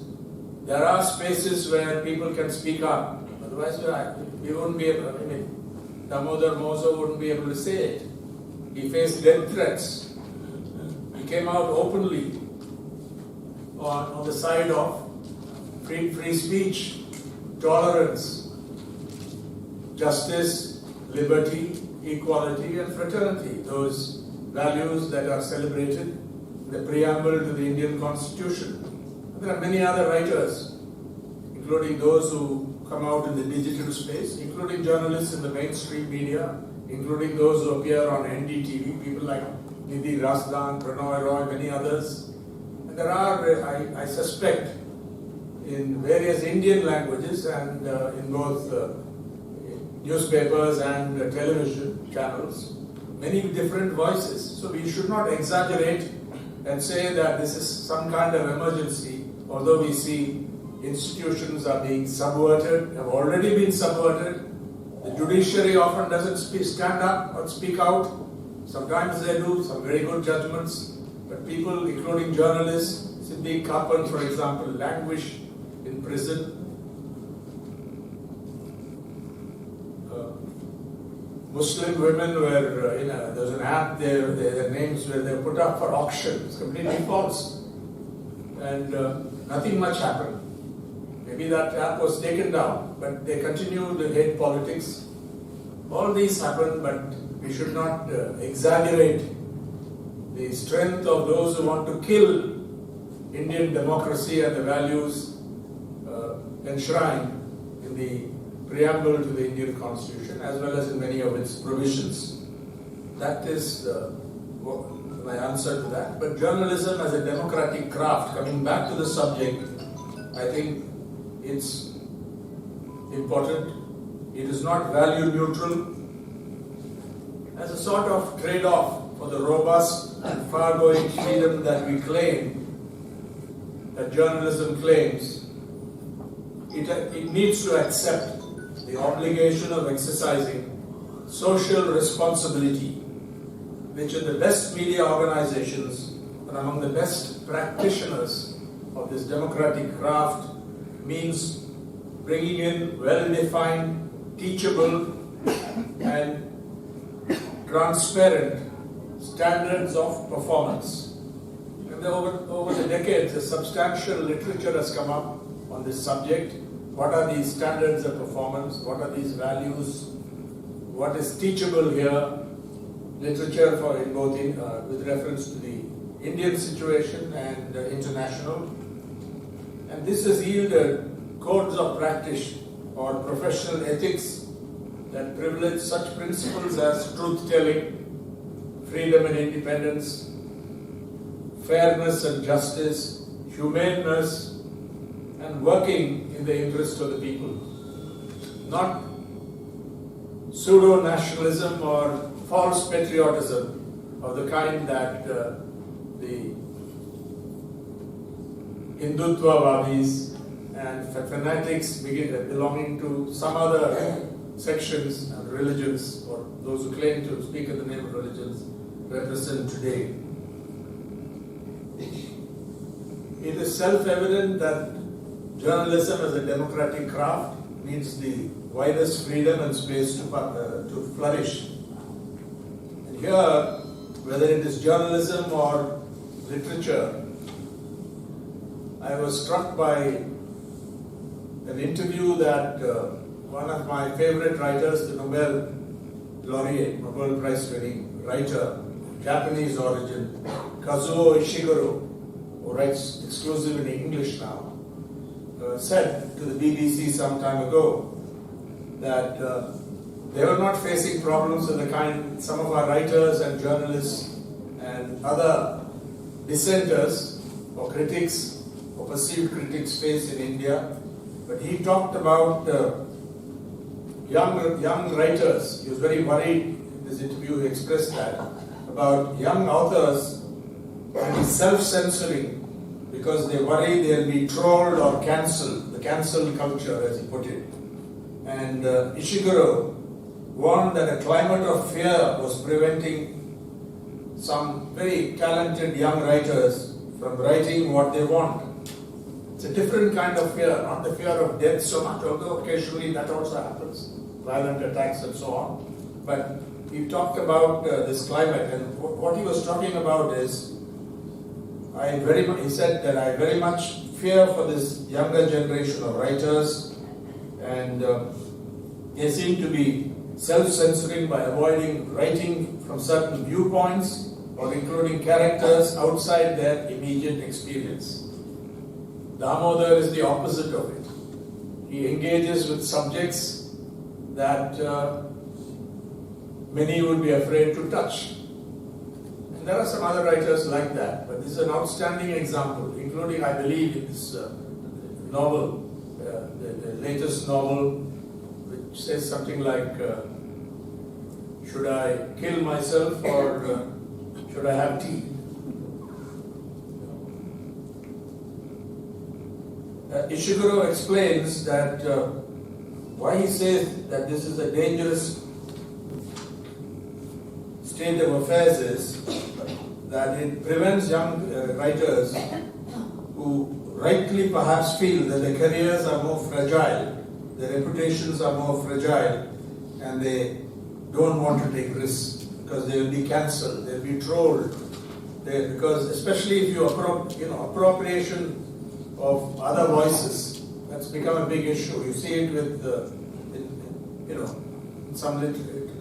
There are spaces where people can speak up. Otherwise, we wouldn't be able, Damodar Mauzo wouldn't be able to say it. He faced death threats. He came out openly on the side of free speech, tolerance, justice, liberty, equality, and fraternity. Those values that are celebrated in the preamble to the Indian Constitution. And there are many other writers, including those who come out in the digital space, including journalists in the mainstream media, including those who appear on NDTV, people like Nidhi Rasdan, Pranoy Roy, many others. And there are, I suspect, in various Indian languages and in both newspapers and television channels, many different voices. So we should not exaggerate and say that this is some kind of emergency, although we see institutions are being subverted, have already been subverted. The judiciary often doesn't stand up or speak out. Sometimes they do, some very good judgments. But people, including journalists, Siddiq Kapan, for example, languish in prison. Muslim women were, there was an ad there, their names were they were put up for auction. It's completely false. And nothing much happened. Maybe that ad was taken down, but they continue to hate politics. All these happen, but we should not exaggerate the strength of those who want to kill Indian democracy and the values enshrined in the preamble to the Indian Constitution as well as in many of its provisions. That is my answer to that. But journalism as a democratic craft, coming back to the subject, I think it's important. It is not value neutral. As a sort of trade-off for the robust and far-going freedom that we claim, that journalism claims, it needs to accept the obligation of exercising social responsibility, which in the best media organizations and among the best practitioners of this democratic craft means bringing in well-defined, teachable and transparent standards of performance. And over the decades, a substantial literature has come up on this subject. What are these standards of performance? What are these values? What is teachable here? Literature with reference to the Indian situation and international. And this has yielded codes of practice or professional ethics that privilege such principles as truth-telling, freedom and independence, fairness and justice, humaneness, and working in the interest of the people. Not pseudo-nationalism or false patriotism of the kind that the Hindutva-vadis and fanatics belonging to some other sections and religions, or those who claim to speak in the name of religions, represent today. It is self-evident that journalism as a democratic craft needs the widest freedom and space to flourish. And here, whether it is journalism or literature, I was struck by an interview that one of my favorite writers, the Nobel laureate, Nobel Prize winning writer, Japanese origin, Kazuo Ishiguro, who writes exclusively in English now, said to the BBC some time ago that they were not facing problems of the kind some of our writers and journalists and other dissenters or critics or perceived critics face in India. But he talked about young writers. He was very worried in this interview, he expressed that, about young authors self-censoring because they worry they'll be trolled or cancelled, the cancel culture as he put it. And Ishiguro warned that a climate of fear was preventing some very talented young writers from writing what they want. It's a different kind of fear, not the fear of death so much, although occasionally that also happens, violent attacks and so on. But he talked about this climate, and what he was talking about is, he said that I very much fear for this younger generation of writers, and they seem to be self-censoring by avoiding writing from certain viewpoints or including characters outside their immediate experience. Damodar is the opposite of it. He engages with subjects that many would be afraid to touch. And there are some other writers like that, but this is an outstanding example, including, I believe, in this novel, the latest novel, which says something like, should I kill myself or should I have tea? Ishiguro explains that why he says that this is a dangerous state of affairs is that it prevents young writers who rightly perhaps feel that their careers are more fragile, their reputations are more fragile, and they don't want to take risks because they will be cancelled, they'll be trolled. Because especially if you appropriation of other voices, that's become a big issue. You see it with some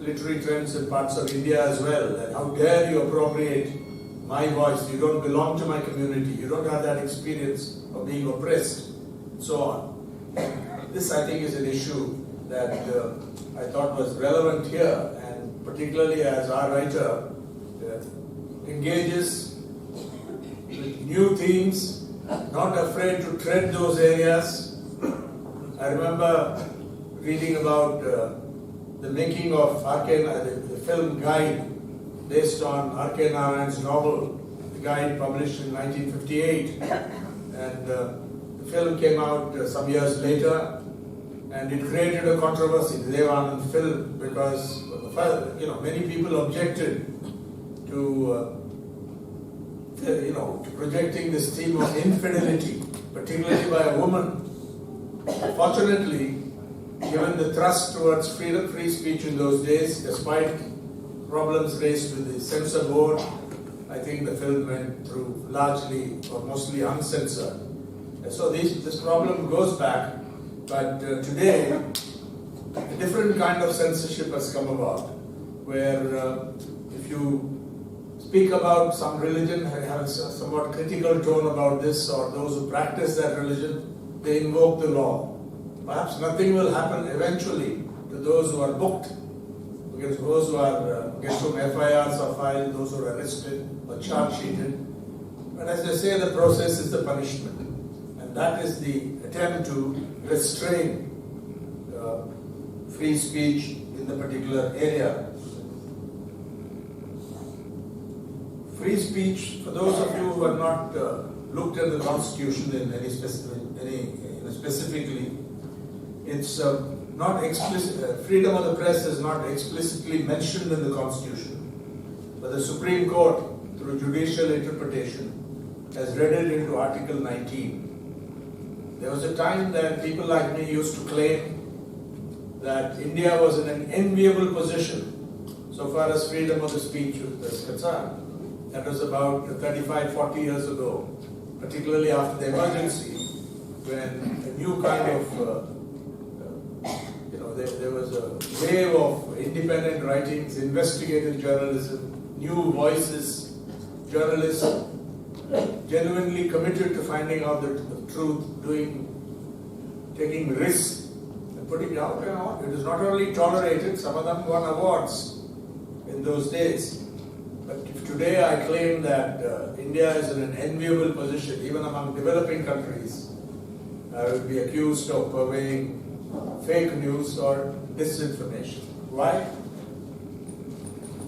literary trends in parts of India as well. That how dare you appropriate my voice? You don't belong to my community. You don't have that experience of being oppressed, and so on. This, I think, is an issue that I thought was relevant here, and particularly as our writer engages with new themes, not afraid to tread those areas. I remember reading about the making of the film Guide, based on R.K. Narayan's novel, The Guide, published in 1958. And the film came out some years later, and it created a controversy, the Devanand film, because many people objected to to projecting this theme of infidelity, particularly by a woman. Fortunately, given the thrust towards free speech in those days, despite problems raised with the censor board, I think the film went through largely or mostly uncensored. So this problem goes back, but today a different kind of censorship has come about, where if you speak about some religion, have a somewhat critical tone about this, or those who practice that religion, they invoke the law. Perhaps nothing will happen eventually to those who are booked, against those who are against whom FIRs are filed, those who are arrested or charge sheeted. But as they say, the process is the punishment, and that is the attempt to restrain free speech in the particular area. Free speech, for those of you who have not looked at the Constitution in specifically, it's not explicit. Freedom of the press is not explicitly mentioned in the Constitution, but the Supreme Court, through judicial interpretation, has read it into Article 19. There was a time that people like me used to claim that India was in an enviable position so far as freedom of the speech was concerned. That was about 35, 40 years ago, particularly after the emergency, when a new kind of, there was a wave of independent writings, investigative journalism, new voices, journalists genuinely committed to finding out the truth, taking risks and putting it out and on. It is not only tolerated, some of them won awards in those days. But if today I claim that India is in an enviable position, even among developing countries, I will be accused of purveying fake news or disinformation. Why?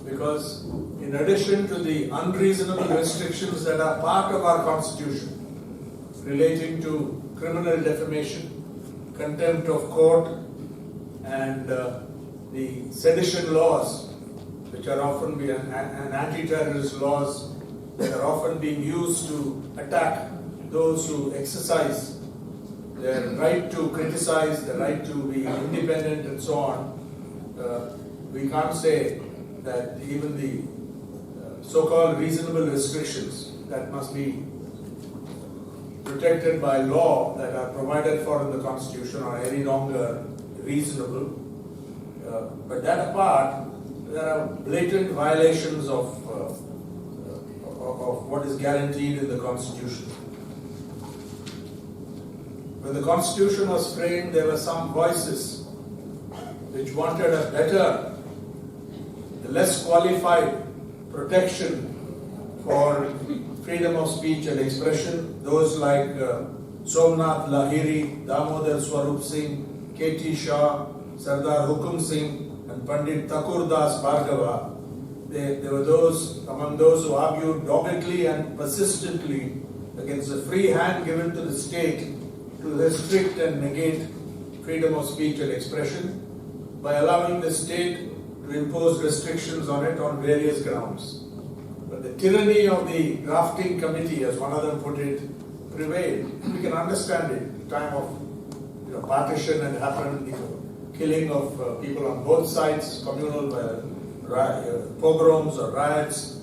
Because in addition to the unreasonable restrictions that are part of our Constitution relating to criminal defamation, contempt of court, and the sedition laws, which are often and anti-terrorist laws that are often being used to attack those who exercise their right to criticize, the right to be independent and so on. We can't say that even the so-called reasonable restrictions that must be protected by law that are provided for in the Constitution are any longer reasonable. But that apart, there are blatant violations of what is guaranteed in the Constitution. When the Constitution was framed, there were some voices which wanted a better, less qualified protection for freedom of speech and expression. Those like Somnath Lahiri, Damodar Swarup Singh, K.T. Shah, Sardar Hukum Singh, and Pandit Thakur Das Bhargava. There were those among those who argued doggedly and persistently against the free hand given to the state to restrict and negate freedom of speech and expression by allowing the state to impose restrictions on it on various grounds. But the tyranny of the drafting committee, as one of them put it, prevailed. We can understand it. The time of partition had happened, killing of people on both sides, communal pogroms or riots,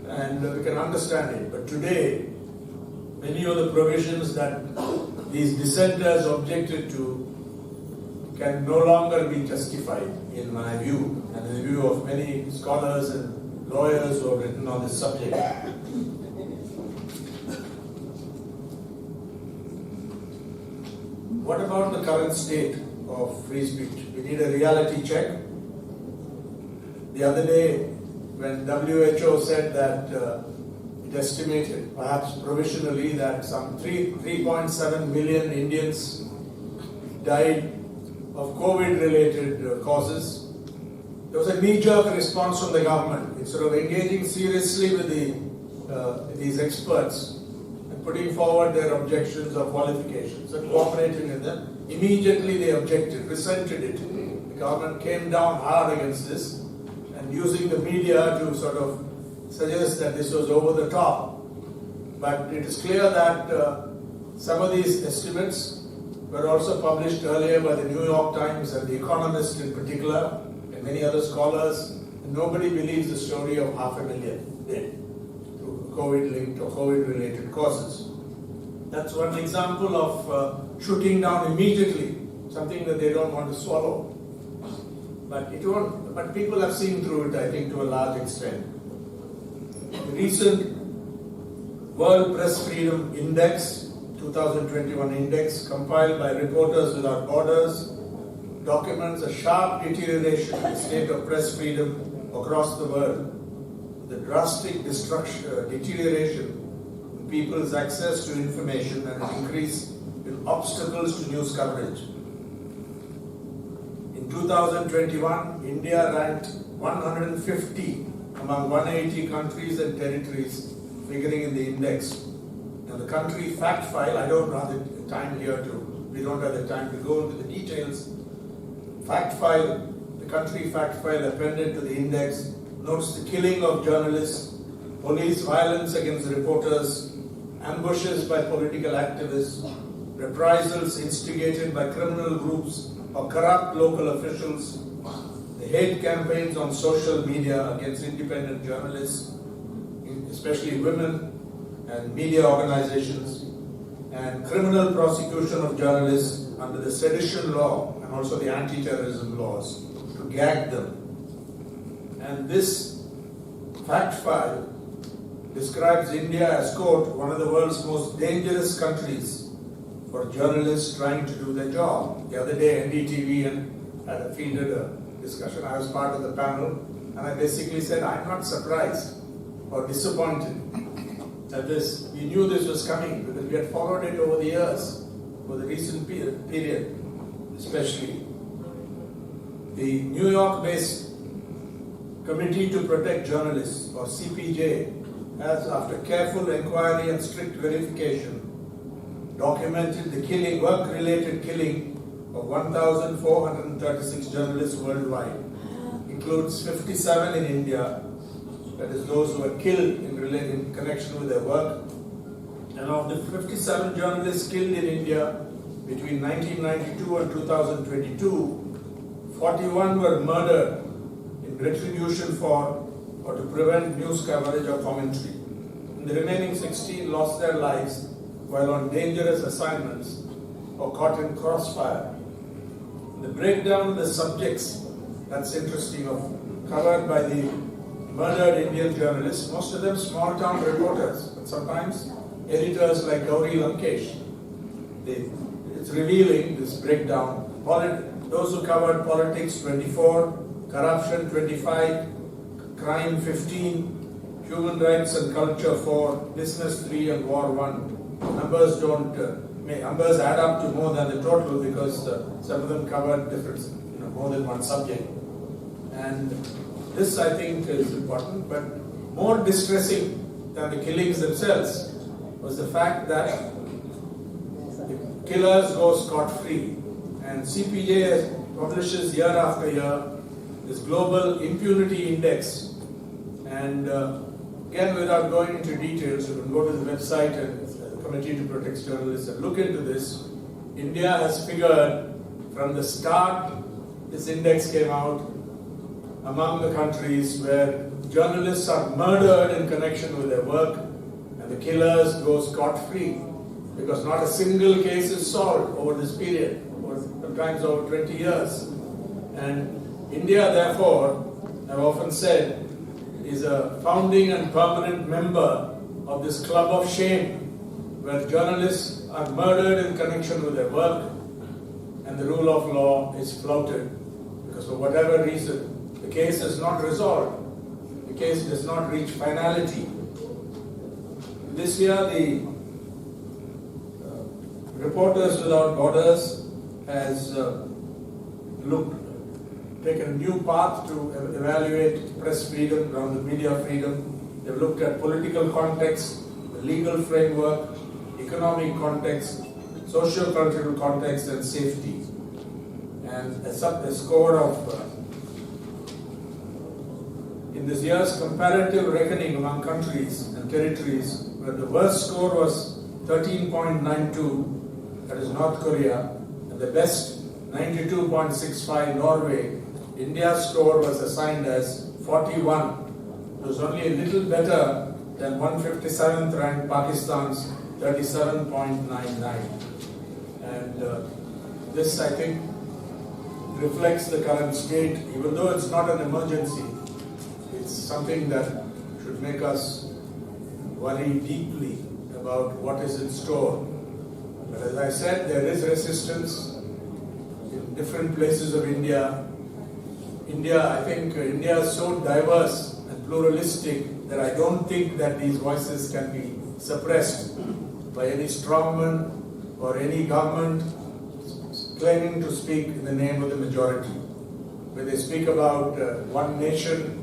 and we can understand it. But today, many of the provisions that these dissenters objected to can no longer be justified, in my view, and in the view of many scholars and lawyers who have written on this subject. what about the current state of free speech? We need a reality check. The other day, when WHO said that it estimated, perhaps provisionally, that some 3.7 million Indians died of COVID-related causes, there was a knee-jerk response from the government. Instead of engaging seriously with these experts and putting forward their objections or qualifications and cooperating with them, immediately they objected, resented it. The government came down hard against this and using the media to sort of suggest that this was over the top. But it is clear that some of these estimates were also published earlier by the New York Times and The Economist in particular, and many other scholars. And nobody believes the story of 500,000 dead to COVID-linked or COVID-related causes. That's one example of shooting down immediately something that they don't want to swallow. But it won't. But people have seen through it, I think, to a large extent. The recent World Press Freedom Index, 2021 index, compiled by Reporters Without Borders, documents a sharp deterioration in the state of press freedom across the world. The drastic deterioration in people's access to information and an increase in obstacles to news coverage. In 2021, India ranked 150 among 180 countries and territories figuring in the index. Now the country fact file, I don't have the time here we don't have the time to go into the details. The country fact file appended to the index notes the killing of journalists, police violence against reporters, ambushes by political activists, reprisals instigated by criminal groups or corrupt local officials, the hate campaigns on social media against independent journalists, especially women and media organizations, and criminal prosecution of journalists under the sedition law and also the anti-terrorism laws to gag them. And this fact file describes India as, quote, one of the world's most dangerous countries for journalists trying to do their job. The other day, NDTV had fielded a discussion. I was part of the panel, and I basically said, I'm not surprised or disappointed at this. We knew this was coming because we had followed it over the years, over the recent period, especially. The New York-based Committee to Protect Journalists, or CPJ, has, after careful inquiry and strict verification, documented the killing, work-related killing of 1,436 journalists worldwide. Includes 57 in India, that is those who were killed in connection with their work. And of the 57 journalists killed in India between 1992 and 2022, 41 were murdered in retribution for or to prevent news coverage or commentary. And the remaining 16 lost their lives while on dangerous assignments or caught in crossfire. The breakdown of the subjects, that's interesting, covered by the murdered Indian journalists, most of them small-town reporters, but sometimes editors like Gauri Lankesh. It's revealing, this breakdown. Those who covered politics, 24, corruption, 25, crime, 15, human rights and culture, 4, business, 3, and war, 1. Numbers numbers add up to more than the total because some of them covered different, more than one subject. And this, I think, is important, but more distressing than the killings themselves was the fact that the killers go scot-free. And CPJ publishes year after year this global impunity index. And again, without going into details, you can go to the website and the Committee to Protect Journalists and look into this. India has figured from the start, this index came out, among the countries where journalists are murdered in connection with their work and the killers go scot-free because not a single case is solved over this period, or sometimes over 20 years. And India, therefore, I've often said, is a founding and permanent member of this club of shame where journalists are murdered in connection with their work and the rule of law is flouted because for whatever reason the case is not resolved. The case does not reach finality. This year the Reporters Without Borders has taken a new path to evaluate press freedom, around the media freedom. They've looked at political context, the legal framework, economic context, socio-cultural context, and safety. And a score of, in this year's comparative reckoning among countries and territories, where the worst score was 13.92, that is North Korea, and the best 92.65 Norway, India's score was assigned as 41. It was only a little better than 157th ranked Pakistan's 37.99. And this, I think, reflects the current state, even though it's not an emergency. It's something that should make us worry deeply about what is in store. But as I said, there is resistance in different places of India. I think India is so diverse and pluralistic that I don't think that these voices can be suppressed by any strongman or any government claiming to speak in the name of the majority. When they speak about one nation,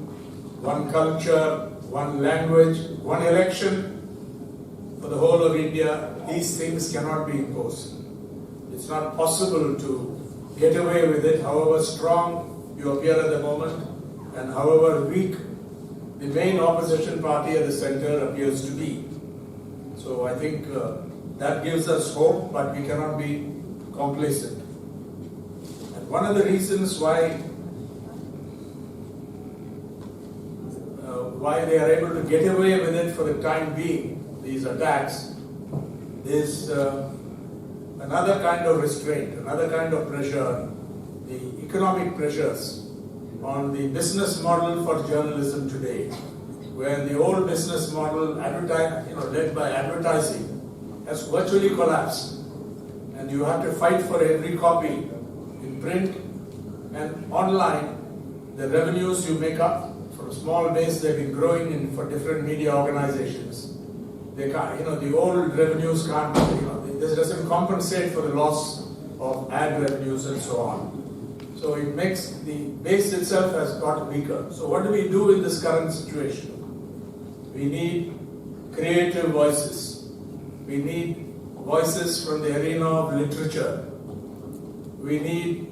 one culture, one language, one election for the whole of India, these things cannot be imposed. It's not possible to get away with it, however strong you appear at the moment and however weak the main opposition party at the center appears to be. So I think that gives us hope, but we cannot be complacent. And one of the reasons why they are able to get away with it for the time being, these attacks, is another kind of restraint, another kind of pressure, the economic pressures on the business model for journalism today, where the old business model, led by advertising, has virtually collapsed. And you have to fight for every copy in print and online. The revenues you make up from a small base, they've been growing for different media organizations. They can't, the old revenues can't, this doesn't compensate for the loss of ad revenues and so on. So it makes the base itself has got weaker. So what do we do in this current situation? We need creative voices. We need voices from the arena of literature. We need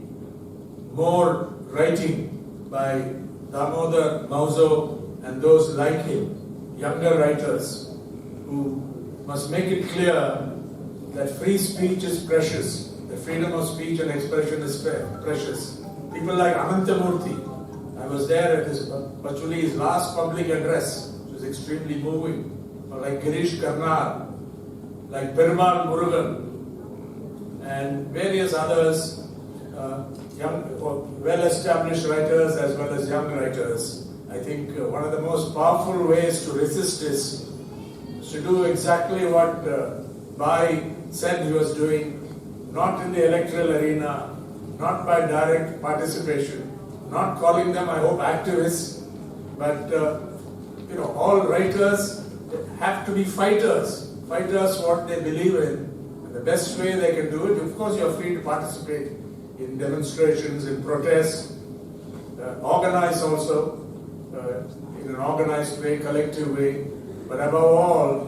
more writing by Damodar, Mauzo, and those like him, younger writers, who must make it clear that free speech is precious, the freedom of speech and expression is precious. People like Anantamurthy, I was there at Pachuli's last public address, which was extremely moving, or like Girish Karnar, like Perumal Murugan, and various others, young, well-established writers as well as young writers. I think one of the most powerful ways to resist is to do exactly what Bhai said he was doing, not in the electoral arena, not by direct participation, not calling them, I hope, activists, but all writers have to be fighters what they believe in. And the best way they can do it, of course, you are free to participate in demonstrations, in protests, organize also in an organized way, collective way, but above all,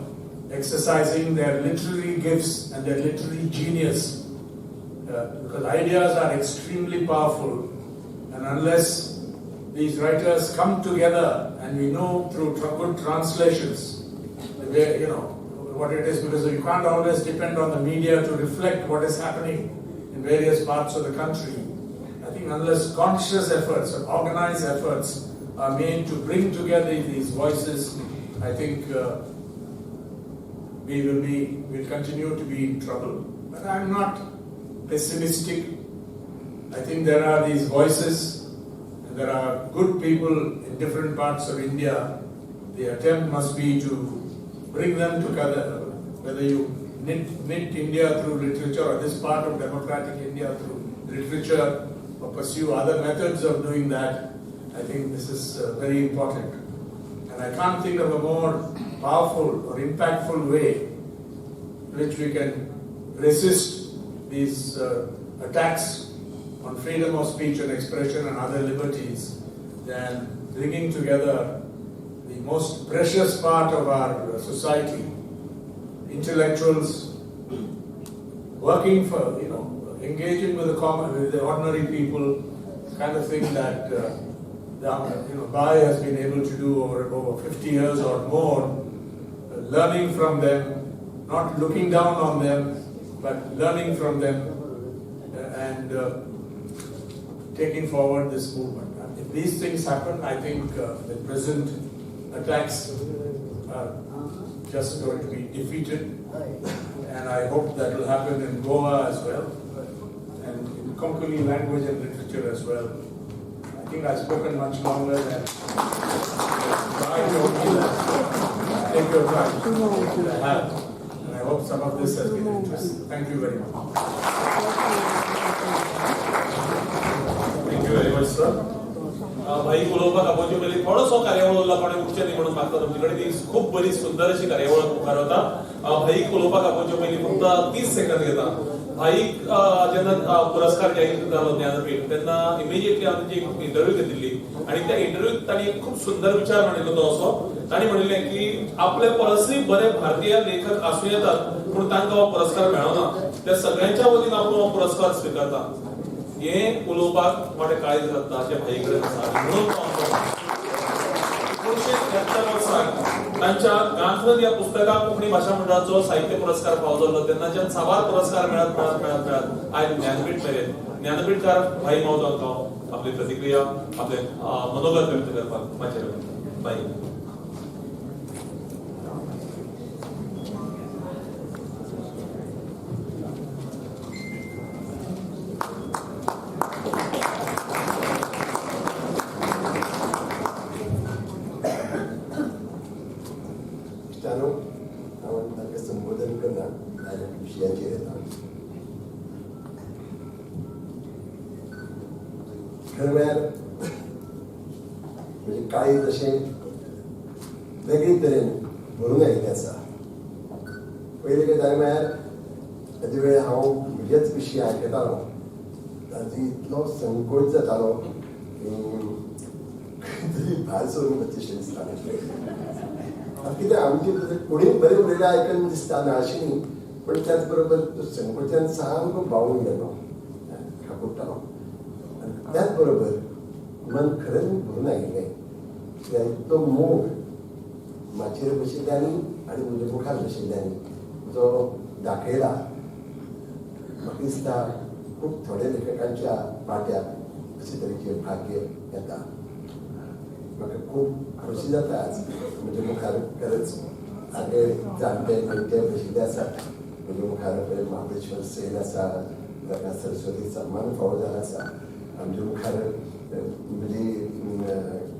exercising their literary gifts and their literary genius. Because ideas are extremely powerful, and unless these writers come together, and we know through good translations, what it is, because you can't always depend on the media to reflect what is happening in various parts of the country. I think unless conscious efforts or organized efforts are made to bring together these voices, I think we'll continue to be in trouble. But I'm not pessimistic. I think there are these voices, and there are good people in different parts of India. The attempt must be to bring them together, whether you knit India through literature or this part of democratic India through literature or pursue other methods of doing that, I think this is very important. And I can't think of a more powerful or impactful way in which we can resist these attacks on freedom of speech and expression and other liberties than bringing together the most precious part of our society, intellectuals, working for, engaging with the ordinary people, kind of thing that Bhai has been able to do over 50 years or more, learning from them, not looking down on them, but learning from them and taking forward this movement. If these things happen, I think the present attacks are just going to be defeated, and I hope that will happen in Goa as well, and in Konkani language and literature as well. I think I've spoken much longer than I told me that. Take your time. I have. And I hope some of this has been interesting. Thank you very much. Thank you very much, sir. भाई उलोवपाक आपोवचे पयलीं थोडोसो कार्यावळ उरला उच्च न्ही म्हणून मागता तुमचे कडेन ती खूब बरी सुंदर अशी कार्यावळ मुखार वता. भाईक उलोवपाक आपोवचे पयलीं फक्त 30 सेकंद घेता. भाईक जेन्ना पुरस्कार जाहीर जालो ज्ञानपीठ तेन्ना इमिजिएटली आमची इंटरव्यू घेतिल्ली आणि त्या इंटरव्यूत ताणी खूप सुंदर विचार मांडिल्लो तो असो. ताणी म्हणिल्लें की आपले परसय बरे भारतीय लेखक आसूं येतात पूण तांकां हो पुरस्कार मेळना. त्या सगळ्यांच्या वतीन आपूण हो पुरस्कार स्वीकारता. हे उलोवपाक मोठे काळीज जाता जे भाई कडेन आसा म्हणून 1973 वर्साक तांच्या गांथन या पुस्तकाक कोंकणी भाशा मंडळाचो साहित्य पुरस्कार फावो जाल्लो तेन्नाच्यान साबार पुरस्कार मेळत आयज ज्ञानपीठ मेरेन ज्ञानपीठकार भाई मावजो हांव आपली प्रतिक्रिया आपले मनोगत व्यक्त करपाक माचयेर भाई. संबोधन करणार डायरेक्ट विषयाचेर येता. खरें म्हळ्यार म्हणजे काळीज अशें वेगळे तरेन भरून आयिल्लें आसा. पयलीं गजाल म्हळ्यार ताजे वेळार हांव म्हजेच विशय आयकतालो ताजो इतलो संकोच जातालो की भायर सरून वचचेशें दिसतालें. कितें आमचे कोणीय बरें उलयलें आयकन दिसता ना अशें न्ही, पण त्याच बरोबर तो संकोचान सामको भावून गेलो खापुट्टालो. आनी त्याच बरोबर मन खरेंच भरून आयिल्लें. तो मोग माचयेर बशिल्ल्यांनी आनी म्हज्या मुखार बशिल्ल्यांनी जो दाखयला म्हाका दिसता खूब थोड्या लेखकांच्या पाट्याक अशे तरेचे भाग्य येता. म्हाका खूब खोशी जाता आज म्हज्या मुखार खरेंच आगे जाणटे नेणटे बशिल्ले आसात. म्हज्या मुखार महाबळेश्वर सेन आसा, ताका सरस्वती सन्मान फावो जाला आसा. आमच्या मुखार म्हजी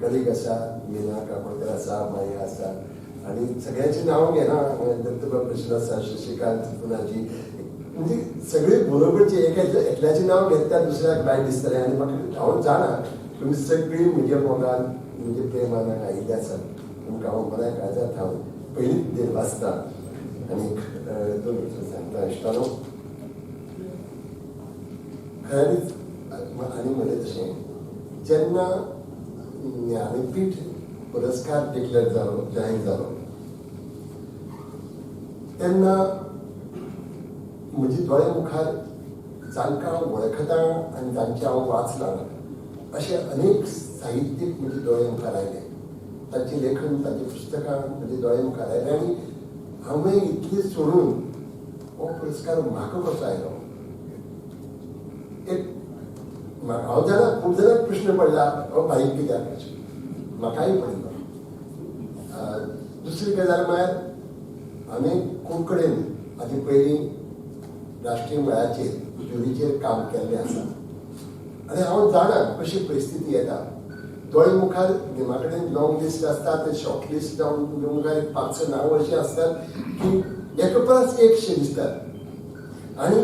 कलीग आसा मीना काकोडकर आसा, माया आसा आनी सगळ्यांची नांव घेना. दत्तबाब कृष्ण आसा, शशिकांत पुनाजी, म्हणजे सगळे बरोबरचे एकल्याचें नांव घेता दुसऱ्याक भायर दिसतलें. आनी म्हाका हांव जाणा तुमी सगळीं म्हज्या मोगान म्हणजे प्रेमान आयिल्ले आसात. तुमकां हांव मनाक काळजांत हांव पयलींच देवासता आनी दोन सांगता आसतालो. खरेंच आनी म्हणलें तशें जेन्ना ज्ञानपीठ पुरस्कार डिक्लेअर जालो जाहीर जालो तेन्ना म्हजी दोळे मुखार जांकां हांव वळखतां आनी जांचे हांव वाचलां अशे अनेक साहित्यीक म्हजे दोळे मुखार आयले. तांचें लेखन तांची पुस्तकां म्हजे दोळे मुखार आयले आनी हांवें इतलें सोडून हो पुरस्कार म्हाका कसो आयलो. एक हांव जाणा खूब जाणांक प्रश्न पडला हो भाईक कित्याक अशें म्हाकाय पडिल्लो. दुसरी गजाल म्हळ्यार हांवें खूब कडेन हाचे पयलीं राष्ट्रीय मळाचेर ज्युरीचेर काम केल्लें आसा आनी हांव जाणा कशी परिस्थिती येता. दोळे मुखार म्हा कडेन लॉंग लिस्ट आसता ते शॉर्ट लिस्ट जावन तुमच्या मुखार 500 नांव अशीं आसतात की एका परस एकशें दिसतात. आनी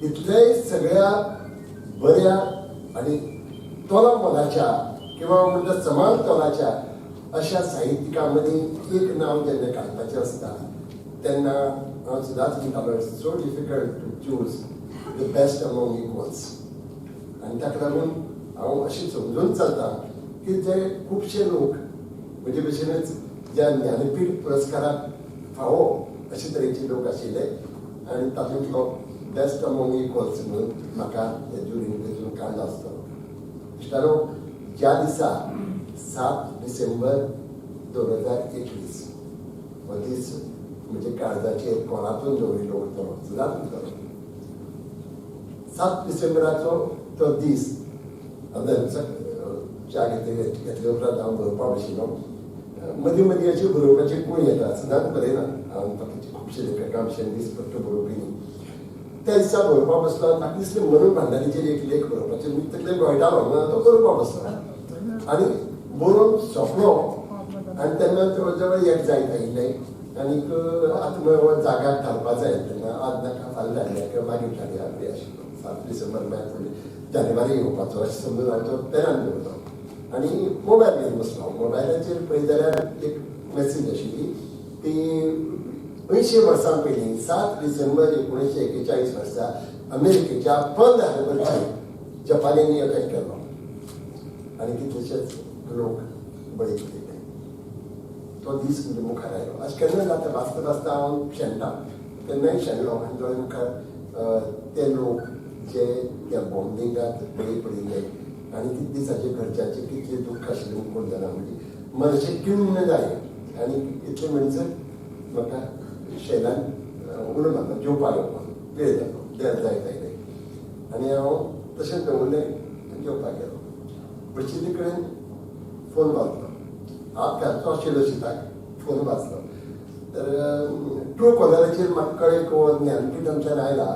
इतलेय सगळ्या बऱ्या आणि तोला मोलाच्या किंवा म्हणटा समान तोलाच्या अशा साहित्यिकांमध्ये एक नाव जेन्ना काडपाचें आसता तेन्ना हांव सदांच म्हणटालो so difficult to choose the best among equals. आनी ताका लागून हांव अशें समजून चलतां की जे खुबशे लोक म्हजे भशेनच ज्या ज्ञानपीठ पुरस्काराक फावो अशे तरेचे लोक आशिल्ले आनी तातूंतलो बेस्ट अमॉंग इक्वल्स म्हणून म्हाका हे जुरीन वेंचून काडलो आसतलो. इश्टानो, ज्या दिसा 7 डिसेंबर 2021 हो दीस म्हणजे काळजाचेर कोणातून दवरिल्लो वयतलो सदांच म्हणटलो. 7 डिसेंबराचो तो दीस च्या घेतले उपरांत हांव बरोवपाक बशिल्लो. मदीं मदीं अशें बरोवपाचें कोण येता सदांच बरयना. हांव बाकीचे खुबशे लेखकां भशेन दिसपट्ट बरोवपी न्ही. त्या दिसा बरोवपाक बसलो आनी म्हाका दिसलें मनू भांडारीचेर एक लेख बरोवपाचें. मी तकलेन गोंयटालो तो बरोवपाक बसलो आनी बरोवन सोंपलो आनी तेन्ना जवळ जवळ एक जायत आयिल्लें आनीक आतां जाग्यार घालपाक जाय तेन्ना आज नाका फाल्यां धाडया किंवा मागीर धाडया बी आशिल्लो. 7 डिसेंबर म्हळ्यार जानेवारी येवपाचो अशें समजून हांव तो पेनान दवरलो आनी मोबायल घेवन बसलो. मोबायलाचेर पळयत जाल्यार एक मॅसेज आशिल्ली ती 80 वर्सां पयलीं 7 डिसेंबर 1941 वर्सा अमेरिकेच्या पर्ल हार्बरचेर जपानींनी अटॅक केलो आनी कितलेशेच लोक बळी गेले. तो दीस म्हणजे मुखार आयलो. अशें केन्ना जाता वाचता वाचता हांव शेणटा तेन्नाय शेणलो आनी दोळे मुखार ते लोक जे त्या बॉम्बिंगात बळी पडिल्ले आनी कितले दिसाचे घरच्यांचे कितले दूख आशिल्लें कोण जाणा. म्हणजे मनशें किण्ण जालें आनी इतले म्हणसर म्हाका शेणान उलो मारलो जेवपाक येवपाक वेळ जालो देड जायत आयले आनी हांव तशेंच दवरलें आनी जेवपाक गेलो. बशिल्ले कडेन फोन वाजलो. हात घालचो आशिल्लो शिताक फोन वाजलो तर ट्रू कॉलराचेर म्हाका कळ्ळें ज्ञानपीठांतल्यान आयला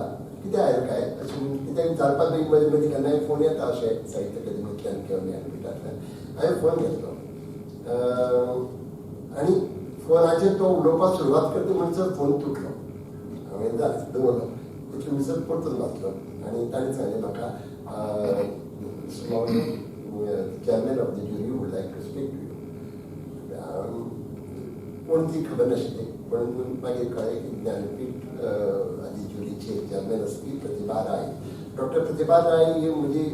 कितें आयलें काय अशें कितें विचारपाक मदीं मदीं केन्नाय फोन येता अशें साहित्य अकादेमींतल्यान किंवा ज्ञानपीठांतल्यान. हांवें फोन घेतलो आनी फोनाचेर तो उलोवपाक सुरवात करता म्हणसर फोन तुटलो. हांवें जालें दवरलो. इतले म्हणसर परतून वाचलो आनी ताणें सांगलें म्हाका chairman of the jury would like to speak to you. कोण ती खबर नाशिल्ली पण मागीर कळ्ळें की ज्ञानपीठ हाजी ज्युरीचे चॅरमॅन आसपी प्रतिभा राय. डॉक्टर प्रतिभा राय ही म्हजी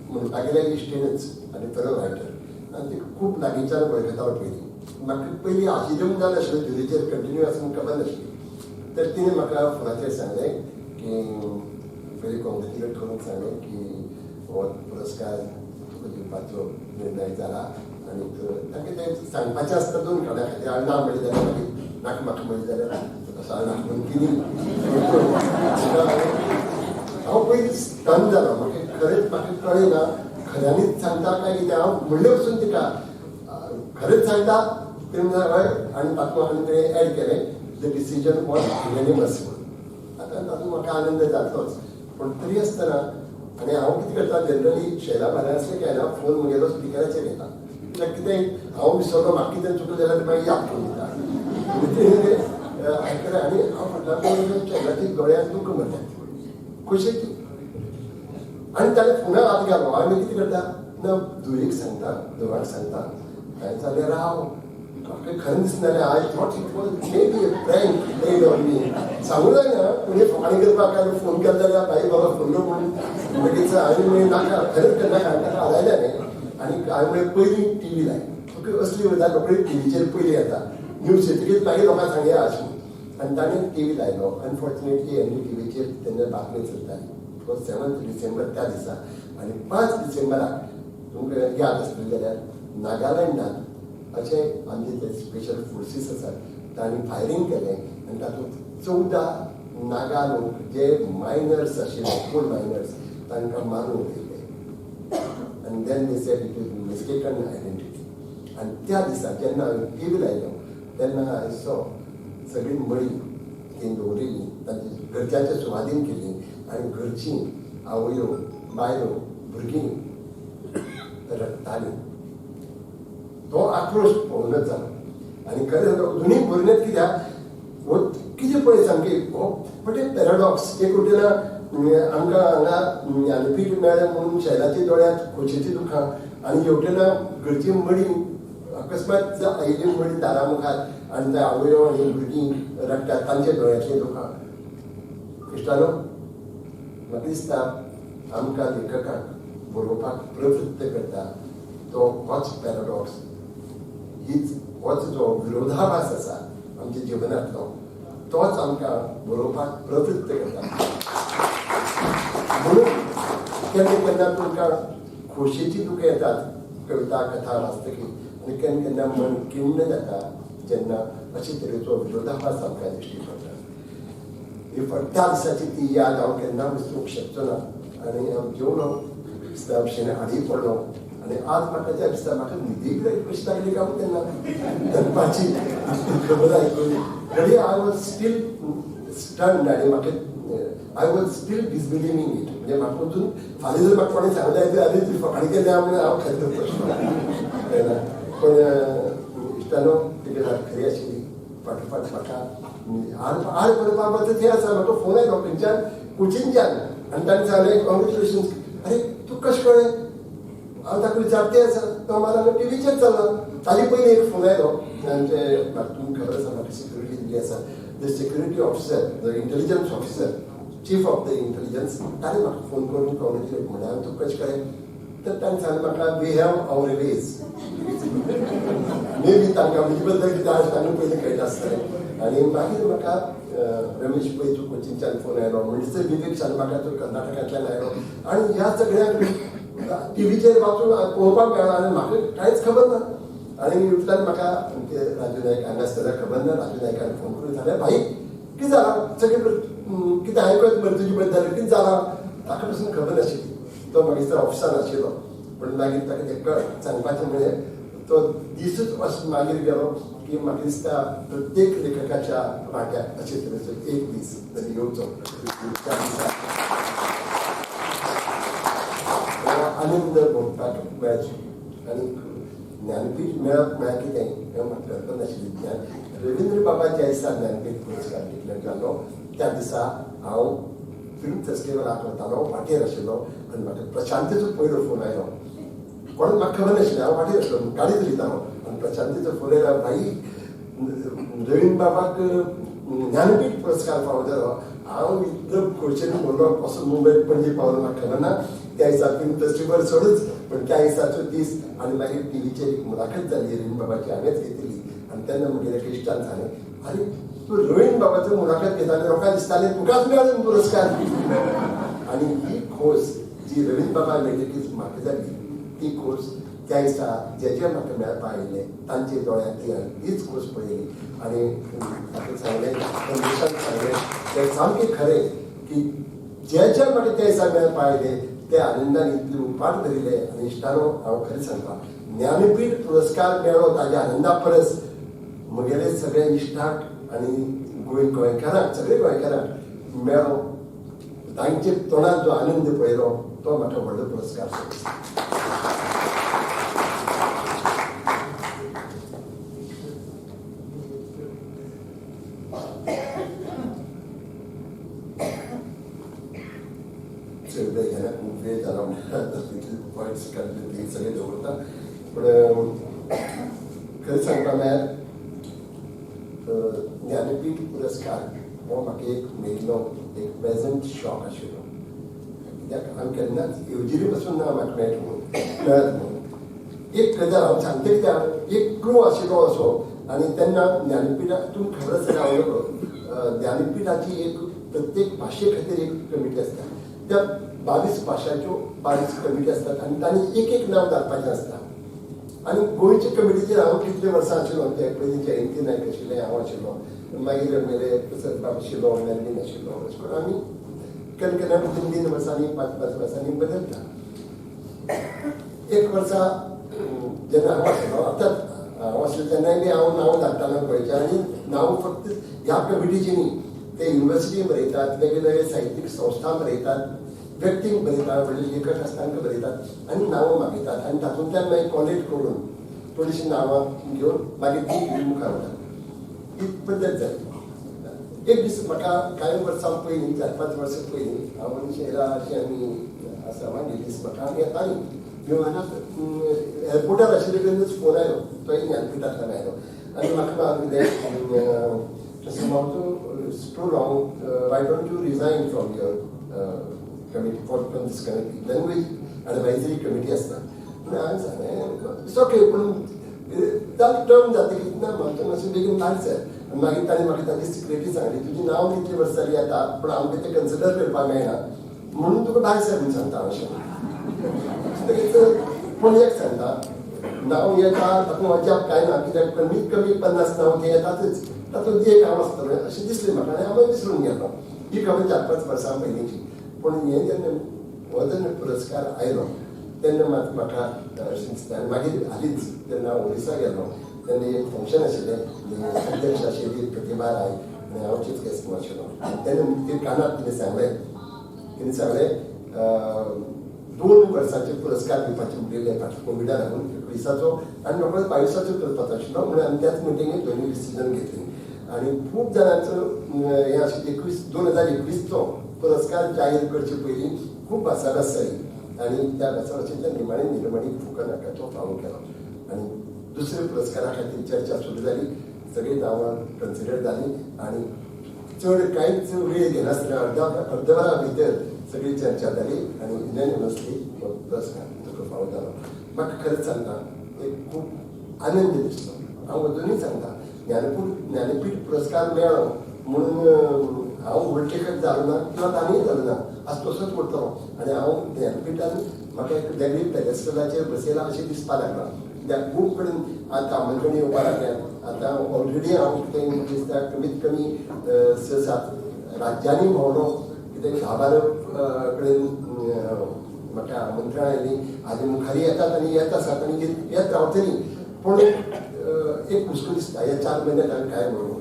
म्हणपाक गेल्यार इश्टीणच आनी फेलो रायटर आनी ती खूब लागींच्यान वळखतालो पयलीं. म्हाका पयलीं आशिल्लें जाय नाशिल्लें ज्युरीचेर कंटिन्यू आसून खबर नाशिल्ली. तर तिणें म्हाका फोनाचेर सांगलें की पयलीं कॉंग्रेच्युलेट करून सांगलें की हो पुरस्कार तुका दिवपाचो निर्णय जाला आनी तांकां तें सांगपाचें आसता 2 काळा खातीर. हांवें ना म्हणलें जाल्यार मागीर नाका म्हाका म्हणलें जाल्यार तसो नाका म्हणून कितें हांव पयलीं स्टन जालो. म्हाका खरेंच म्हाका कळ्ळें ना खऱ्यांनीच सांगता काय कितें. हांव म्हणलें वचून तिका खरेंच सांगता ते हय आनी तातूंत हांवें तें एड केलें द डिसिजन वॉज युनेनिमस म्हणून. आतां तातूंत म्हाका आनंद जातलोच पूण तरी आसतना आनी हांव कितें करता जनरली शेला भायर आसलें काय ना फोन म्हगेलो स्पिकराचेर येता कित्याक कितें हांव विसरलो म्हाका कितें चुकलें जाल्यार मागीर याद करून दिता आयकलें आनी हांव म्हटल्यार शेलाची दोळ्यांत दुख म्हणटा कशें की आनी ताणें फोनाक हात घालो. आमी कितें करता ना धुवेक सांगता धुवाक सांगता काय जाल्यार हांव म्हाका खरें दिसना जाल्यार I thought it was maybe a prank made on me. सांगूं जायना कोणी फकाणी करपाक काय फोन केलो जाल्यार भाई बाबा फोन म्हणून लगेच हांवें म्हणलें नाका खरेंच करनाका ताका हालायलें न्ही आनी हांवें म्हणलें पयलीं टीव्ही लाय. तुका असली गजाल रोखडी टीव्हीचेर पयलीं येता न्यूज येतकीच मागीर लोकांक सांगया अशें आनी ताणें टीव्ही लायलो. अनफॉर्च्युनेटली एन डी टीव्हीचेर तेन्ना बातमी चलताली. 7 डिसेंबर त्या दिसा आनी 5 डिसेंबराक तुमकां याद आसतलें जाल्यार नागालँडांत अशें आमचे ते स्पेशल फोर्सीस आसात तांणी फायरींग केलें आनी तातूंत 14 नागा लोक जे मायनर्स आशिल्ले कोल मायनर्स तांकां मारून उडयले आनी then they said it is mistaken identity. आनी त्या दिसा जेन्ना हांवें टीव्ही लायलो तेन्ना हांवें सगळीं मळी तीं दवरिल्लीं तांची घरच्यांच्या सुवादीन केल्लीं आनी घरचीं आवयो बायलो भुरगीं रडटालीं. तो आक्रोश पळोवनच जालो आनी खरें दोनूय भुरग्यांत कित्याक कितें पळय सामकें हो पटे पॅराडॉक्स. एक वटेन आमकां हांगा ज्ञानपीठ मेळ्ळें म्हणून शेजारच्या दोळ्यांत खोशेचीं दुखां आनी हेवटेन घरची मडी अकस्मात आयिल्ली मडी दारा मुखार आनी ते आवयो आनी भुरगीं रडटात तांच्या दोळ्यांतलीं दुखां. इश्टानो, म्हाका दिसता आमकां लेखकाक बरोवपाक प्रवृत्त करता तो होच पॅराडॉक्स, होच जो विरोधाभास आसा आमच्या जिवनांतलो तोच आमकां बरोवपाक प्रवृत्त करता. म्हणून केन्ना केन्ना तुमकां खोशेची दुखां येतात कविता कथा वाचतकीर आनी केन्ना केन्ना मन किण्ण जाता जेन्ना अशे तरेचो विरोधाभास आमकां दिश्टी पडटा. ही त्या दिसाची ती याद हांव केन्ना विसरूंक शकचो ना. आनी हांव जेवलो दिसता भशेन हाडी पडलो आनी आज म्हाका त्या दिसता म्हाका न्हिदेक जाय कशी लागली काय तेन्ना दनपारची खबर आयकून घडी आय वॉज स्टील स्टन्ड आनी म्हाका आय वॉज स्टील डिसबिलिव्हिंग इट. म्हणजे म्हाका अजून फाल्यां जर म्हाका कोणें सांगलें जायत आनी ती फकाणी केली हांव खरें प्रश्न पण इश्टानो ती गजाल खरी आशिल्ली. फाटोफाट म्हाका आज बरोवपाक वता थंय आसा म्हाका फोन आयलो खंयच्यान कोचीनच्यान आनी ताणें सांगलें कॉंग्रेच्युलेशन्स. अरे तूं कशें कळ्ळें? हांव ताका विचारते आसा तो म्हाका टीव्हीचेर चल्ला. ताजे पयलीं एक फोन आयलो आमचे म्हाका तुमकां खबर आसा म्हाका सिक्युरिटी दिल्ली आसा. The security officer, the intelligence officer, chief of the intelligence, ताणें म्हाका फोन करून कॉंग्रेच्युलेट म्हणलें. हांवें तुका कशें कळ्ळें? तर ताणें सांगलें म्हाका we have our ways. Maybe तांकां म्हजे बद्दल कितें आसा ताणें पयलीं कळटा आसतलें. आनी मागीर म्हाका रमेश पै तूं कोचीनच्यान फोन आयलो म्हणजे विवेक सांग म्हाका तो कर्नाटकांतल्यान आयलो आनी ह्या सगळ्यांक टीव्हीचेर वाचून पळोवपाक मेळ्ळां आनी म्हाका कांयच खबर ना. आनी उठल्यान म्हाका राजू नायक हांगा आसतना खबर ना. राजू नायकान फोन करून सांगलें भाई कितें जालां सगळें कितें आयकत मरे तुजे बद्दल कितें जालां? ताका पासून खबर नाशिल्ली. तो म्हाका दिसता ऑफिसान आशिल्लो पूण मागीर ताका तें कळ सांगपाचें म्हणलें तो दिसूच वचून मागीर गेलो की म्हाका दिसता प्रत्येक लेखकाच्या वाट्याक अशे तरेचो एक दीस तरी येवचो. आनंद भोगपाक मेळचो आनी ज्ञानपीठ मेळप म्हळ्यार कितें हें म्हाका कल्पना नाशिल्ली. रवींद्र बाबा ज्या दिसा ज्ञानपीठ पुरस्कार डिक्लेअर जाल्लो त्या दिसा हांव फिल्म फेस्टिवलाक वतालो वाटेर आशिल्लो आनी म्हाका प्रशांतीचो पयलो फोन आयलो. कोण म्हाका खबर नाशिल्लें हांव वाटेर आसलो गाडी चलयतालो आनी प्रशांतीचो फोन आयलो भाई रवींद्र बाबाक ज्ञानपीठ पुरस्कार फावो जालो. हांव इतलो खोशेन बोल्लो कसो मुंबय पणजे पावलो म्हाका खबर ना. त्या दिसा फिल्म फेस्टिवल सोडूच पण त्या दिसाचो दीस आनी मागीर टीव्हीचेर एक मुलाखत जाली रवींद्र बाबाची हांवेंच घेतिल्ली आनी तेन्ना म्हगेल्या एका इश्टान सांगलें अरे तूं रवींद्र बाबाचो मुलाखत घेता आनी लोकांक दिसतालें तुकाच मेळ्ळो पुरस्कार. आनी ही खोस जी रवींद्र बाबा मेळटकीच म्हाका जाली ती खोस त्या दिसा जे जे म्हाका मेळपाक आयिल्ले तांचे दोळ्यांतली हांवें तीच खोस पळयली. आनी ताका सांगलें सांगलें तें सामकें खरें की जे जे म्हाका त्या दिसा मेळपाक आयले ते आनंदान इतले उपाट भरिल्ले. आनी इश्टानो हांव खरें सांगता ज्ञानपीठ पुरस्कार मेळ्ळो ताज्या आनंदा परस म्हगेले सगळे इश्टाक आनी गोंयकारांक सगळे गोंयकारांक मेळ्ळो तांचे तोंडांत जो आनंद पळयलो तो म्हाका व्हडलो पुरस्कार दिसता. वेळ जालो पॉयंट्स सगळे दवरता पूण खरें सांगपा म्हळ्यार ज्ञानपीठ पुरस्कार हो म्हाका एक मेळिल्लो एक प्रेझंट शॉक आशिल्लो. कित्याक हांव केन्नाच येवजिरी पासून ना म्हाका मेळत म्हणून. एक गजाल हांव सांगता कित्याक एक क्रू आशिल्लो असो आनी तेन्ना ज्ञानपीठाक तुमकां खबर आसतना हांव ज्ञानपीठाची एक प्रत्येक भाशे खातीर एक कमिटी आसता. त्या 22 भाशांच्यो 22 कमिटी आसतात आनी तांणी एक एक नांव घालपाचें आसता. आनी गोंयचे कमिटीचेर हांव कितले वर्सां आशिल्लो ते पयलीं जयंती नायक आशिल्ले हांव आशिल्लो मागीर मेरे सतबाब आशिल्लो नंदीन आशिल्लो अशें करून आमी केन्ना केन्ना 3 वर्सांनी 5 वर्सांनी बदलता. एक वर्सा जेन्ना हांव आशिल्लो आतां हांव आशिल्लो तेन्नाय बी हांव नांव धाडटालो गोंयचें आनी नांव फक्त ह्या कमिटीची न्ही ते युनिवर्सिटी बरयतात वेगवेगळे साहित्यीक संस्था बरयतात व्यक्तींक बरयतात व्हडले लेखक आसता तांकां बरयतात आनी नांवां मागयतात आनी तातूंतल्यान मागीर कॉलेज करून थोडीशीं नांवां घेवन मागीर ती मुखार वतात. ही पद्दत जाली. एक दीस म्हाका कांय वर्सां पयलीं 4-5 वर्सां पयलीं हांव आनी शेरा अशें आमी आसा मागीर दीस म्हाका येताली एअरपोर्टार आशिल्ले तेन्नाच फोन आयलो तो ज्ञानपिठांतल्यान आयलो आनी म्हाका कितें Mauzo, it's too long. Why don't you resign from your committee, from this committee? Language advisory committee असता. म्हणून हांवें सांगलें इट्स ओके पूण ताका टर्म जातकीच ना म्हाका मातशें बेगीन भायर सर मागीर ताणें म्हाका ताची सिक्रेटली सांगली तुजी नांव कितली वर्सां जाली आतां पूण आमकां तें कन्सिडर करपाक मेळना म्हणून तुका भायर सर म्हूण सांगता अशें पूण एक सांगता नांव येता तातूंत अजाप कांय ना कित्याक कमीत कमी 50 नांव ते येतातच तातूंत एक हांव आसतलें अशें दिसलें म्हाका आनी हांव विसरून गेलो ही खबर 4-5 वर्सां पयलींची पूण हें जेन्ना हो जेन्ना पुरस्कार आयलो तेन्ना मात म्हाका अशें दिसता आनी मागीर हालींच जेन्ना हांव ओडिसा गेलो तेन्ना एक फंक्शन आशिल्लें अध्यक्ष आशिल्ली प्रतिभा राय आनी हांव चीफ गेस्ट म्हणून आशिल्लो तेन्ना ते कानाक तिणें सांगलें 2 वर्सांचे पुरस्कार दिवपाचे म्हणलेले फाटल्या कोविडा लागून 21 आनी म्हाका 22 करपाचो आशिल्लो म्हणून आमी त्याच मिटिंगेक दोनी डिसिजन घेतली आनी खूब जाणांचो हें आशिल्लें 2021 पुरस्कार जाहीर करचे पयलीं खूब भासाभास जाली आनी त्या भासाभासींतल्यान निमाणी निर्मणी फुकनाकाचो फावो केलो आनी दुसऱ्या पुरस्कारा खातीर चर्चा सुरू जाली सगळीं नांवां कन्सिडर जालीं आनी चड कांयच वेळ घेनासतना अर्दवरा भितर सगळी चर्चा जाली आनी युनिवर्सिटी पुरस्कार तुका फावो जालो म्हाका खरेंच सांगता एक खूब आनंद दिसलो हांव अजुनूय सांगता ज्ञानपीठ पुरस्कार मेळ्ळो म्हणून हांव वळखीकच जालो ना किंवा ताणीय जालो ना आज तसोच उरतलो आनी हांव ज्ञानपीठान म्हाका एक वेगळी पॅडेस्टलाचेर बसयला अशें दिसपाक लागला कित्याक खूब कडेन आतां आमचे कडेन येवपाक लागल्यात आतां ऑलरेडी हांव कितें म्हाका दिसता कमीत कमी 6-7 राज्यांनी भोंवलो कितें 10-12 कडेन म्हाका आमंत्रण आयलीं आनी मुखारी येतात आनी येत आसात आनी येत रावतलीं पूण एक हुस्को दिसता ह्या 4 म्हयन्यांत हांवें काय म्हणून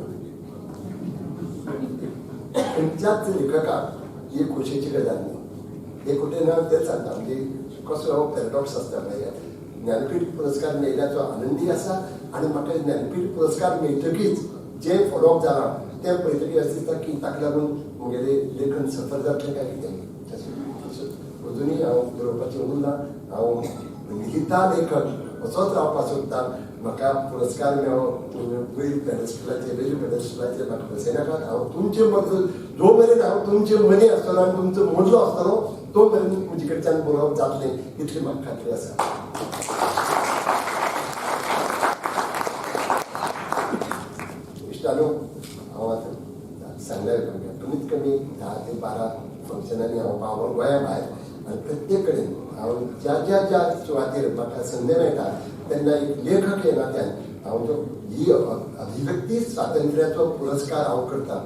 खंयच्याच लेखकाक ही खोशयेची गजाल न्ही एक वटेन हांव तेंच सांगता म्हणजे कसो हो पॅराडॉक्स आसता पळय ज्ञानपीठ पुरस्कार मेळिल्ल्याचो आनंदी आसा आनी म्हाका ज्ञानपीठ पुरस्कार मेळटकीच जें फॉलोअप जालां तें पळयतकीर अशें दिसता की ताका लागून म्हगेलें लेखन सफर जातलें काय कितें अजुनूय हांव बरोवपाचें उरना हांव लिहिता लेखक असोच रावपाक सोदता म्हाका पुरस्कार मेळ्ळो वयर पॅडेस्टलाचेर म्हाका बसयनाकात हांव तुमचे मदलो जो मेरेन हांव तुमचे मनी आसतलो आनी तुमचो मोडलो आसतलो तो मेरेन म्हजे कडच्यान बरोवप जातलें इतली म्हाका खात्री आसा इश्टानो हांव आतां सांगल्यार कमीत कमी 10 ते 12 फंक्शनांनी हांव पावलो गोंया भायर आनी प्रत्येक कडेन हांव ज्या सुवातेर म्हाका संद मेळटा तेन्ना एक लेखक हे नात्यान हांव जो ही अभिव्यक्ती स्वातंत्र्याचो पुरस्कार हांव करता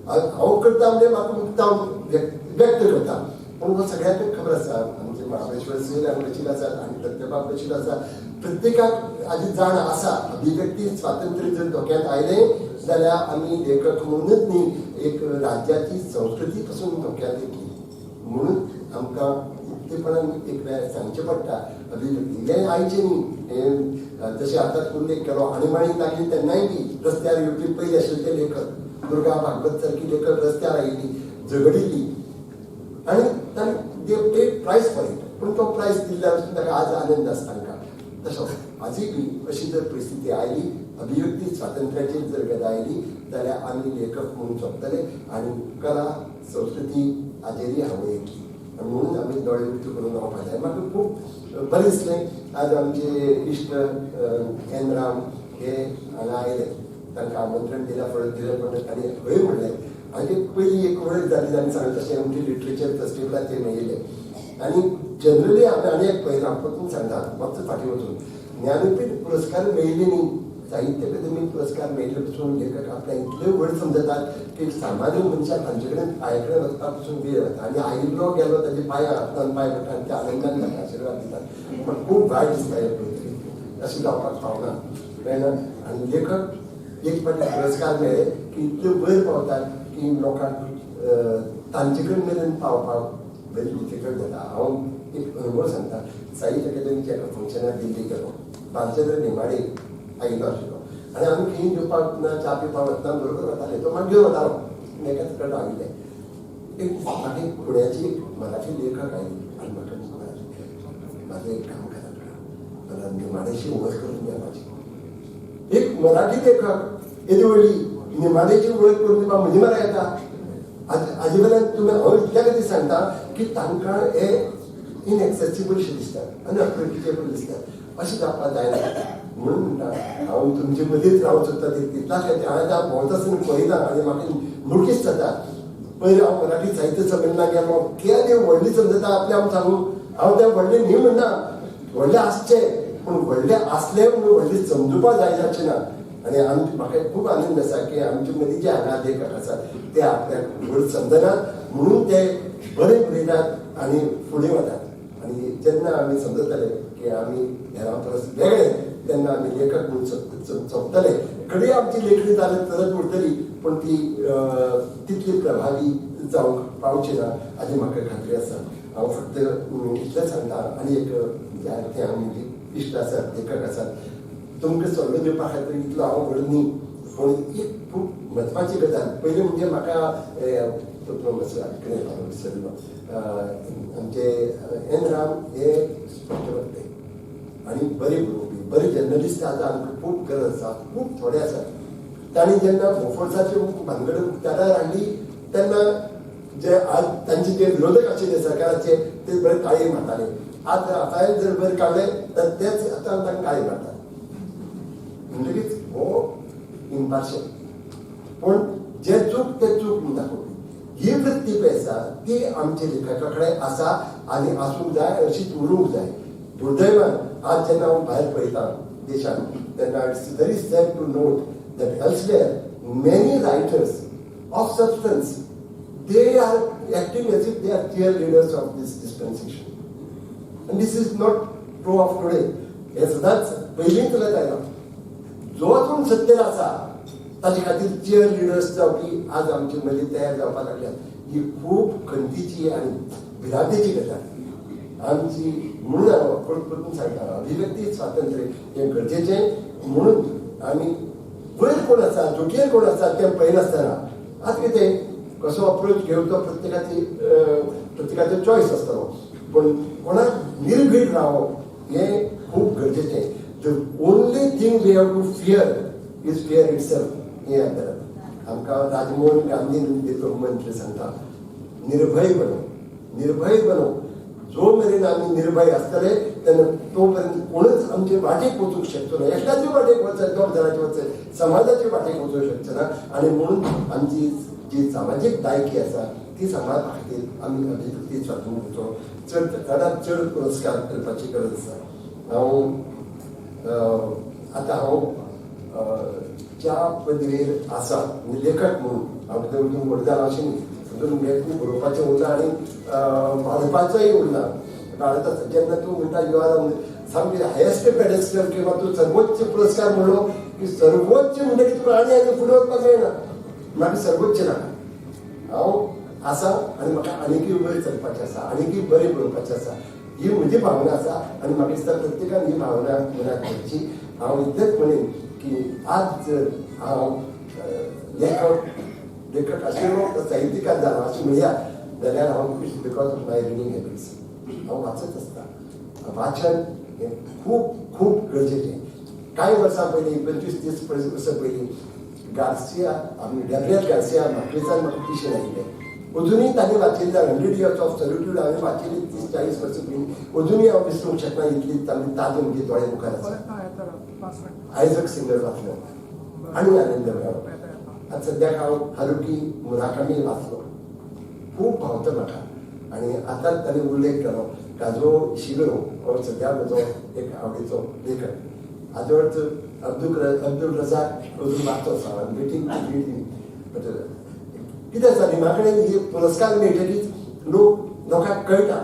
म्हणजे म्हाका मुक्तांव व्यक्त करता पूण हो सगळ्यांक खबर आसा आमचे महाबळेश्वर सर हांगा बशील आसात आनी प्रतिभा बशील आसा प्रत्येकाक हाजी जाण आसा अभिव्यक्ती स्वातंत्र्य जर धोक्यांत आयलें जाल्यार आमी लेखक म्हणूनच न्ही एक राज्याची संस्कृती पासून धोक्यांत येतली म्हणून आमकां उक्तेपणान एक वेळ सांगचें पडटा अभिव्यक्ती हें आयचें न्ही जशें आतां उल्लेख केलो आणीबाणी लागली तेन्नाय बी रस्त्यार येवपी पयलीं आशिल्ले ते लेखक दुर्गा भागवत सारकी लेखक रस्त्यार आयिल्ली झगडिल्ली आनी तांणी दे पेड प्रायस फॉर इट पूण तो प्रायस दिल्ल्या पासून ताका आज आनंद आसता तांकां तसो आजूय बी अशी जर परिस्थिती आयली अभिव्यक्ती स्वातंत्र्याचेर जर गजाल आयली जाल्यार आमी लेखक म्हणून सोंपतले आनी कला संस्कृती हाजेरूय हांव येतली म्हणून आमी दोळे उक्ते करून रावपाक जाय म्हाका खूब बरें दिसलें आज आमचे इश्ट एनराम हे हांगा आयले तांकां आमंत्रण दिल्या फळत तांणी हय म्हणलें आनी पयलीं एक वळख जाली आमी सांगलें तशें आमचे लिटरेचर फेस्टिवलाचेर मेळिल्ले आनी जनरली हांवें आनी एक पळयलां परतून सांगता मातसो फाटीं वचून ज्ञानपीठ पुरस्कार मेळिल्ले न्ही साहित्य अकादमी पुरस्कार मेळिल्ले पसून लेखक आपल्या इतले व्हड समजतात की सामान्य मनशाक तांचे कडेन पांया कडेन वचपाक पसून वेळ वता आनी आयिल्लो गेलो ताचे पांयां हातान पांय पडटा आनी त्या आनंदान ताका आशिर्वाद दितात पण खूब वायट दिसता हे पळयतकीर अशें जावपाक पावना मेळना आनी लेखक एक फावटी पुरस्कार मेळ्ळे की इतले वयर पावतात की लोकांक तांचे कडेन मेरेन पावपाक वेरी डिफिकल्ट जाता हांव एक अनुभव सांगता साहित्य अकादमीच्या एका फंक्शनाक दिल्ली गेलो बालचंद्र नेमाडे आयिल्लो आशिल्लो आनी आमी खंय जेवपाक ना च्या पिवपाक वतना बरोबर वताले तो म्हाका घेवन वतालो एका कडेन आयिल्ले एक म्हाका एक पुण्याची एक मराठी लेखक आयली आनी म्हाका म्हाजो एक काम करा मला निमाडेशी ओळख करून द्या माझी एक मराठी लेखक येदी वयली निमाडेची ओळख करून दिवपाक म्हजी म्हऱ्या येता हाजे वेल्यान तुमी हांव इतल्या खातीर सांगता की तांकां हे इनएक्सेसिबलशें दिसता आनी अप्रिटिकेबल दिसता अशें जावपाक जायना म्हणून म्हणटा हांव तुमचे मदींच रावंक सोदता तितल्या खातीर हांवें आतां भोंवता आसतना पळयना आनी म्हाका मुडकीच जाता पयलीं हांव मराठी साहित्य संमेलनाक गेलो कितें व्हडली समजता आपल्या हांव सांगू हांव तें व्हडलें न्ही म्हणना व्हडलें आसचें पूण व्हडलें आसलें म्हणून व्हडलें समजुपाक जाय जावचें ना आनी आमचे म्हाका खूब आनंद आसा की आमचे मदीं जे हांगा लेखक आसात ते आपल्याक व्हड समजनात म्हणून ते बरें बरयतात आनी फुडें वतात आनी जेन्ना आमी समजतले की आमी हेरां परस वेगळे तेन्ना आमी लेखक म्हणून सोंपतले खरी आमची लेखणी चलत उरतली पूण ती तितली प्रभावी जावंक पावची ना हाची म्हाका खात्री आसा हांव फक्त इतलें सांगता आनी एक ते आमी इश्ट आसात लेखक आसात तुमकां सल्लो दिवपा खातीर इतलो हांव व्हड न्ही पूण एक खूब म्हत्वाची गजाल पयलीं म्हणजे म्हाका विसरलो आमचे एन राम हे स्पश्टवक्ते आनी बरे बरोवपी बरे जर्नलिस्ट आतां आमकां खूब गरज आसा खूब थोडे आसात तांणी जेन्ना बोफोर्साची भानगड उक्ताडार हाडली तेन्ना जे आज तांचे जे विरोधक आशिल्ले सरकाराचे ते बरे ताळी मारताले आज राफायल जर बरें काडले तर तेच आतां तांकां ताळी मारतात म्हणटकीच हो इम्पार्शियल पूण जे चूक ते चूक म्हणून दाखोवपी ही वृत्ती पळय आसा ती आमच्या लेखका कडेन आसा आनी आसूंक जाय अशीच उरूंक जाय दुर्दैवान आज जेन्ना हांव भायर पळयता देशांत तेन्ना it's very sad to note that elsewhere many writers of substance they are acting as if they are cheerleaders of this dispensation and this is not true of today हे सदांच पयलीं चलत आयला जो कोण सत्तेर आसा ताचे खातीर चियर लिडर्स जावपी आज आमचे मदीं तयार जावपाक लागल्यात ही खूब खंतीची आनी भिरांतेची गजाल आमची म्हणून हांव परतून सांगता अभिव्यक्ती स्वातंत्र्य हें गरजेचें म्हणून आमी वयर कोण आसा जोटयेर कोण आसा तें पळयनासतना आतां कितें कसो अप्रोच घेवचो प्रत्येकाचो चॉयस आसतलो पूण कोणाक निर्भीड रावप हें खूब गरजेचें the only thing we have to fear is fear itself हें याद करात आमकां राजमोहन गांधीन दिल्लो मंत्र सांगता निर्भय बनो जो मेरेन आमी निर्भय आसतले तेन्ना तो पर्यंत कोणूच आमचे वाटेक वचूंक शकचो ना एकल्याचे वाटेक वचत दोग जाणांचे वचत समाजाचे वाटेक वचूंक शकचो ना आनी म्हणून आमची जी सामाजीक दायकी आसा ती सांबाळपा खातीर आमी अभिव्यक्ती स्वातंत्र्याचो चडांत चड पुरस्कार करपाची गरज आसा हांव ज्या पदवेर आसा लेखक म्हणून हांव कितें उलून व्हड जालां अशें न्ही म्हणजे खूब बरोवपाचें उरलां आनी वाडपाचोय उरलां वाडत आसा जेन्ना तूं म्हणटा यू आर सामकें हायेस्ट पॅडेस्ट्रल किंवा तूं सर्वोच्च पुरस्कार म्हणलो की सर्वोच्च म्हणटकीर तुका आनी फुडें वचपाक जायना म्हाका सर्वोच्च नाका हांव आसा आनी म्हाका आनीकूय बरें चलपाचें आसा आनीकूय बरें बरोवपाचें आसा ही म्हजी भावना आसा आनी म्हाका दिसता प्रत्येकान ही भावना मनाक घालची हांव इतलेंच म्हणेन की आज जर हांव लेखक आशिल्लो साहित्यकार जालो अशें म्हणया जाल्यार हांव because of my reading habits हांव वाचत आसता वाचन हें खूब खूब गरजेचें कांय वर्सां पयलीं 25-30 वर्सां पयलीं गार्सिया आमी गॅब्रियल गार्सिया मार्केजान म्हाका पिशें आयिल्लें अजुनूय ताणें वाचिल्लें 100 Years of Solitude हांवें वाचिल्ली 30-40 वर्सां पयलीं अजुनूय हांव विसरूंक शकना इतली ताणें ताजें म्हणजे दोळे मुखार आसा आयजक सिंगर वाचलो आनी आनंद मेळ्ळो आतां सद्याक हांव हारुकी मुराकामी वाचलो खूब भावता म्हाका आनी आतांच ताणें उल्लेख केलो काजो शिगरो हो सद्या म्हजो एक आवडीचो लेखक हाजो अर्थ अब्दुल रजाक अजून वाचतो आसा आनी वेटींग कितें आसा निमा कडेन हे पुरस्कार मेळटकीच लोकांक कळटा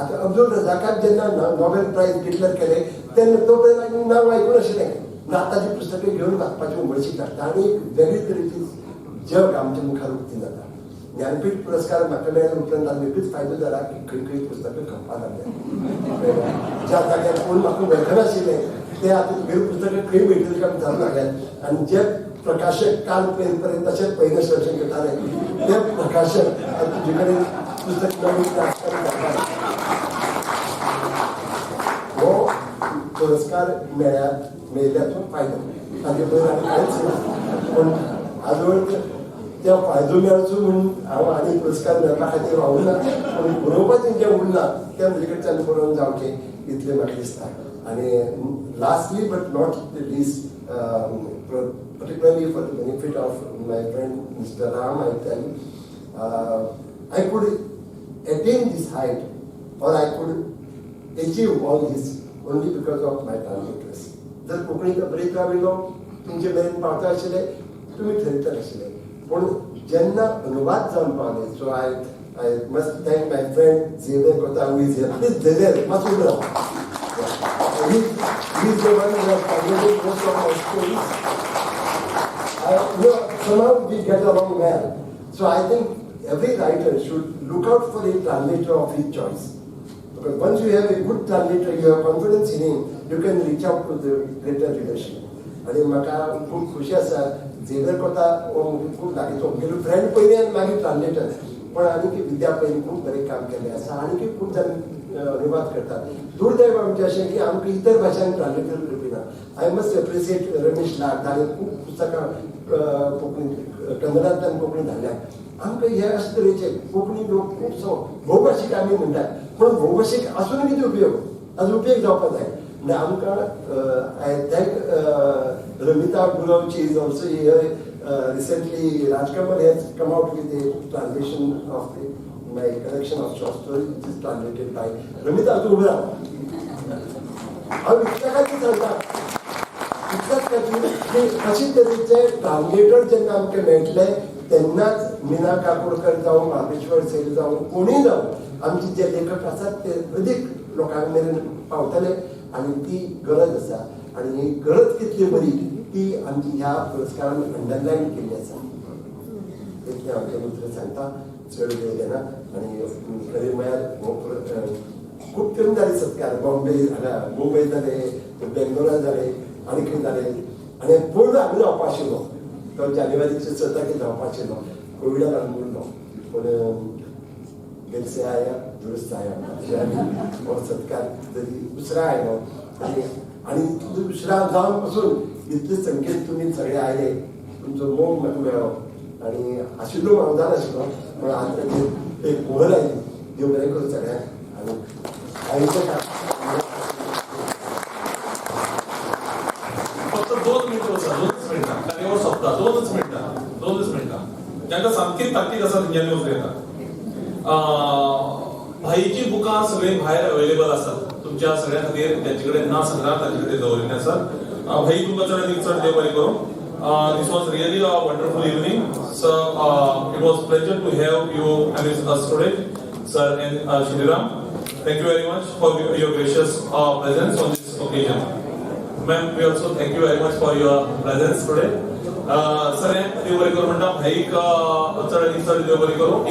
आतां अब्दुल रजाकाक जेन्ना नोबेल प्रायज डिक्लेअर केलें तेन्ना तो पर्यंत आनी नांव आयकून आशिल्लें आतांची पुस्तकां घेवन वाचपाची उमळशीक लागता आनी एक वेगळे तरेची जग आमच्या मुखार उक्ती जाता ज्ञानपीठ पुरस्कार म्हाका मेळ्ळे उपरांत आनी एकूच फायदो जाला की खंय खंय पुस्तकां खपपाक लागल्या ज्या जाग्यार कोण म्हाका वळखनाशिल्लें ते आता तुम्ही पुस्तकं खंय मेळटली काय जावं लागेल आणि जे प्रकाशक काल पर्यंत तशेंच पयलें सर्जन करताले ते प्रकाशक तुजे कडेन पुस्तक नवीन हो पुरस्कार मेळिल्ल्याचो फायदो ताचे पयलीं आनी कांयच ना पूण आजवळ त्या फायदो मेळचो म्हणून हांव आनी पुरस्कार मेळपा खातीर वावुरना पूण बरोवपाचें जें उरना तें म्हजे कडच्यान बरोवन जावचें इतलें म्हाका दिसता आनी lastly but not the least particularly for the benefit of my friend Mr. Ram, I tell you, I could attain this height or I could achieve all this only because of my translators. जर कोंकणीत बरयत राविलो तुमचे मेरेन पावता आशिल्ले तुमी थरयता आशिल्ले पूण जेन्ना अनुवाद जावन पावले so I must thank my friend Xavier Kota who is here. Please Xavier, must be there. He is the one who has translated most of our stories. Somehow we get along well. So I think every writer should look out for a translator of his choice. Because once you have a good translator, you have confidence in him, you can reach out to the greater readership. आणि म्हाका खूब खुशी आसा Xavier कोता हो खूब लागींचो म्हगेलो friend पयलीं आनी मागीर ट्रान्सलेटर पण आनी विद्या पयलीं खूब बरें काम केलें आसा आनी खूब जाण अनुवाद करतात दुर्दैव आमचें अशें की आमकां इतर भाशांनी ट्रान्सलेटर करपी ना आय मस्ट एप्रिशिएट रमेश लाड ताणें खूब पुस्तकां कोंकणी कन्नडांतल्यान कोंकणी धाडल्यात आमकां हे अशे तरेचे कोंकणी लोक खूब भोवभाशीक आमी म्हणटात पूण भोवभाशीक आसून कितें उपयोग ताजो उपयोग जावपाक जाय म्हणजे आमकां आय थँक रमिता गुरवची is also here recently Rajkamal has come out with a translation of my collection of short stories which is translated by Ramita तूं उबो राव हांव इतल्या खातीर सांगता इतल्याच खातीर अशे तरेचे ट्रान्सलेटर जेन्ना आमकां मेळटले तेन्नाच मिना काकोडकर जावं महाबळेश्वर सेल जावं कोणीय जावं आमचे जे लेखक आसात ते अदीक लोकांक मेरेन पावतले आनी ती गरज आसा आनी ही गरज कितली बरी ती आमची ह्या पुरस्कारान अंडरलायन केल्ली आसा इतलें हांव तें उतर सांगता चड वेळ घेना आनी खरें म्हळ्यार खूब कमी जाले सत्कार बॉम्बे मुंबय जाले बेंगलोरा जाले आनी खंय जाले आनी पूर्ण हांगा जावपा आशिल्लो तो जानेवारीचे 6 तारखेक जावपा आशिल्लो कोविडान आमी उरलो पूण घर से आया दुरुस्त आया हो सत्कार तरी दुसरा आयलो आनी दुसरा जावन पासून इतले संख्येन तुमी सगळे आयले तुमचो मोग म्हाका मेळ्ळो आनी आशिल्लो मावदान आशिल्लो पूण आतां एक व्हर आयली देव बरें करूं सगळ्यांक आनी आयुश्य फक्त 2 मिनिटं आसा 2 मिनिटां कार्यावळ सोंपता 2 मिनिटां जांकां सामकी ताकीद आसा तेंच्यांनी उलयता भाईची बुकां सगळे भायर अवेलेबल आसात तुमच्या सगळ्या खातीर त्यांचे कडेन ना संग्रह तांचे खातीर दवरिल्ले आसात भाई तुमकां चड देव बरें करूं this was really a wonderful evening so it was pleasure to have you with us today sir and Shriram thank you very much for your gracious presence on this occasion ma'am we also thank you very much for your presence today sir देव बरें करूं म्हणटा भाईक चड देव बरें करूं